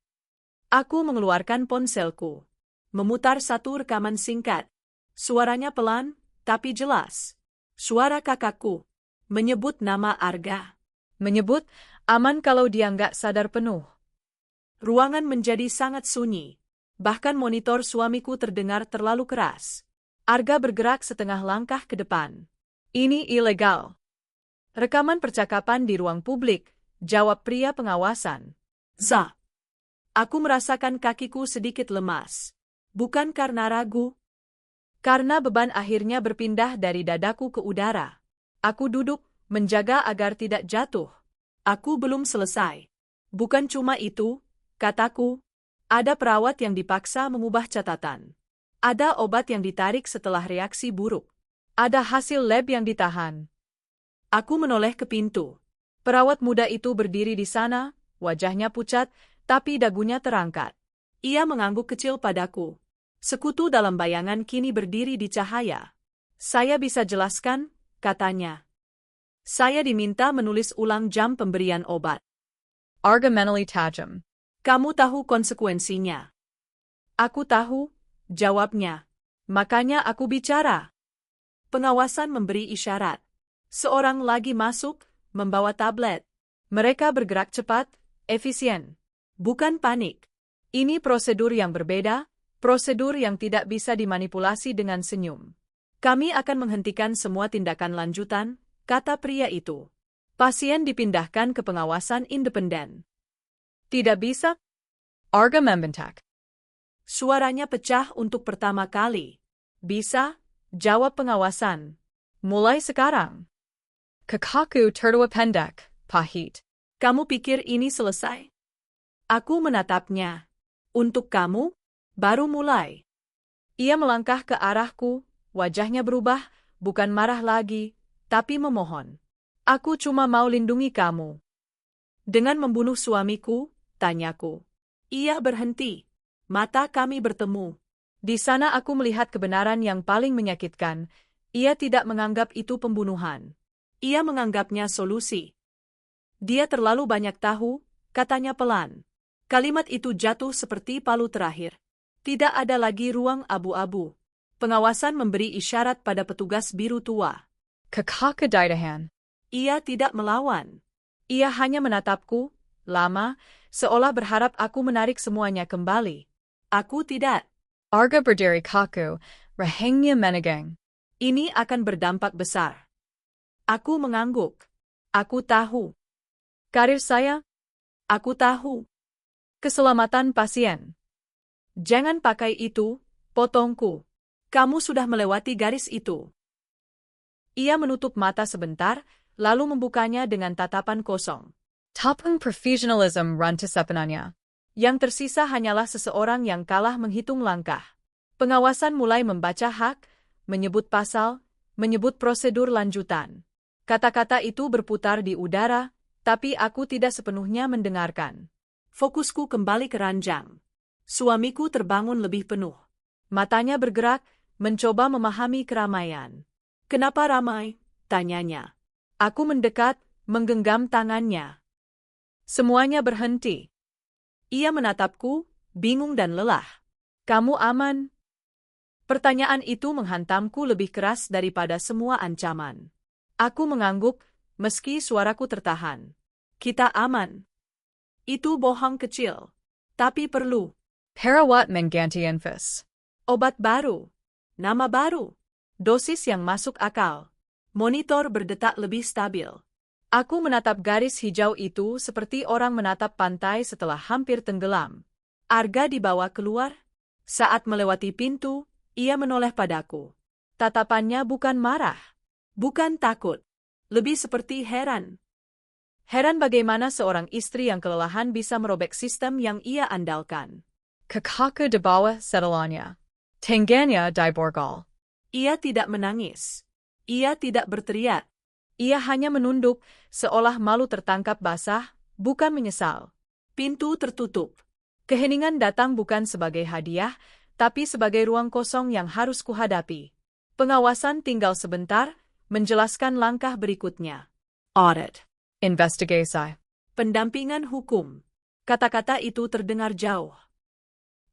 Aku mengeluarkan ponselku. Memutar satu rekaman singkat. Suaranya pelan, tapi jelas. Suara kakakku. Menyebut nama Arga. Menyebut, aman kalau dia nggak sadar penuh. Ruangan menjadi sangat sunyi. Bahkan monitor suamiku terdengar terlalu keras. Arga bergerak setengah langkah ke depan. Ini ilegal. Rekaman percakapan di ruang publik, jawab pria pengawasan. Za. Aku merasakan kakiku sedikit lemas. Bukan karena ragu. Karena beban akhirnya berpindah dari dadaku ke udara. Aku duduk, menjaga agar tidak jatuh. Aku belum selesai. Bukan cuma itu, kataku. Ada perawat yang dipaksa mengubah catatan. Ada obat yang ditarik setelah reaksi buruk. Ada hasil lab yang ditahan. Aku menoleh ke pintu. Perawat muda itu berdiri di sana, wajahnya pucat, tapi dagunya terangkat. Ia mengangguk kecil padaku. Sekutu dalam bayangan kini berdiri di cahaya. Saya bisa jelaskan, katanya. Saya diminta menulis ulang jam pemberian obat. Arga mentally tajam. Kamu tahu konsekuensinya. Aku tahu, jawabnya. Makanya aku bicara. Pengawasan memberi isyarat. Seorang lagi masuk, membawa tablet. Mereka bergerak cepat, efisien. Bukan panik. Ini prosedur yang berbeda, prosedur yang tidak bisa dimanipulasi dengan senyum. Kami akan menghentikan semua tindakan lanjutan, kata pria itu. Pasien dipindahkan ke pengawasan independen. Tidak bisa? Arga membentak. Suaranya pecah untuk pertama kali. Bisa, jawab pengawasan. Mulai sekarang. Kakaku tertawa pendek, pahit. Kamu pikir ini selesai? Aku menatapnya. Untuk kamu, baru mulai. Ia melangkah ke arahku, wajahnya berubah, bukan marah lagi, tapi memohon. Aku cuma mau lindungi kamu. Dengan membunuh suamiku, tanyaku. Ia berhenti. Mata kami bertemu. Di sana aku melihat kebenaran yang paling menyakitkan. Ia tidak menganggap itu pembunuhan. Ia menganggapnya solusi. Dia terlalu banyak tahu, katanya pelan. Kalimat itu jatuh seperti palu terakhir. Tidak ada lagi ruang abu-abu. Pengawasan memberi isyarat pada petugas biru tua. Kakaka daidahan. Ia tidak melawan. Ia hanya menatapku, lama, seolah berharap aku menarik semuanya kembali. Aku tidak. Arga berdiri kaku, rahangnya menegang. Ini akan berdampak besar. Aku mengangguk. Aku tahu. Karir saya? Aku tahu. Keselamatan pasien. Jangan pakai itu, potongku. Kamu sudah melewati garis itu. Ia menutup mata sebentar, lalu membukanya dengan tatapan kosong. Tapung professionalism run to sepenanya. Yang tersisa hanyalah seseorang yang kalah menghitung langkah. Pengawasan mulai membaca hak, menyebut pasal, menyebut prosedur lanjutan. Kata-kata itu berputar di udara, tapi aku tidak sepenuhnya mendengarkan. Fokusku kembali ke ranjang. Suamiku terbangun lebih penuh. Matanya bergerak, mencoba memahami keramaian. Kenapa ramai? Tanyanya. Aku mendekat, menggenggam tangannya. Semuanya berhenti. Ia menatapku, bingung dan lelah. Kamu aman? Pertanyaan itu menghantamku lebih keras daripada semua ancaman. Aku mengangguk, meski suaraku tertahan. Kita aman. Itu bohong kecil. Tapi perlu. Perawat mengganti infus. Obat baru. Nama baru. Dosis yang masuk akal. Monitor berdetak lebih stabil. Aku menatap garis hijau itu seperti orang menatap pantai setelah hampir tenggelam. Arga dibawa keluar. Saat melewati pintu, ia menoleh padaku. Tatapannya bukan marah. Bukan takut. Lebih seperti heran. Heran bagaimana seorang istri yang kelelahan bisa merobek sistem yang ia andalkan. Kakaku di bawah setelannya. Tangannya di borgol. Ia tidak menangis. Ia tidak berteriak. Ia hanya menunduk, seolah malu tertangkap basah, bukan menyesal. Pintu tertutup. Keheningan datang bukan sebagai hadiah, tapi sebagai ruang kosong yang harus kuhadapi. Pengawasan tinggal sebentar, menjelaskan langkah berikutnya. Audit. Investigasi. Pendampingan hukum. Kata-kata itu terdengar jauh.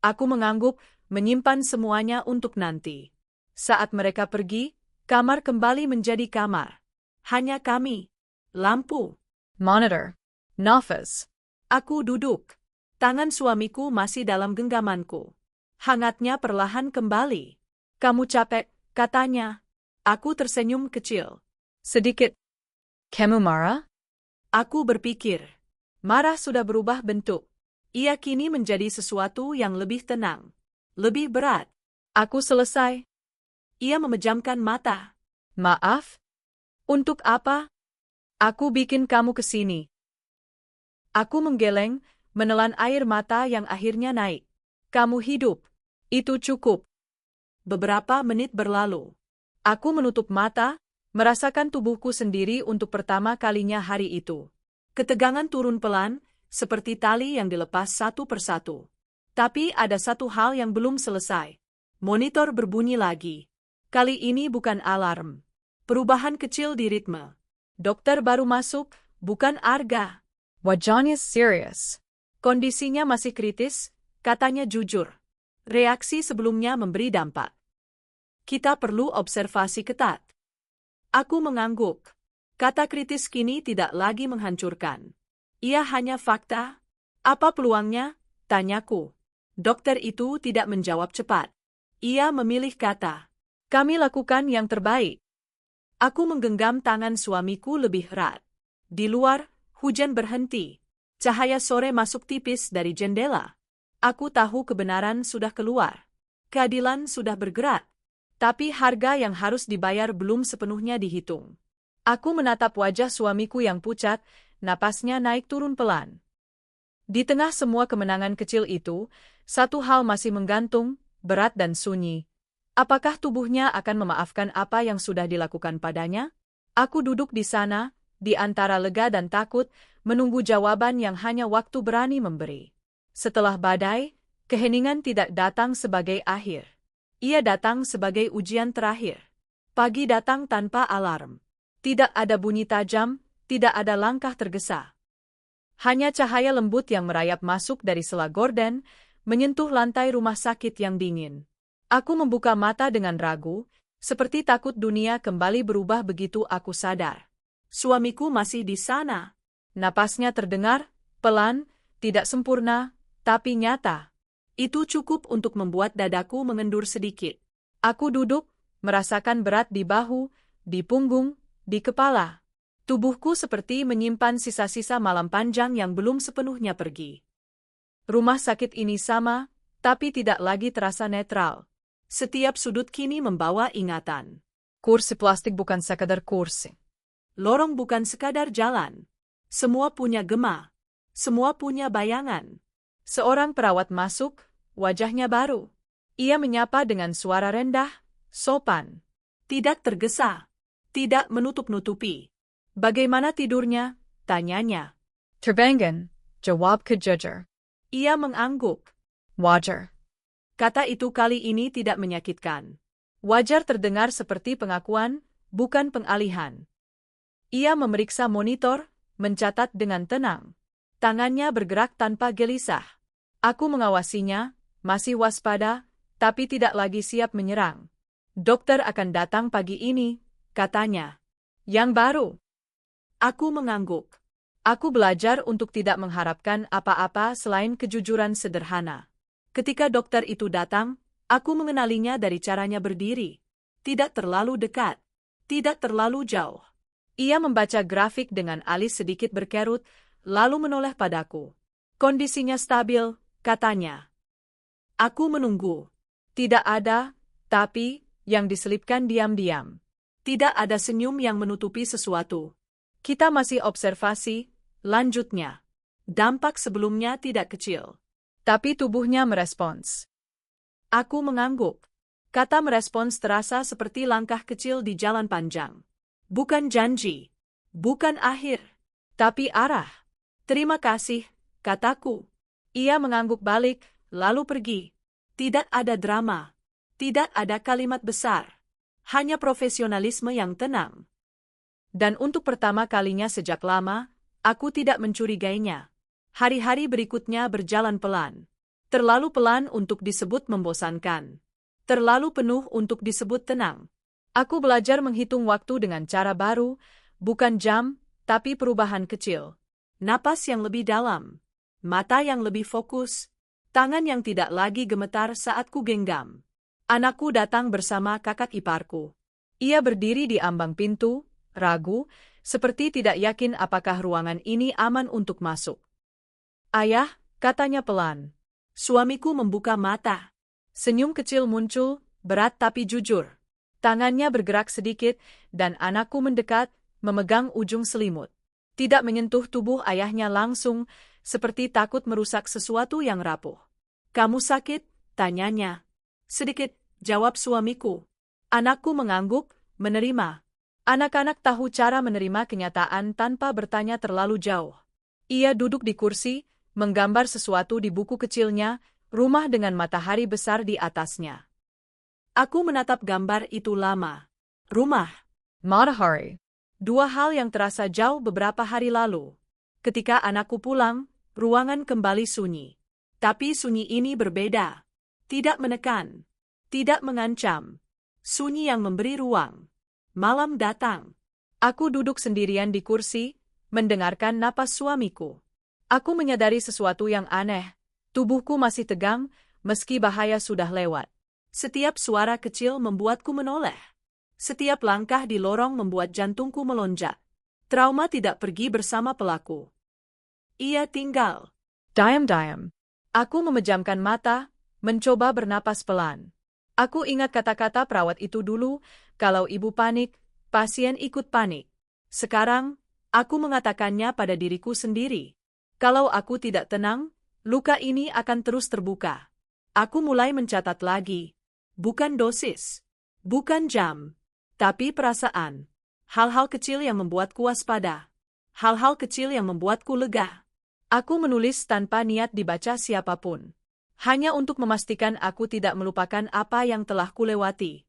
Aku mengangguk, menyimpan semuanya untuk nanti. Saat mereka pergi, kamar kembali menjadi kamar. Hanya kami. Lampu. Monitor. Nafas. Aku duduk. Tangan suamiku masih dalam genggamanku. Hangatnya perlahan kembali. Kamu capek, katanya. Aku tersenyum kecil. Sedikit. Kamu marah? Aku berpikir. Marah sudah berubah bentuk. Ia kini menjadi sesuatu yang lebih tenang. Lebih berat. Aku selesai. Ia memejamkan mata. Maaf? Untuk apa? Aku bikin kamu kesini. Aku menggeleng, menelan air mata yang akhirnya naik. Kamu hidup. Itu cukup. Beberapa menit berlalu. Aku menutup mata, merasakan tubuhku sendiri untuk pertama kalinya hari itu. Ketegangan turun pelan, seperti tali yang dilepas satu persatu. Tapi ada satu hal yang belum selesai. Monitor berbunyi lagi. Kali ini bukan alarm. Perubahan kecil di ritme. Dokter baru masuk, bukan Arga. Wajahnya serius. Kondisinya masih kritis, katanya jujur. Reaksi sebelumnya memberi dampak. Kita perlu observasi ketat. Aku mengangguk. Kata kritis kini tidak lagi menghancurkan. Ia hanya fakta. Apa peluangnya? Tanyaku. Dokter itu tidak menjawab cepat. Ia memilih kata. Kami lakukan yang terbaik. Aku menggenggam tangan suamiku lebih erat. Di luar, hujan berhenti. Cahaya sore masuk tipis dari jendela. Aku tahu kebenaran sudah keluar. Keadilan sudah bergerak. Tapi harga yang harus dibayar belum sepenuhnya dihitung. Aku menatap wajah suamiku yang pucat, napasnya naik turun pelan. Di tengah semua kemenangan kecil itu, satu hal masih menggantung, berat dan sunyi. Apakah tubuhnya akan memaafkan apa yang sudah dilakukan padanya? Aku duduk di sana, di antara lega dan takut, menunggu jawaban yang hanya waktu berani memberi. Setelah badai, keheningan tidak datang sebagai akhir. Ia datang sebagai ujian terakhir. Pagi datang tanpa alarm. Tidak ada bunyi tajam, tidak ada langkah tergesa. Hanya cahaya lembut yang merayap masuk dari sela gorden, menyentuh lantai rumah sakit yang dingin. Aku membuka mata dengan ragu, seperti takut dunia kembali berubah begitu aku sadar. Suamiku masih di sana. Napasnya terdengar, pelan, tidak sempurna, tapi nyata. Itu cukup untuk membuat dadaku mengendur sedikit. Aku duduk, merasakan berat di bahu, di punggung, di kepala. Tubuhku seperti menyimpan sisa-sisa malam panjang yang belum sepenuhnya pergi. Rumah sakit ini sama, tapi tidak lagi terasa netral. Setiap sudut kini membawa ingatan. Kursi plastik bukan sekadar kursi. Lorong bukan sekadar jalan. Semua punya gema. Semua punya bayangan. Seorang perawat masuk, wajahnya baru. Ia menyapa dengan suara rendah, sopan. Tidak tergesa. Tidak menutup-nutupi. Bagaimana tidurnya? Tanyanya. Terbangun, jawab kejujar. Ia mengangguk. Wajar. Kata itu kali ini tidak menyakitkan. Wajar terdengar seperti pengakuan, bukan pengalihan. Ia memeriksa monitor, mencatat dengan tenang. Tangannya bergerak tanpa gelisah. Aku mengawasinya, masih waspada, tapi tidak lagi siap menyerang. Dokter akan datang pagi ini, katanya. Yang baru. Aku mengangguk. Aku belajar untuk tidak mengharapkan apa-apa selain kejujuran sederhana. Ketika dokter itu datang, aku mengenalinya dari caranya berdiri. Tidak terlalu dekat. Tidak terlalu jauh. Ia membaca grafik dengan alis sedikit berkerut, lalu menoleh padaku. Kondisinya stabil, katanya. Aku menunggu. Tidak ada, tapi, yang diselipkan diam-diam. Tidak ada senyum yang menutupi sesuatu. Kita masih observasi, lanjutnya. Dampak sebelumnya tidak kecil. Tapi tubuhnya merespons. Aku mengangguk. Kata merespons terasa seperti langkah kecil di jalan panjang. Bukan janji. Bukan akhir. Tapi arah. Terima kasih, kataku. Ia mengangguk balik, lalu pergi. Tidak ada drama. Tidak ada kalimat besar. Hanya profesionalisme yang tenang. Dan untuk pertama kalinya sejak lama, aku tidak mencurigainya. Hari-hari berikutnya berjalan pelan. Terlalu pelan untuk disebut membosankan. Terlalu penuh untuk disebut tenang. Aku belajar menghitung waktu dengan cara baru, bukan jam, tapi perubahan kecil. Napas yang lebih dalam. Mata yang lebih fokus. Tangan yang tidak lagi gemetar saat ku genggam. Anakku datang bersama kakak iparku. Ia berdiri di ambang pintu, ragu, seperti tidak yakin apakah ruangan ini aman untuk masuk. Ayah, katanya pelan. Suamiku membuka mata. Senyum kecil muncul, berat tapi jujur. Tangannya bergerak sedikit, dan anakku mendekat, memegang ujung selimut. Tidak menyentuh tubuh ayahnya langsung, seperti takut merusak sesuatu yang rapuh. Kamu sakit? Tanyanya. Sedikit, jawab suamiku. Anakku mengangguk, menerima. Anak-anak tahu cara menerima kenyataan tanpa bertanya terlalu jauh. Ia duduk di kursi, menggambar sesuatu di buku kecilnya, rumah dengan matahari besar di atasnya. Aku menatap gambar itu lama. Rumah. Matahari. Dua hal yang terasa jauh beberapa hari lalu. Ketika anakku pulang, ruangan kembali sunyi. Tapi sunyi ini berbeda. Tidak menekan. Tidak mengancam. Sunyi yang memberi ruang. Malam datang. Aku duduk sendirian di kursi, mendengarkan napas suamiku. Aku menyadari sesuatu yang aneh. Tubuhku masih tegang, meski bahaya sudah lewat. Setiap suara kecil membuatku menoleh. Setiap langkah di lorong membuat jantungku melonjak. Trauma tidak pergi bersama pelaku. Ia tinggal. Diam-diam. Aku memejamkan mata, mencoba bernapas pelan. Aku ingat kata-kata perawat itu dulu, kalau ibu panik, pasien ikut panik. Sekarang, aku mengatakannya pada diriku sendiri. Kalau aku tidak tenang, luka ini akan terus terbuka. Aku mulai mencatat lagi. Bukan dosis. Bukan jam. Tapi perasaan. Hal-hal kecil yang membuatku waspada. Hal-hal kecil yang membuatku lega. Aku menulis tanpa niat dibaca siapapun. Hanya untuk memastikan aku tidak melupakan apa yang telah kulewati.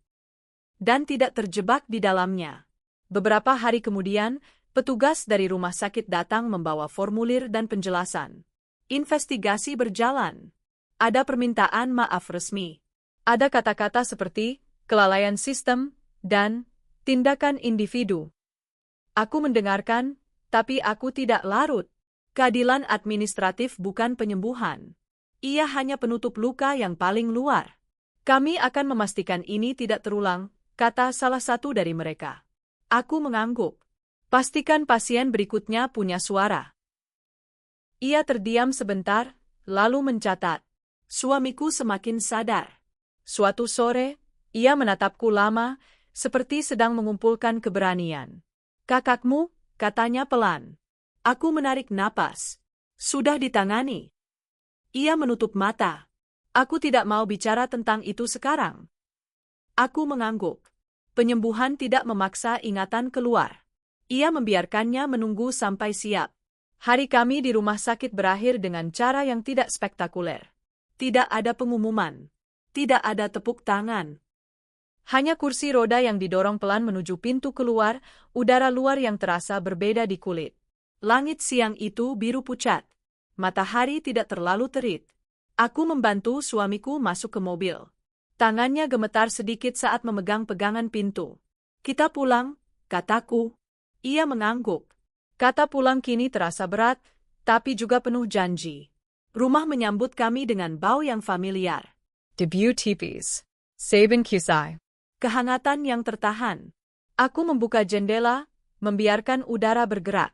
Dan tidak terjebak di dalamnya. Beberapa hari kemudian, petugas dari rumah sakit datang membawa formulir dan penjelasan. Investigasi berjalan. Ada permintaan maaf resmi. Ada kata-kata seperti kelalaian sistem dan tindakan individu. Aku mendengarkan, tapi aku tidak larut. Keadilan administratif bukan penyembuhan. Ia hanya penutup luka yang paling luar. Kami akan memastikan ini tidak terulang, kata salah satu dari mereka. Aku mengangguk. Pastikan pasien berikutnya punya suara. Ia terdiam sebentar, lalu mencatat. Suamiku semakin sadar. Suatu sore, ia menatapku lama, seperti sedang mengumpulkan keberanian. Kakakmu, katanya pelan. Aku menarik napas. Sudah ditangani. Ia menutup mata. Aku tidak mau bicara tentang itu sekarang. Aku mengangguk. Penyembuhan tidak memaksa ingatan keluar. Ia membiarkannya menunggu sampai siap. Hari kami di rumah sakit berakhir dengan cara yang tidak spektakuler. Tidak ada pengumuman. Tidak ada tepuk tangan. Hanya kursi roda yang didorong pelan menuju pintu keluar, udara luar yang terasa berbeda di kulit. Langit siang itu biru pucat. Matahari tidak terlalu terik. Aku membantu suamiku masuk ke mobil. Tangannya gemetar sedikit saat memegang pegangan pintu. Kita pulang, kataku. Ia mengangguk. Kata pulang kini terasa berat, tapi juga penuh janji. Rumah menyambut kami dengan bau yang familiar. Debut tipis. Sabin Kisai. Kehangatan yang tertahan. Aku membuka jendela, membiarkan udara bergerak.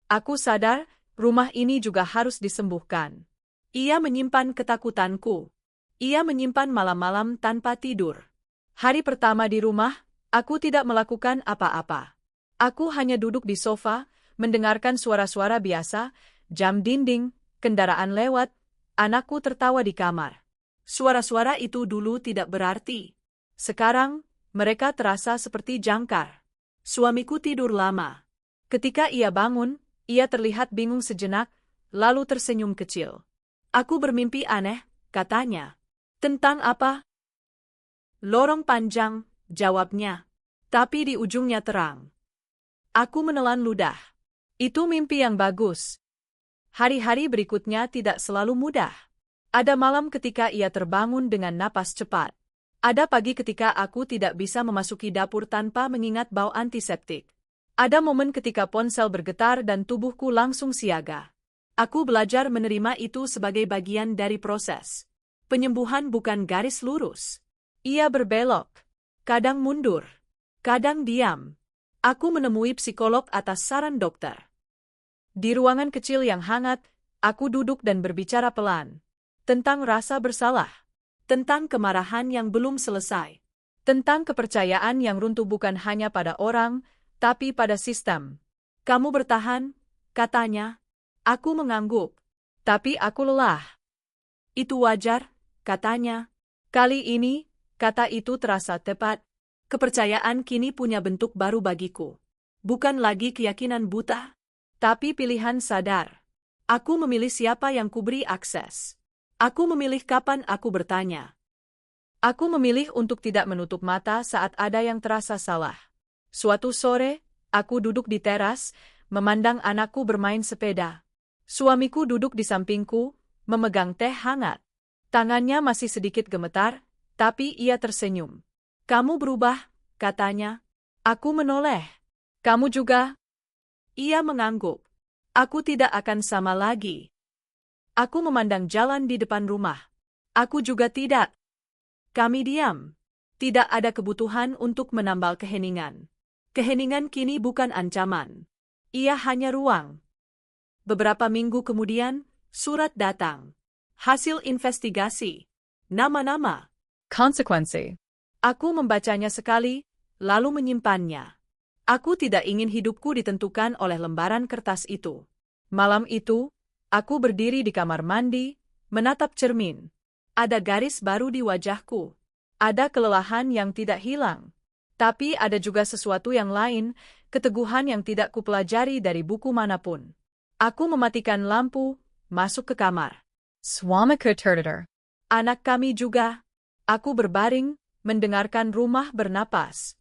Aku sadar, rumah ini juga harus disembuhkan. Ia menyimpan ketakutanku. Ia menyimpan malam-malam tanpa tidur. Hari pertama di rumah, aku tidak melakukan apa-apa. Aku hanya duduk di sofa, mendengarkan suara-suara biasa, jam dinding, kendaraan lewat, anakku tertawa di kamar. Suara-suara itu dulu tidak berarti. Sekarang, mereka terasa seperti jangkar. Suamiku tidur lama. Ketika ia bangun, ia terlihat bingung sejenak, lalu tersenyum kecil. Aku bermimpi aneh, katanya. Tentang apa? Lorong panjang, jawabnya. Tapi di ujungnya terang. Aku menelan ludah. Itu mimpi yang bagus. Hari-hari berikutnya tidak selalu mudah. Ada malam ketika ia terbangun dengan napas cepat. Ada pagi ketika aku tidak bisa memasuki dapur tanpa mengingat bau antiseptik. Ada momen ketika ponsel bergetar dan tubuhku langsung siaga. Aku belajar menerima itu sebagai bagian dari proses. Penyembuhan bukan garis lurus. Ia berbelok. Kadang mundur. Kadang diam. Aku menemui psikolog atas saran dokter. Di ruangan kecil yang hangat, aku duduk dan berbicara pelan. Tentang rasa bersalah. Tentang kemarahan yang belum selesai. Tentang kepercayaan yang runtuh bukan hanya pada orang, tapi pada sistem. Kamu bertahan, katanya. Aku mengangguk. Tapi aku lelah. Itu wajar, katanya. Kali ini, kata itu terasa tepat. Kepercayaan kini punya bentuk baru bagiku. Bukan lagi keyakinan buta, tapi pilihan sadar. Aku memilih siapa yang kuberi akses. Aku memilih kapan aku bertanya. Aku memilih untuk tidak menutup mata saat ada yang terasa salah. Suatu sore, aku duduk di teras, memandang anakku bermain sepeda. Suamiku duduk di sampingku, memegang teh hangat. Tangannya masih sedikit gemetar, tapi ia tersenyum. Kamu berubah, katanya. Aku menoleh. Kamu juga? Ia mengangguk. Aku tidak akan sama lagi. Aku memandang jalan di depan rumah. Aku juga tidak. Kami diam. Tidak ada kebutuhan untuk menambal keheningan. Keheningan kini bukan ancaman. Ia hanya ruang. Beberapa minggu kemudian, surat datang. Hasil investigasi. Nama-nama. Konsekuensi. Aku membacanya sekali, lalu menyimpannya. Aku tidak ingin hidupku ditentukan oleh lembaran kertas itu. Malam itu, aku berdiri di kamar mandi, menatap cermin. Ada garis baru di wajahku. Ada kelelahan yang tidak hilang. Tapi ada juga sesuatu yang lain, keteguhan yang tidak kupelajari dari buku manapun. Aku mematikan lampu, masuk ke kamar. Swamiku tertidur. Anak kami juga. Aku berbaring, mendengarkan rumah bernapas.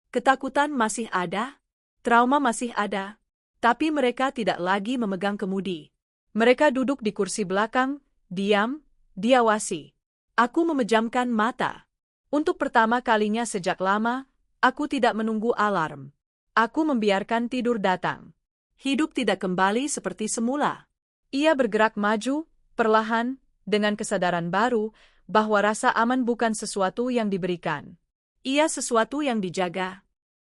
Ketakutan masih ada, trauma masih ada, tapi mereka tidak lagi memegang kemudi. Mereka duduk di kursi belakang, diam, diawasi. Aku memejamkan mata. Untuk pertama kalinya sejak lama, aku tidak menunggu alarm. Aku membiarkan tidur datang. Hidup tidak kembali seperti semula. Ia bergerak maju, perlahan, dengan kesadaran baru, bahwa rasa aman bukan sesuatu yang diberikan. Ia sesuatu yang dijaga.